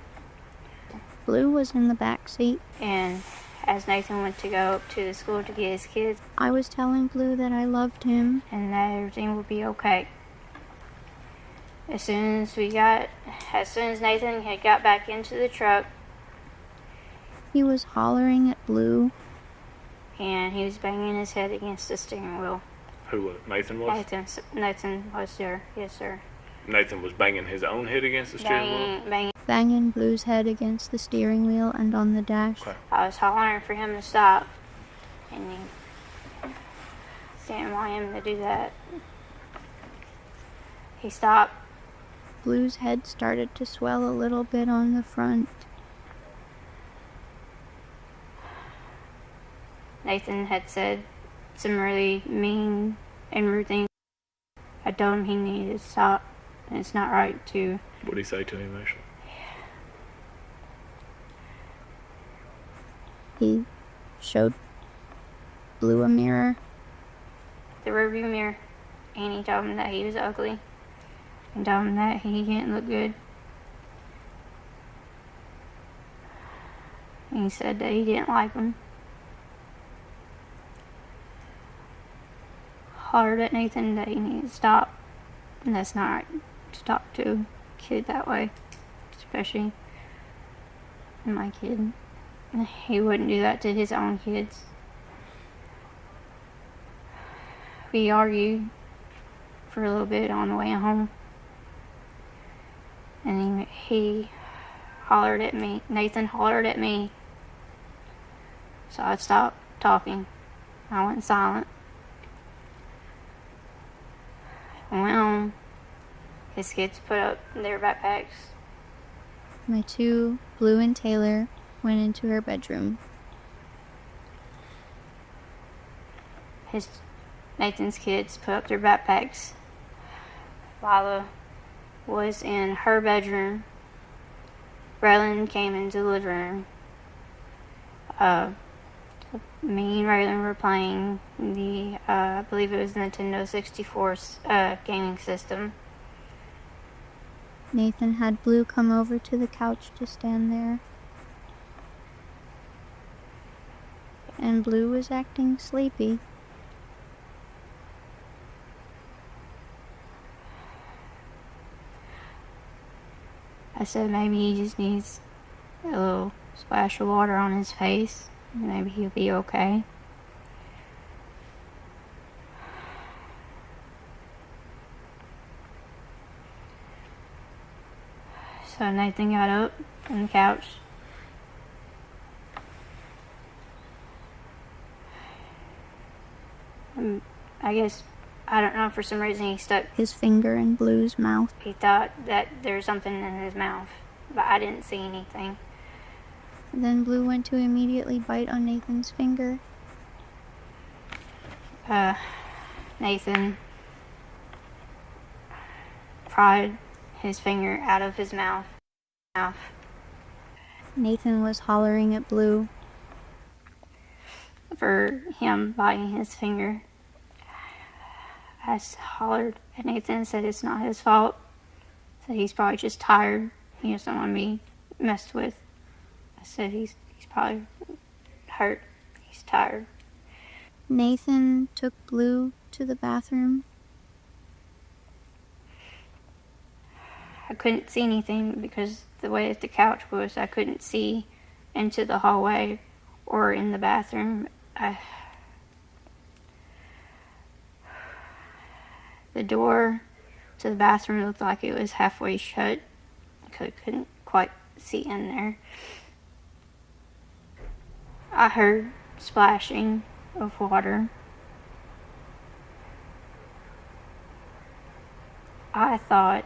Blue was in the back seat, and as Nathan went to go up to the school to get his kids, I was telling Blue that I loved him and that everything would be okay. As soon as Nathan had got back into the truck, he was hollering at Blue, and he was banging his head against the steering wheel. Who was Nathan was? Nathan was there, yes sir. Nathan was banging his own head against the steering wheel? Banging Blue's head against the steering wheel and on the dash. Okay. I was hollering for him to stop, and he didn't want him to do that. He stopped. Blue's head started to swell a little bit on the front. Nathan had said some really mean and rude things. I told him he needed to stop, and it's not right to. What did he say to him, Ashley? He showed Blue a mirror, the rearview mirror, and he told him that he was ugly, and told him that he didn't look good. And he said that he didn't like him. Hollered at Nathan that he needed to stop, and that's not right to talk to a kid that way, especially my kid. He wouldn't do that to his own kids. We argued for a little bit on the way home, and he hollered at me. Nathan hollered at me, so I stopped talking. I went silent. I went home. His kids put up their backpacks. My two, Blue and Taylor, went into her bedroom. Nathan's kids put up their backpacks. Lila was in her bedroom. Raylan came into the living room. Me and Raylan were playing the, I believe it was Nintendo 64 gaming system. Nathan had Blue come over to the couch to stand there. And Blue was acting sleepy. I said maybe he just needs a little splash of water on his face. Maybe he'll be okay. So Nathan got up from the couch. I guess, I don't know, for some reason he stuck his finger in Blue's mouth. He thought that there was something in his mouth, but I didn't see anything. Then Blue went to immediately bite on Nathan's finger. Nathan pried his finger out of his mouth. Nathan was hollering at Blue for him biting his finger. I hollered at Nathan and said it's not his fault. Said he's probably just tired. He doesn't want to be messed with. I said he's probably hurt. He's tired. Nathan took Blue to the bathroom. I couldn't see anything because the way that the couch was, I couldn't see into the hallway or in the bathroom. The door to the bathroom looked like it was halfway shut. I couldn't quite see in there. I heard splashing of water. I thought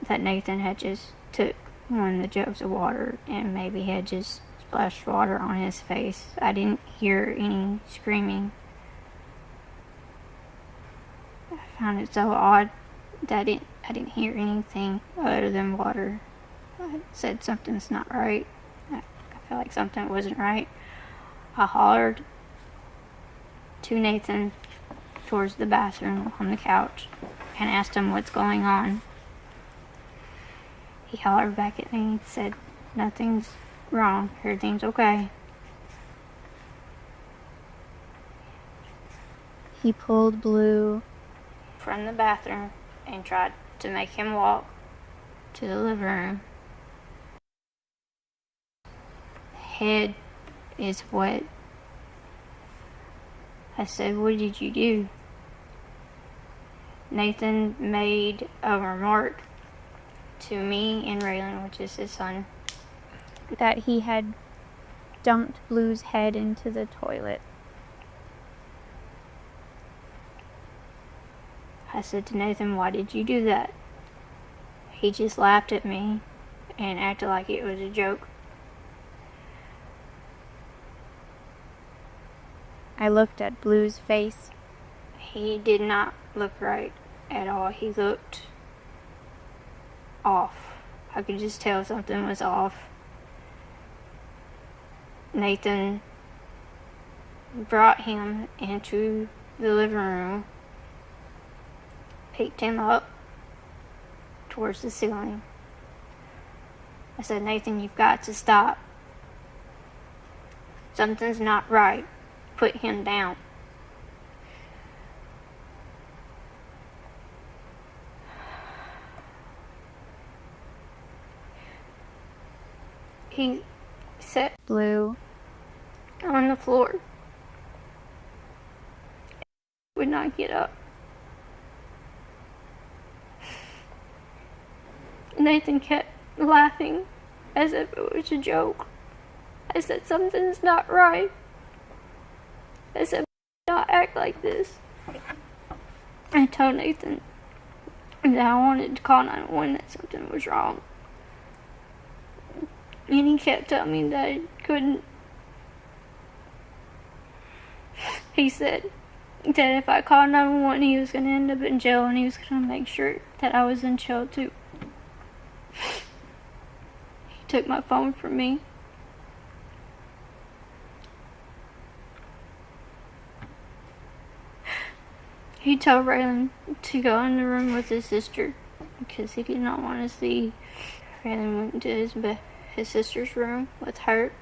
that Nathan had just took one of the jugs of water and maybe had just splashed water on his face. I didn't hear any screaming. I found it so odd that I didn't hear anything other than water. I said something's not right. I felt like something wasn't right. I hollered to Nathan towards the bathroom on the couch and asked him what's going on. He hollered back at me and said, "Nothing's wrong. Everything's okay." He pulled Blue from the bathroom and tried to make him walk to the living room. Head is wet. I said, "What did you do?" Nathan made a remark to me and Raylan, which is his son, that he had dumped Blue's head into the toilet. I said to Nathan, "Why did you do that?" He just laughed at me and acted like it was a joke. I looked at Blue's face. He did not look right at all. He looked off. I could just tell something was off. Nathan brought him into the living room, picked him up towards the ceiling. I said, "Nathan, you've got to stop. Something's not right. Put him down." He set Blue on the floor. Would not get up. Nathan kept laughing as if it was a joke. I said, "Something's not right." I said, "Not act like this." I told Nathan that I wanted to call 911, that something was wrong. And he kept telling me that I couldn't. He said that if I called 911, he was going to end up in jail, and he was going to make sure that I was in jail too. He took my phone from me. He told Raylan to go in the room with his sister because he did not want to see. Raylan went into his sister's room with her.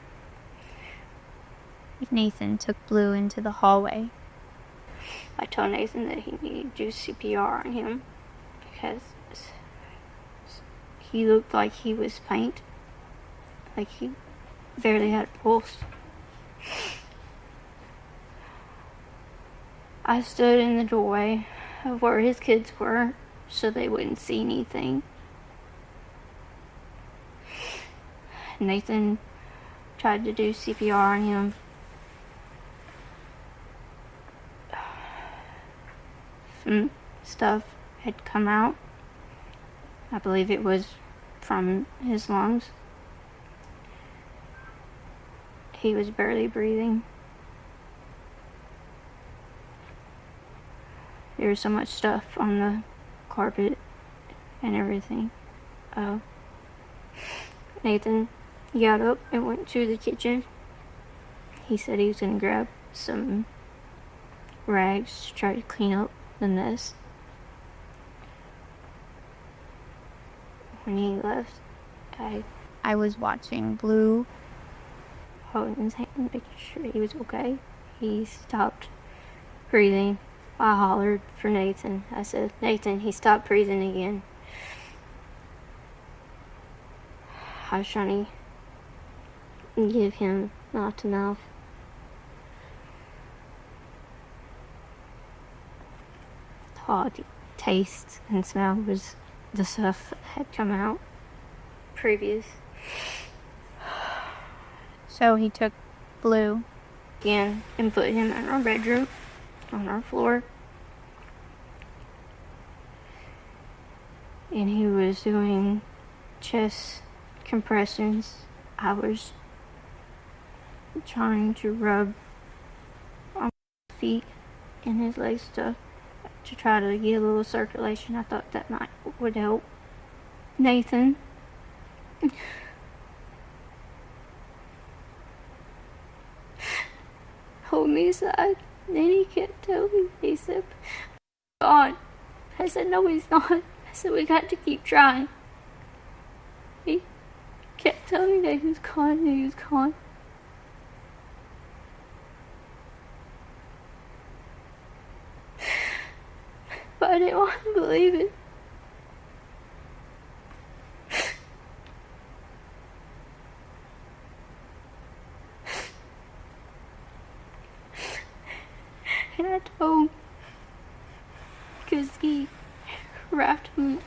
Nathan took Blue into the hallway. I told Nathan that he needed to do CPR on him because he looked like he was faint, like he barely had a pulse. I stood in the doorway of where his kids were so they wouldn't see anything. Nathan tried to do CPR on him. Some stuff had come out. I believe it was from his lungs. He was barely breathing. There was so much stuff on the carpet and everything. Nathan got up and went to the kitchen. He said he was going to grab some rags to try to clean up the mess. When he left, I was watching Blue, holding his hand, making sure he was okay. He stopped breathing. I hollered for Nathan. I said, "Nathan," he stopped breathing again. I was trying to give him mouth to mouth. All the taste and smell was the stuff that had come out previous. So he took Blue again and put him in our bedroom on our floor. And he was doing chest compressions. I was trying to rub on his feet and his legs to try to get a little circulation. I thought that would help. Nathan hold me aside, and he kept telling me, he said, "God." I said, "No, he's not." I said, "We got to keep trying." He kept telling me that he was gone, that he was gone. But I didn't want to believe it. And I told, because he wrapped him,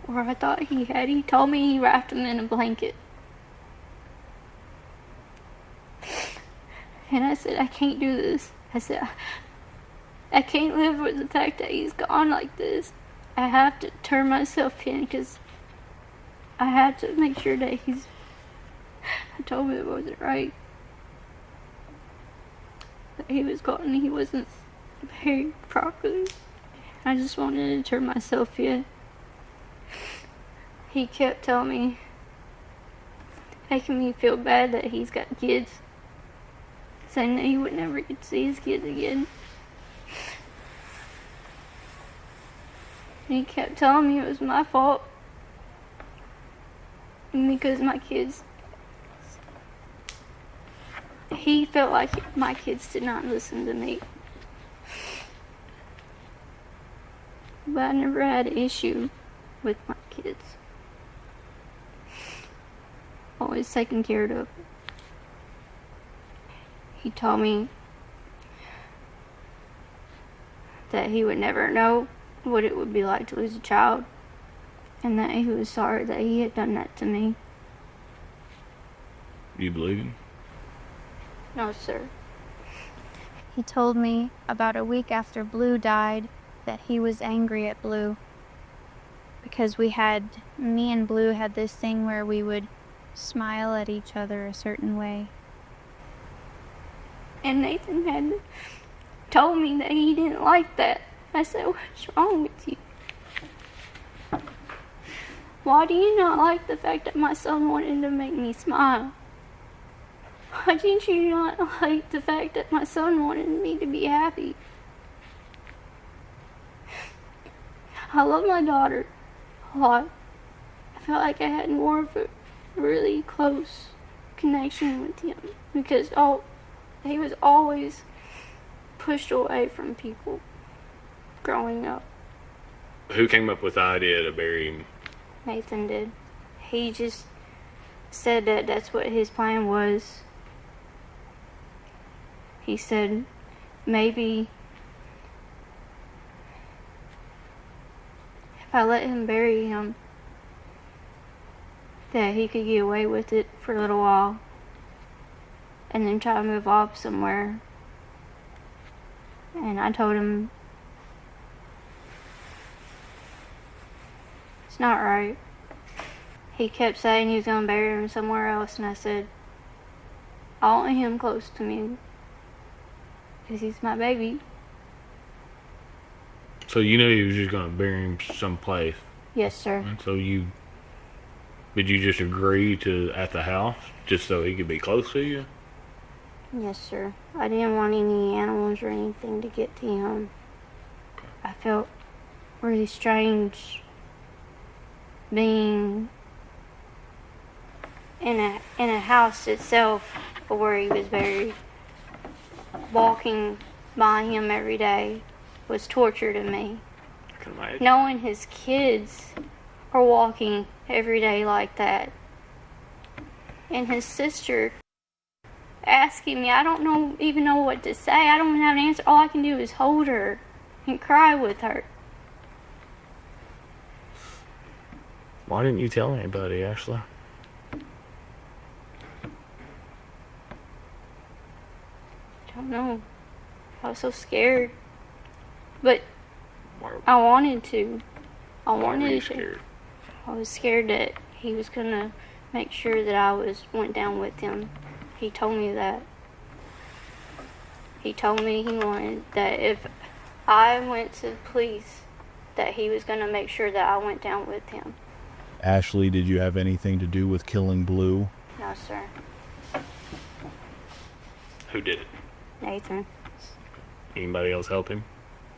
or I thought he told me he wrapped him in a blanket. And I said, "I can't do this." I said, I can't live with the fact that he's gone like this. I have to turn myself in because I had to make sure that I told him it wasn't right. That he was gone and he wasn't behaved properly. I just wanted to turn myself in. He kept telling me, making me feel bad that he's got kids, saying that he would never get to see his kids again. And he kept telling me it was my fault. And because my kids, he felt like my kids did not listen to me. But I never had an issue with my kids. Always taken care of. He told me that he would never know what it would be like to lose a child, and that he was sorry that he had done that to me. Do you believe him? No, sir. He told me about a week after Blue died that he was angry at Blue because me and Blue had this thing where we would smile at each other a certain way. And Nathan had told me that he didn't like that. I said, "What's wrong with you? Why do you not like the fact that my son wanted to make me smile? Why didn't you not like the fact that my son wanted me to be happy?" I love my daughter a lot. I felt like I had more of a really close connection with him because he was always pushed away from people growing up. Who came up with the idea to bury him? Nathan did. He just said that that's what his plan was. He said maybe if I let him bury him, that he could get away with it for a little while and then try to move off somewhere. And I told him it's not right. He kept saying he was going to bury him somewhere else, and I said, I want him close to me because he's my baby. So you knew he was just going to bury him someplace. Yes, sir. And so did you just agree to at the house just so he could be close to you? Yes, sir. I didn't want any animals or anything to get to him. I felt really strange being in a house itself where he was buried. Walking by him every day was torture to me. I can imagine. Knowing his kids are walking every day like that. And his sister asking me, I don't even know what to say. I don't have an answer. All I can do is hold her and cry with her. Why didn't you tell anybody, Ashley? I don't know. I was so scared. But I wanted to. Why were you scared? I was scared that he was going to make sure that I went down with him. He told me that. He told me he wanted that if I went to the police, that he was going to make sure that I went down with him. Ashley, did you have anything to do with killing Blue? No, sir. Who did it? Nathan. Anybody else help him?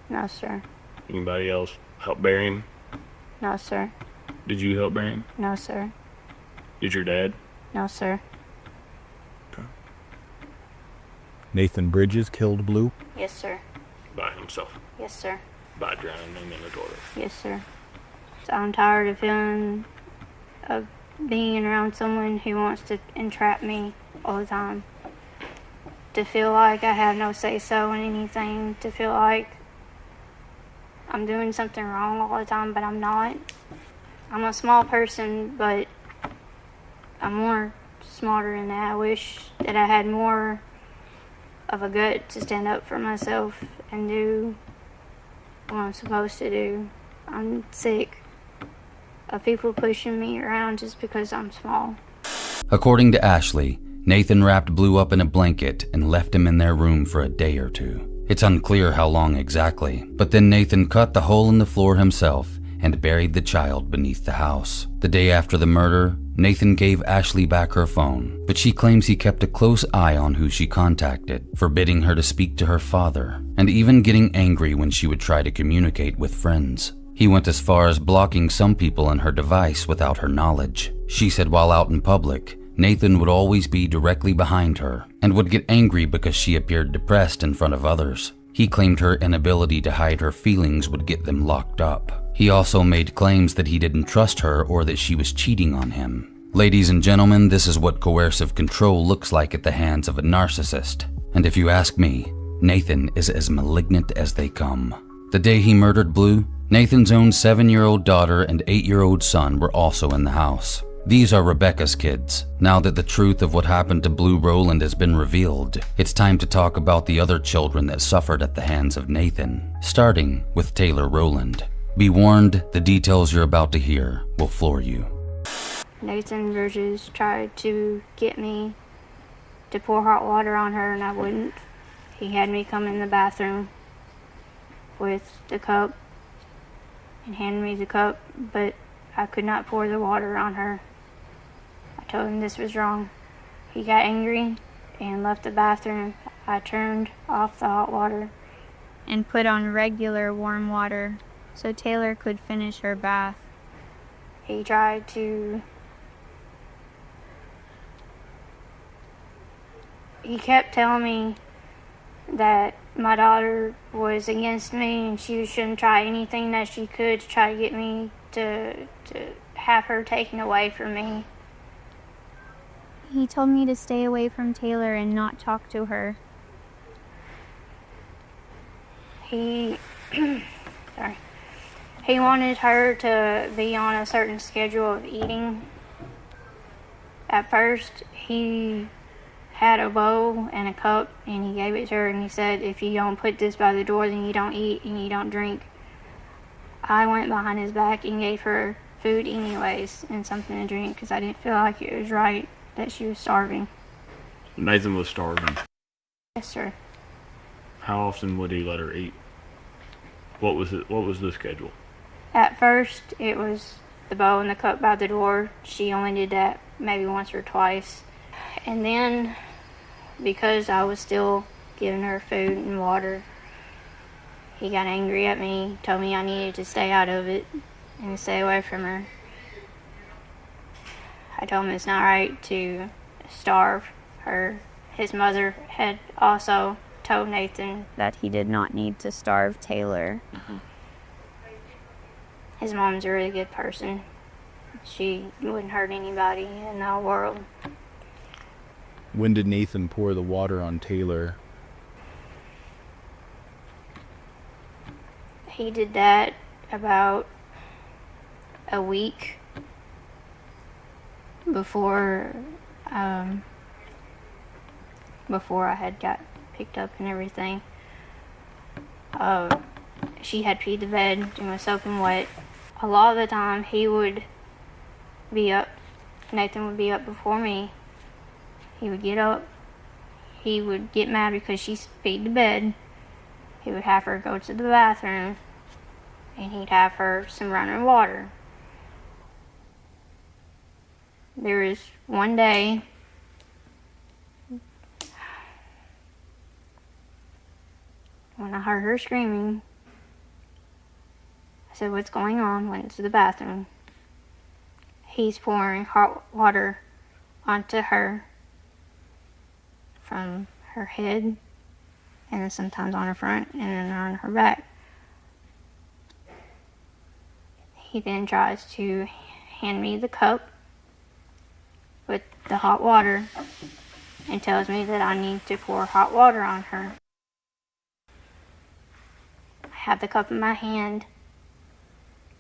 No, sir. Anybody else help bury him? No, sir. Did you help bury him? No, sir. Did your dad? No, sir. Nathan Bridges killed Blue? Yes, sir. By himself? Yes, sir. By drowning him in the toilet? Yes, sir. So I'm tired of being around someone who wants to entrap me all the time. To feel like I have no say-so in anything. To feel like I'm doing something wrong all the time, but I'm not. I'm a small person, but I'm more smarter than that. I wish that I had more of a gut to stand up for myself and do what I'm supposed to do. I'm sick of people pushing me around just because I'm small. According to Ashley, Nathan wrapped Blue up in a blanket and left him in their room for a day or two. It's unclear how long exactly, but then Nathan cut the hole in the floor himself and buried the child beneath the house. The day after the murder, Nathan gave Ashley back her phone, but she claims he kept a close eye on who she contacted, forbidding her to speak to her father, and even getting angry when she would try to communicate with friends. He went as far as blocking some people on her device without her knowledge. She said while out in public, Nathan would always be directly behind her and would get angry because she appeared depressed in front of others. He claimed her inability to hide her feelings would get them locked up. He also made claims that he didn't trust her or that she was cheating on him. Ladies and gentlemen, this is what coercive control looks like at the hands of a narcissist. And if you ask me, Nathan is as malignant as they come. The day he murdered Blue, Nathan's own 7-year-old daughter and 8-year-old son were also in the house. These are Rebecca's kids. Now that the truth of what happened to Blue Rowland has been revealed, it's time to talk about the other children that suffered at the hands of Nathan, starting with Taylor Rowland. Be warned, the details you're about to hear will floor you. Nathan Bridges tried to get me to pour hot water on her and I wouldn't. He had me come in the bathroom with the cup and hand me the cup, but I could not pour the water on her. I told him this was wrong. He got angry and left the bathroom. I turned off the hot water and put on regular warm water so Taylor could finish her bath. He tried to... He kept telling me that my daughter was against me and she shouldn't try anything that she could to try to get me to have her taken away from me. He told me to stay away from Taylor and not talk to her. He sorry. He wanted her to be on a certain schedule of eating. At first, he had a bowl and a cup and he gave it to her and he said, if you don't put this by the door, then you don't eat and you don't drink. I went behind his back and gave her food anyways and something to drink because I didn't feel like it was right that she was starving. Nathan was starving. Yes, sir. How often would he let her eat? What was it? What was the schedule? At first, it was the bowl and the cup by the door. She only did that maybe once or twice. And then, because I was still giving her food and water, he got angry at me, told me I needed to stay out of it and stay away from her. I told him it's not right to starve her. His mother had also told Nathan that he did not need to starve Taylor. His mom's a really good person. She wouldn't hurt anybody in the whole world. When did Nathan pour the water on Taylor? He did that about a week before I had got picked up and everything. She had peed the bed and was soaking wet. A lot of the time he would be up, Nathan would be up before me. He would get up, he would get mad because she peed the bed. He would have her go to the bathroom and he'd have her some running water. There was one day when I heard her screaming. I said, what's going on? Went to the bathroom. He's pouring hot water onto her from her head and then sometimes on her front and then on her back. He then tries to hand me the cup with the hot water and tells me that I need to pour hot water on her. I have the cup in my hand.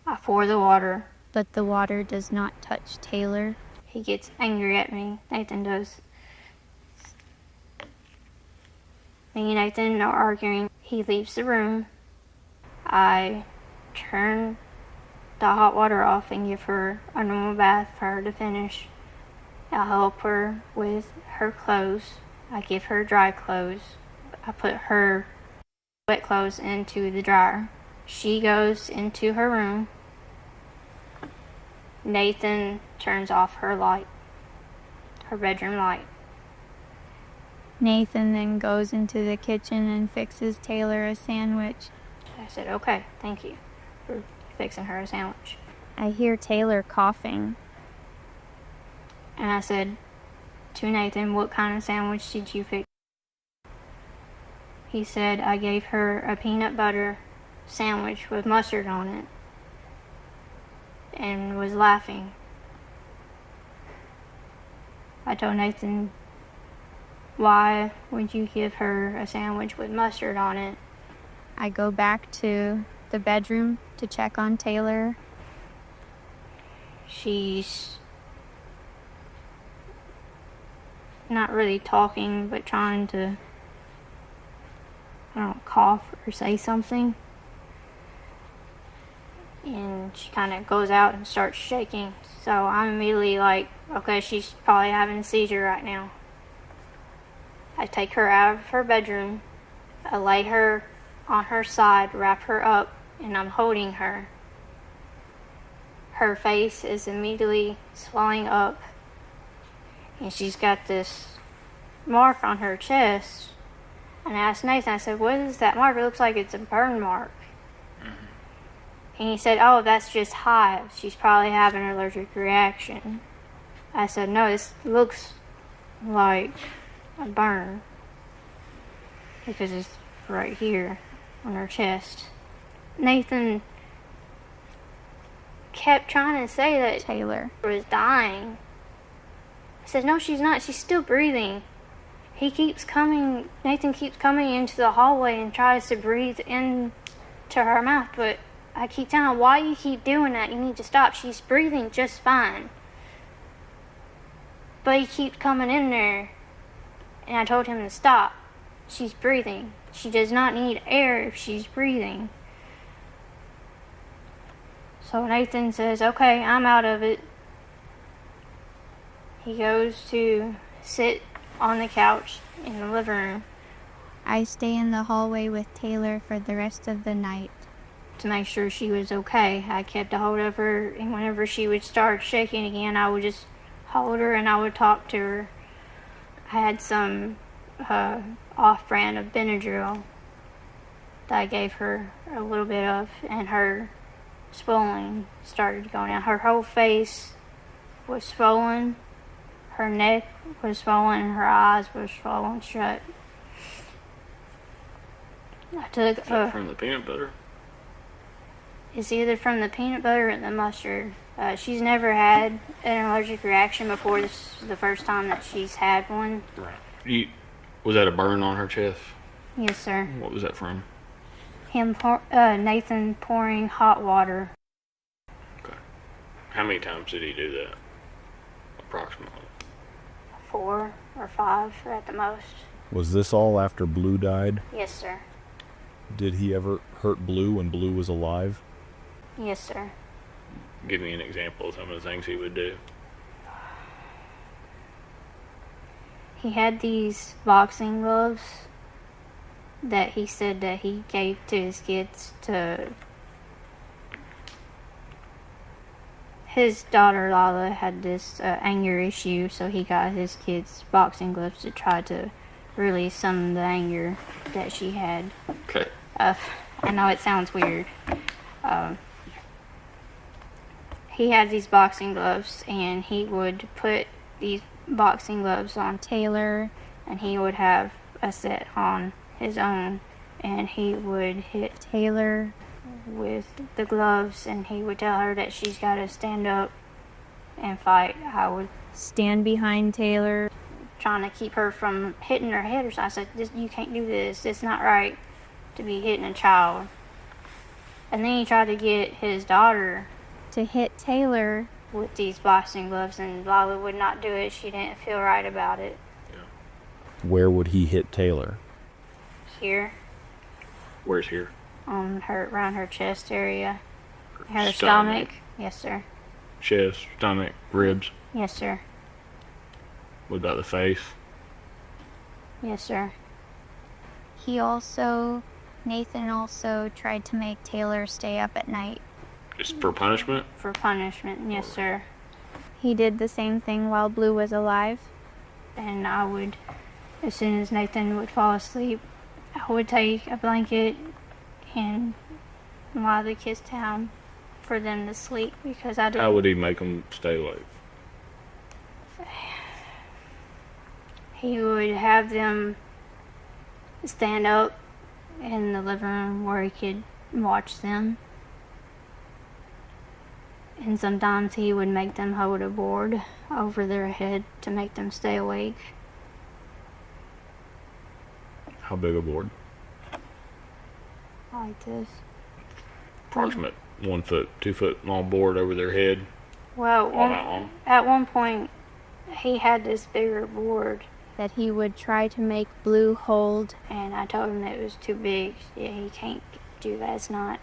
I pour the water. But the water does not touch Taylor. He gets angry at me. Nathan does. Me and Nathan are arguing. He leaves the room. I turn the hot water off and give her a normal bath for her to finish. I help her with her clothes. I give her dry clothes. I put her wet clothes into the dryer. She goes into her room. Nathan turns off her light, her bedroom light. Nathan then goes into the kitchen and fixes Taylor a sandwich. I said, okay, thank you for fixing her a sandwich. I hear Taylor coughing. And I said to Nathan, what kind of sandwich did you fix? He said, I gave her a peanut butter sandwich with mustard on it. And was laughing. I told Nathan, why would you give her a sandwich with mustard on it? I go back to the bedroom to check on Taylor. She's not really talking, but trying to, cough or say something. And she kind of goes out and starts shaking. So I'm immediately like, okay, she's probably having a seizure right now. I take her out of her bedroom. I lay her on her side, wrap her up, and I'm holding her. Her face is immediately swelling up. And she's got this mark on her chest. And I asked Nathan, I said, what is that mark? It looks like it's a burn mark. And he said, oh, that's just hives. She's probably having an allergic reaction. I said, no, this looks like a burn. Because it's right here on her chest. Nathan kept trying to say that Taylor was dying. I said, no, she's not. She's still breathing. Nathan keeps coming into the hallway and tries to breathe into her mouth, but I keep telling him, why you keep doing that? You need to stop. She's breathing just fine. But he keeps coming in there, and I told him to stop. She's breathing. She does not need air if she's breathing. So Nathan says, okay, I'm out of it. He goes to sit on the couch in the living room. I stay in the hallway with Taylor for the rest of the night. To make sure she was okay, I kept a hold of her, and whenever she would start shaking again, I would just hold her and I would talk to her. I had some off-brand of Benadryl that I gave her a little bit of, and her swelling started going down. Her whole face was swollen, her neck was swollen, and her eyes were swollen shut. I took Is that from the peanut butter? It's either from the peanut butter or the mustard. She's never had an allergic reaction before. This is the first time that she's had one. Right. Was that a burn on her chest? Yes, sir. What was that from? Nathan pouring hot water. Okay. How many times did he do that? Approximately. 4 or 5 at the most. Was this all after Blue died? Yes, sir. Did he ever hurt Blue when Blue was alive? Yes, sir. Give me an example of some of the things he would do. He had these boxing gloves that he said that he gave to his kids to... His daughter Lala had this anger issue, so he got his kids boxing gloves to try to release some of the anger that she had. Okay. I know it sounds weird. He had these boxing gloves, and he would put these boxing gloves on Taylor, and he would have a set on his own, and he would hit Taylor with the gloves, and he would tell her that she's got to stand up and fight. I would stand behind Taylor, trying to keep her from hitting her head or something. I said, you can't do this. It's not right to be hitting a child. And then he tried to get his daughter to hit Taylor with these boxing gloves, and Lila would not do it. She didn't feel right about it. Where would he hit Taylor? Here. Where's here? On her, around her chest area. Her stomach. Yes, sir. Chest, stomach, ribs. Yes, sir. What about the face? Yes, sir. Nathan also tried to make Taylor stay up at night. Just for punishment? For punishment, yes, sir. He did the same thing while Blue was alive. And I would, as soon as Nathan would fall asleep, I would take a blanket and lie the kids down for them to sleep, because I didn't. How would he make them stay awake? He would have them stand up in the living room where he could watch them. And sometimes he would make them hold a board over their head to make them stay awake. How big a board? Like this. Approximate 1 foot, 2 foot long board over their head. Well, All that long. at one point, he had this bigger board that he would try to make Blue hold. And I told him that it was too big. Yeah, he can't do that. It's not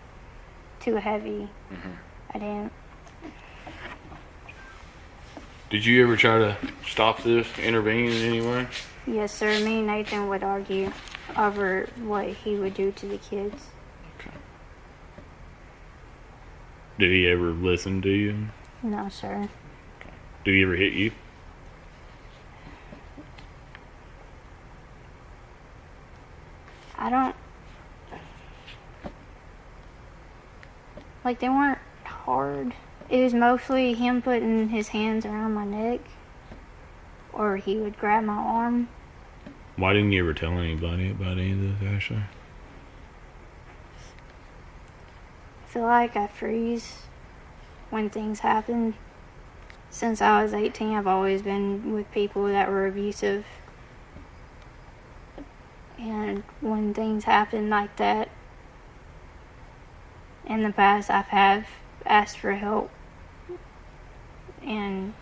too heavy. I didn't. Did you ever try to stop this, intervene in any way? Yes, sir. Me and Nathan would argue over what he would do to the kids. Okay. Did he ever listen to you? No, sir. Did he ever hit you? Like, they weren't hard. It was mostly him putting his hands around my neck, or he would grab my arm. Why didn't you ever tell anybody about any of this, Ashley? I feel like I freeze when things happen. Since I was 18, I've always been with people that were abusive. And when things happen like that, in the past, have asked for help. And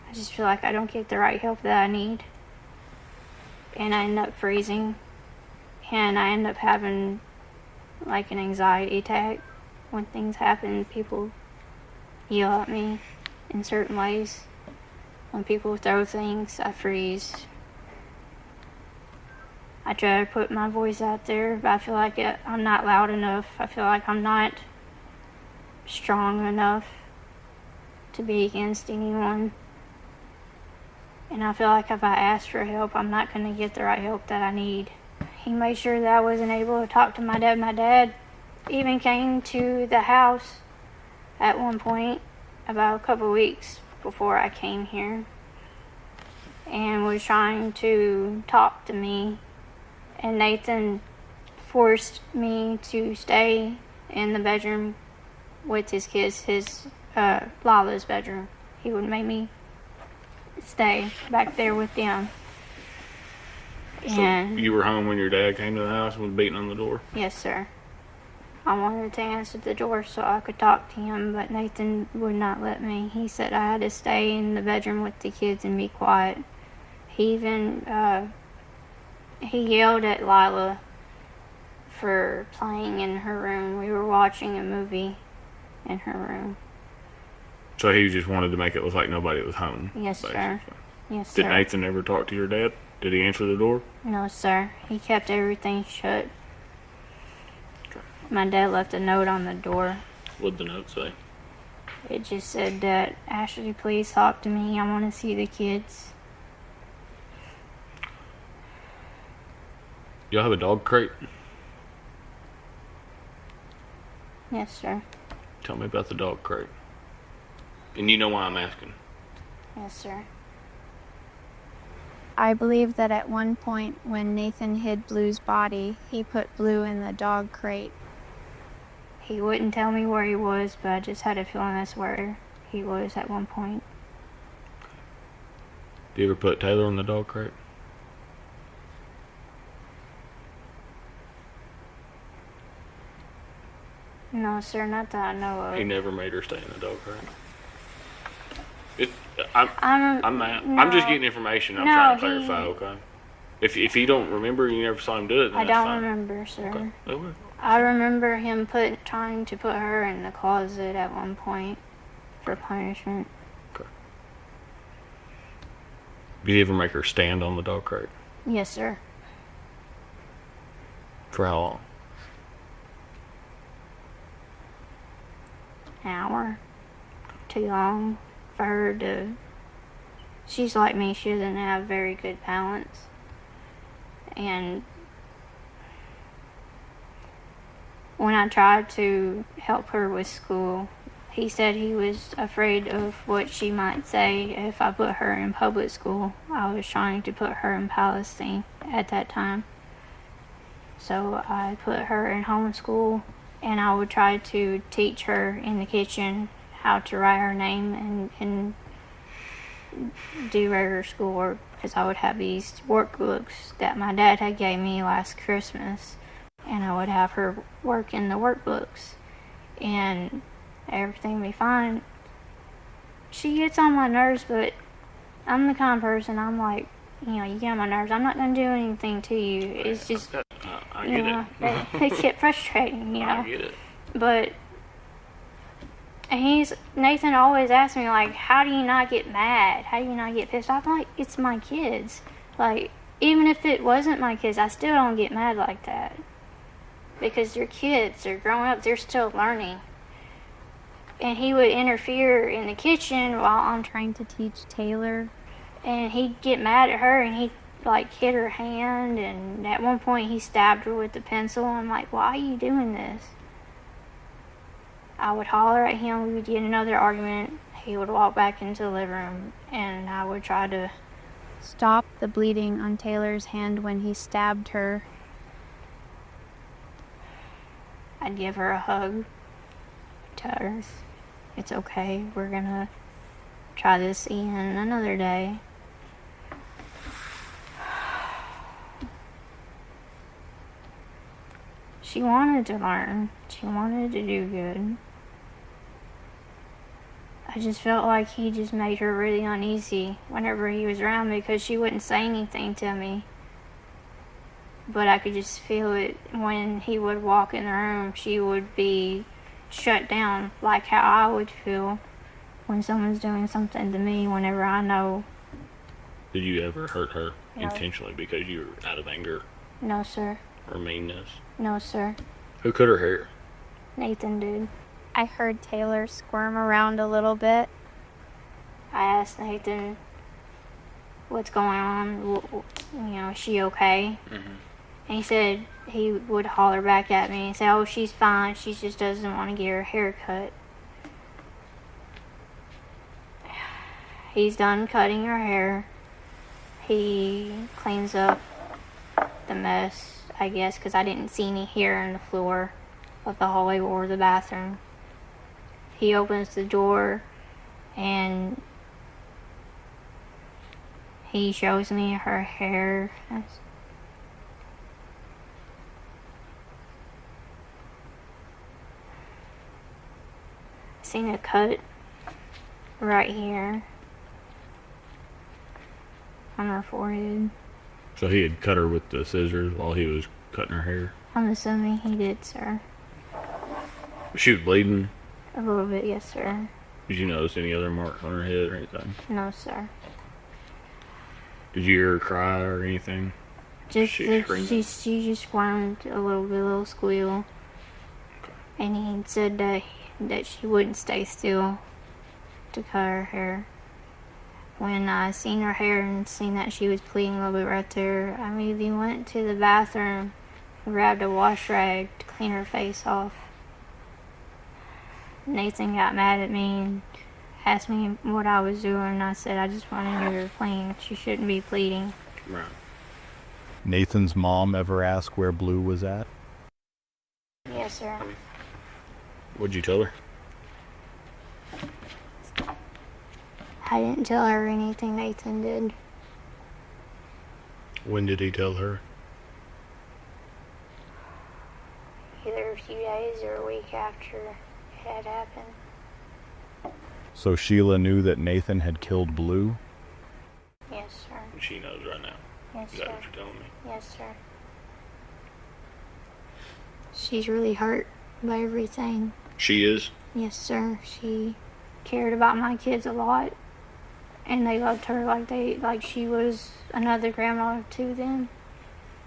I just feel like I don't get the right help that I need. And I end up freezing. And I end up having like an anxiety attack. When things happen, people yell at me in certain ways. When people throw things, I freeze. I try to put my voice out there, but I feel like I'm not loud enough. I feel like I'm not strong enough to be against anyone. And I feel like if I ask for help, I'm not going to get the right help that I need. He made sure that I wasn't able to talk to my dad. My dad even came to the house at one point about a couple weeks before I came here and was trying to talk to me. And Nathan forced me to stay in the bedroom with his kids, Lala's bedroom. He would make me stay back there with them. And so you were home when your dad came to the house and was beating on the door? Yes, sir. I wanted to answer the door so I could talk to him, but Nathan would not let me. He said I had to stay in the bedroom with the kids and be quiet. He even he yelled at Lila for playing in her room. We were watching a movie in her room. So he just wanted to make it look like nobody was home? Yes, basically. sir. Yes, sir. Did Nathan ever talk to your dad? Did he answer the door? No, sir. He kept everything shut. My dad left a note on the door. What'd the note say? It just said that, Ashley, please talk to me. I want to see the kids. Y'all have a dog crate? Yes, sir. Tell me about the dog crate. And you know why I'm asking. Yes, sir. I believe that at one point when Nathan hid Blue's body, he put Blue in the dog crate. He wouldn't tell me where he was, but I just had a feeling that's where he was at one point. Do you ever put Taylor in the dog crate? No, sir, not that I know of. He never made her stay in the dog crate. No. I'm just getting information. I'm trying to clarify. Okay. If you don't remember, you never saw him do it. Then I that's don't fine. remember, sir. Okay. Okay. I remember him trying to put her in the closet at one point for punishment. Okay. Did you ever make her stand on the dog crate? Yes, sir. For how long? An hour. Too long for her to... She's like me, she doesn't have very good balance. And when I tried to help her with school, he said he was afraid of what she might say if I put her in public school. I was trying to put her in Palestine at that time. So I put her in homeschool, and I would try to teach her in the kitchen how to write her name and do regular schoolwork, because I would have these workbooks that my dad had gave me last Christmas, and I would have her work in the workbooks, and everything would be fine. She gets on my nerves, but I'm the kind of person, I'm like, you get on my nerves, I'm not going to do anything to you. It's just, I get it. It get frustrating, I get it. But Nathan always asks me, like, how do you not get mad? How do you not get pissed off? I'm like, it's my kids. Like, even if it wasn't my kids, I still don't get mad like that. Because they're kids, they're growing up, they're still learning. And he would interfere in the kitchen while I'm trying to teach Taylor. And he'd get mad at her, and he'd, like, hit her hand. And at one point, he stabbed her with the pencil. I'm like, why are you doing this? I would holler at him, we would get in another argument, he would walk back into the living room, and I would try to stop the bleeding on Taylor's hand when he stabbed her. I'd give her a hug, tell her it's okay, we're gonna try this again another day. She wanted to learn. She wanted to do good. I just felt like he just made her really uneasy whenever he was around me because she wouldn't say anything to me. But I could just feel it when he would walk in the room. She would be shut down, like how I would feel when someone's doing something to me whenever I know. Did you ever hurt her No. intentionally because you were out of anger No, sir. or meanness? No, sir. Who cut her hair? Nathan did. I heard Taylor squirm around a little bit. I asked Nathan, what's going on? Is she okay? And he said he would holler back at me and say, oh, she's fine. She just doesn't want to get her hair cut. He's done cutting her hair. He cleans up the mess, I guess, because I didn't see any hair on the floor of the hallway or the bathroom. He opens the door and he shows me her hair. I seen a cut right here on her forehead. So he had cut her with the scissors while he was cutting her hair. I'm assuming he did, sir. She was bleeding. A little bit, yes, sir. Did you notice any other marks on her head or anything? No, sir. Did you hear her cry or anything? Just She she just squirmed a little squeal. And he said that she wouldn't stay still to cut her hair. When I seen her hair and seen that she was bleeding a little bit right there, I immediately went to the bathroom and grabbed a wash rag to clean her face off. Nathan got mad at me and asked me what I was doing, and I said I just wanted her clean. She shouldn't be bleeding. Right. Nathan's mom ever ask where Blue was at? Yes, sir. What'd you tell her? I didn't tell her anything Nathan did. When did he tell her? Either a few days or a week after it had happened. So Sheila knew that Nathan had killed Blue? Yes, sir. She knows right now. Yes, Is that sir. what you're telling me? Yes, sir. She's really hurt by everything. She is? Yes, sir. She cared about my kids a lot, and they loved her like she was another grandma to them.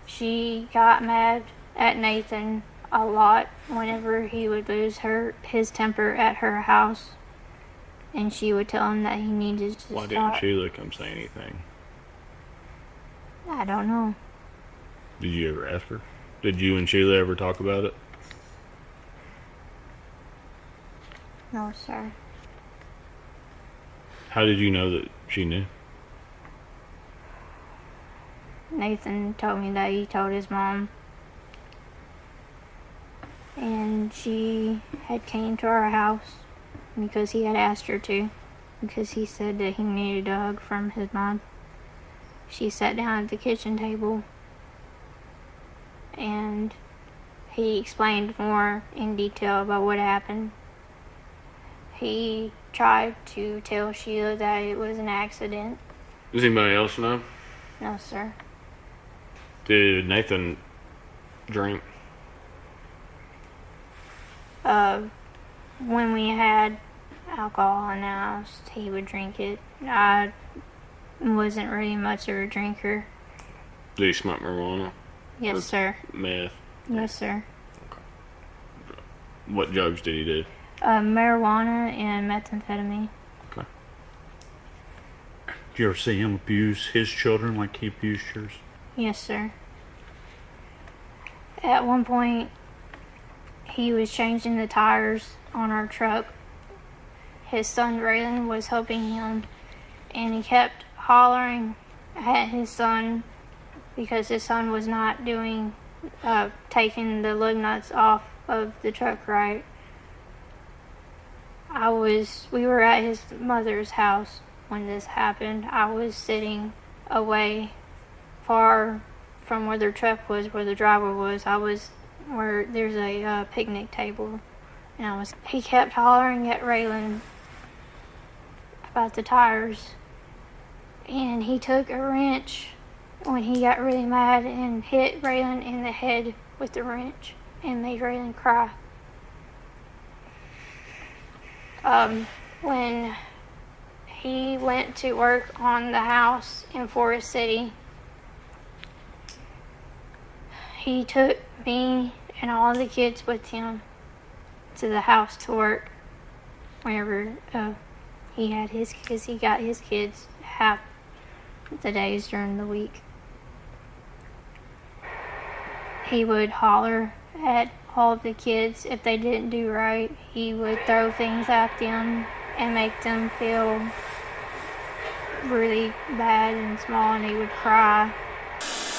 She got mad at Nathan a lot whenever he would lose his temper at her house, and she would tell him that he needed to Why stop. didn't Sheila come say anything? I don't know. Did you ever ask her? Did you and Sheila ever talk about it? No, sir. How did you know that she knew? Nathan told me that he told his mom, and she had came to our house because he had asked her to, because he said that he needed a hug from his mom. She sat down at the kitchen table and he explained more in detail about what happened. He tried to tell Sheila that it was an accident. Does anybody else know? No, sir. Did Nathan drink? When we had alcohol in the house, he would drink it. I wasn't really much of a drinker. Did he smoke marijuana? Yes, Or sir. Meth? Yes, sir. What drugs did he do? Marijuana and methamphetamine. Okay. Did you ever see him abuse his children like he abused yours? Yes, sir. At one point, he was changing the tires on our truck. His son Raylan was helping him, and he kept hollering at his son because his son was not taking the lug nuts off of the truck right. We were at his mother's house when this happened. I was sitting away far from where the truck was, where the driver was. I was where there's a picnic table, and he kept hollering at Raylan about the tires, and he took a wrench when he got really mad and hit Raylan in the head with the wrench and made Raylan cry. When he went to work on the house in Forest City, he took me and all the kids with him to the house to work whenever he had his kids. He got his kids half the days during the week. He would holler at all of the kids if they didn't do right. He would throw things at them and make them feel really bad and small, and he would cry.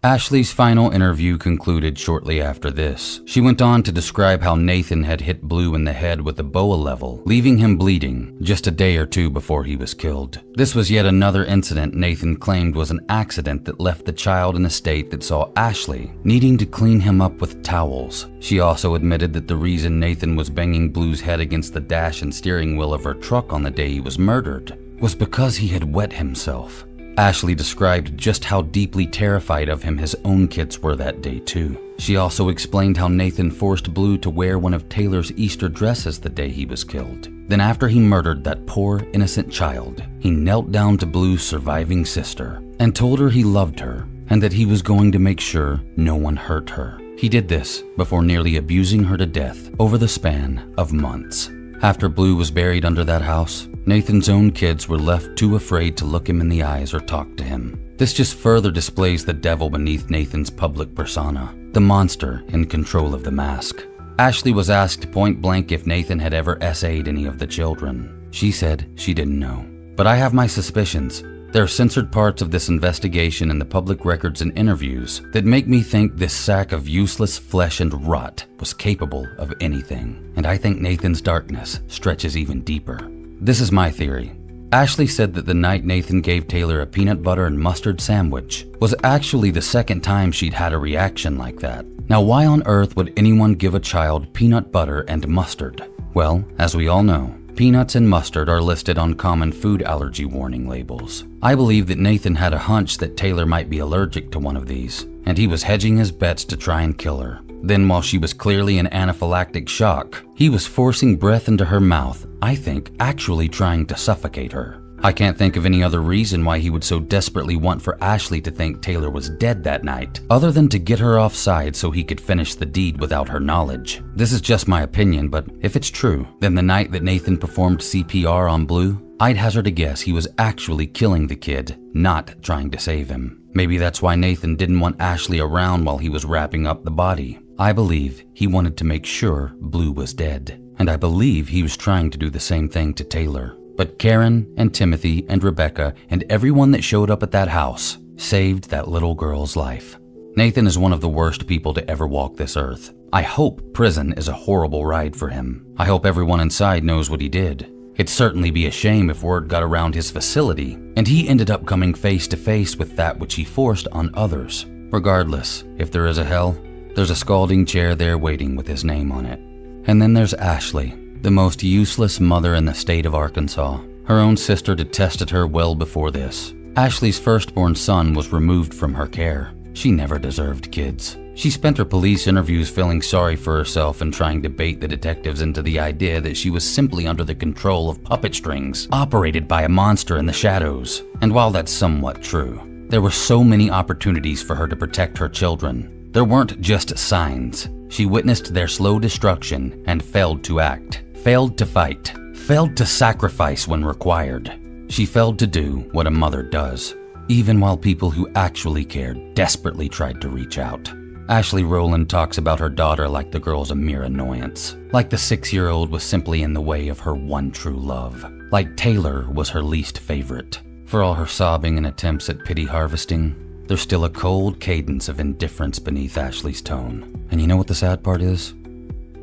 Ashley's final interview concluded shortly after this. She went on to describe how Nathan had hit Blue in the head with a BOA level, leaving him bleeding just a day or two before he was killed. This was yet another incident Nathan claimed was an accident that left the child in a state that saw Ashley needing to clean him up with towels. She also admitted that the reason Nathan was banging Blue's head against the dash and steering wheel of her truck on the day he was murdered was because he had wet himself. Ashley described just how deeply terrified of him his own kids were that day too. She also explained how Nathan forced Blue to wear one of Taylor's Easter dresses the day he was killed. Then after he murdered that poor, innocent child, he knelt down to Blue's surviving sister and told her he loved her and that he was going to make sure no one hurt her. He did this before nearly abusing her to death over the span of months. After Blue was buried under that house, Nathan's own kids were left too afraid to look him in the eyes or talk to him. This just further displays the devil beneath Nathan's public persona, the monster in control of the mask. Ashley was asked point blank if Nathan had ever SA'd any of the children. She said she didn't know. But I have my suspicions. There are censored parts of this investigation in the public records and interviews that make me think this sack of useless flesh and rot was capable of anything. And I think Nathan's darkness stretches even deeper. This is my theory. Ashley said that the night Nathan gave Taylor a peanut butter and mustard sandwich was actually the second time she'd had a reaction like that. Now, why on earth would anyone give a child peanut butter and mustard? Well, as we all know, peanuts and mustard are listed on common food allergy warning labels. I believe that Nathan had a hunch that Taylor might be allergic to one of these, and he was hedging his bets to try and kill her. Then, while she was clearly in anaphylactic shock, he was forcing breath into her mouth, I think actually trying to suffocate her. I can't think of any other reason why he would so desperately want for Ashley to think Taylor was dead that night, other than to get her offside so he could finish the deed without her knowledge. This is just my opinion, but if it's true, then the night that Nathan performed CPR on Blue, I'd hazard a guess he was actually killing the kid, not trying to save him. Maybe that's why Nathan didn't want Ashley around while he was wrapping up the body. I believe he wanted to make sure Blue was dead, and I believe he was trying to do the same thing to Taylor. But Karen and Timothy and Rebecca and everyone that showed up at that house saved that little girl's life. Nathan is one of the worst people to ever walk this earth. I hope prison is a horrible ride for him. I hope everyone inside knows what he did. It'd certainly be a shame if word got around his facility and he ended up coming face to face with that which he forced on others. Regardless, if there is a hell, there's a scalding chair there waiting with his name on it. And then there's Ashley, the most useless mother in the state of Arkansas. Her own sister detested her well before this. Ashley's firstborn son was removed from her care. She never deserved kids. She spent her police interviews feeling sorry for herself and trying to bait the detectives into the idea that she was simply under the control of puppet strings, operated by a monster in the shadows. And while that's somewhat true, there were so many opportunities for her to protect her children. There weren't just signs. She witnessed their slow destruction and failed to act, failed to fight, failed to sacrifice when required. She failed to do what a mother does, even while people who actually cared desperately tried to reach out. Ashley Rowland talks about her daughter like the girl's a mere annoyance, like the 6-year-old was simply in the way of her one true love, like Taylor was her least favorite. For all her sobbing and attempts at pity harvesting, there's still a cold cadence of indifference beneath Ashley's tone. And you know what the sad part is?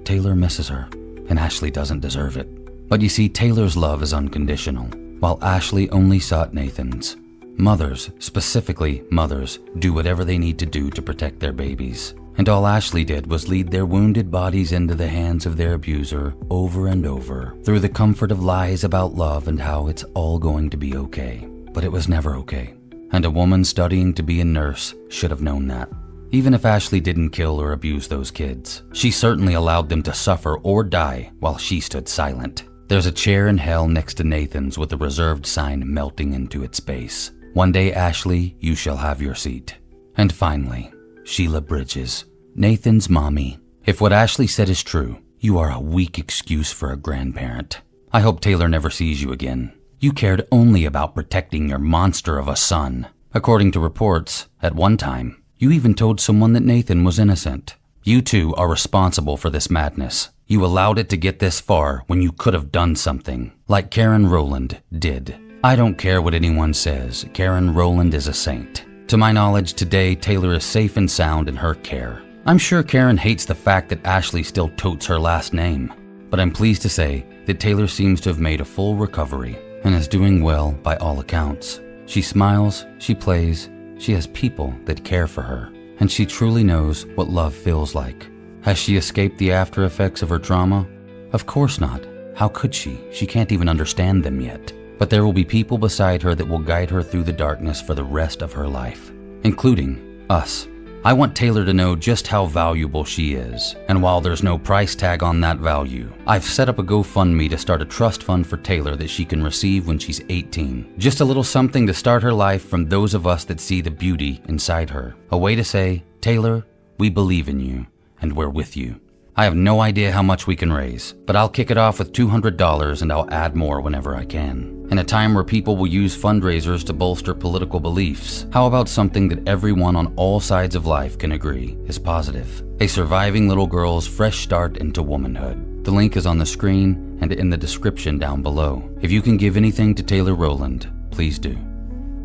Taylor misses her, and Ashley doesn't deserve it. But you see, Taylor's love is unconditional, while Ashley only sought Nathan's. Mothers, specifically mothers, do whatever they need to do to protect their babies. And all Ashley did was lead their wounded bodies into the hands of their abuser over and over, through the comfort of lies about love and how it's all going to be okay. But it was never okay. And a woman studying to be a nurse should have known that. Even if Ashley didn't kill or abuse those kids, she certainly allowed them to suffer or die while she stood silent. There's a chair in hell next to Nathan's with a reserved sign melting into its base. One day, Ashley, you shall have your seat. And finally, Sheila Bridges, Nathan's mommy. If what Ashley said is true, you are a weak excuse for a grandparent. I hope Taylor never sees you again. You cared only about protecting your monster of a son. According to reports, at one time, you even told someone that Nathan was innocent. You two are responsible for this madness. You allowed it to get this far when you could have done something, like Karen Rowland did. I don't care what anyone says, Karen Rowland is a saint. To my knowledge, today, Taylor is safe and sound in her care. I'm sure Karen hates the fact that Ashley still totes her last name, but I'm pleased to say that Taylor seems to have made a full recovery and is doing well by all accounts. She smiles, she plays, she has people that care for her, and she truly knows what love feels like. Has she escaped the after effects of her trauma? Of course not. How could she? She can't even understand them yet. But there will be people beside her that will guide her through the darkness for the rest of her life, including us. I want Taylor to know just how valuable she is, and while there's no price tag on that value, I've set up a GoFundMe to start a trust fund for Taylor that she can receive when she's 18. Just a little something to start her life from those of us that see the beauty inside her. A way to say, Taylor, we believe in you, and we're with you. I have no idea how much we can raise, but I'll kick it off with $200 and I'll add more whenever I can. In a time where people will use fundraisers to bolster political beliefs, how about something that everyone on all sides of life can agree is positive? A surviving little girl's fresh start into womanhood. The link is on the screen and in the description down below. If you can give anything to Taylor Rowland, please do.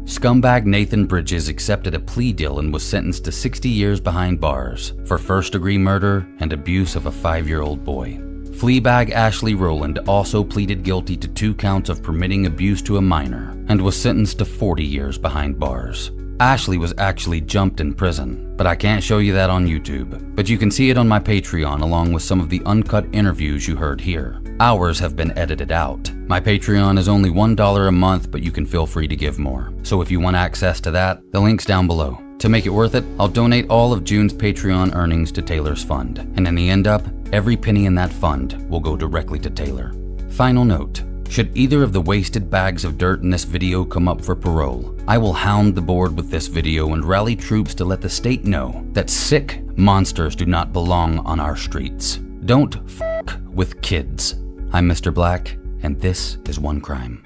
Scumbag Nathan Bridges accepted a plea deal and was sentenced to 60 years behind bars for first-degree murder and abuse of a 5-year-old boy. Fleabag Ashley Rowland also pleaded guilty to 2 counts of permitting abuse to a minor and was sentenced to 40 years behind bars. Ashley was actually jumped in prison, but I can't show you that on YouTube. But you can see it on my Patreon along with some of the uncut interviews you heard here. Ours have been edited out. My Patreon is only $1 a month, but you can feel free to give more. So if you want access to that, the link's down below. To make it worth it, I'll donate all of June's Patreon earnings to Taylor's fund. And in the end up, every penny in that fund will go directly to Taylor. Final note. Should either of the wasted bags of dirt in this video come up for parole, I will hound the board with this video and rally troops to let the state know that sick monsters do not belong on our streets. Don't f*** with kids. I'm Mr. Black, and this is One Crime.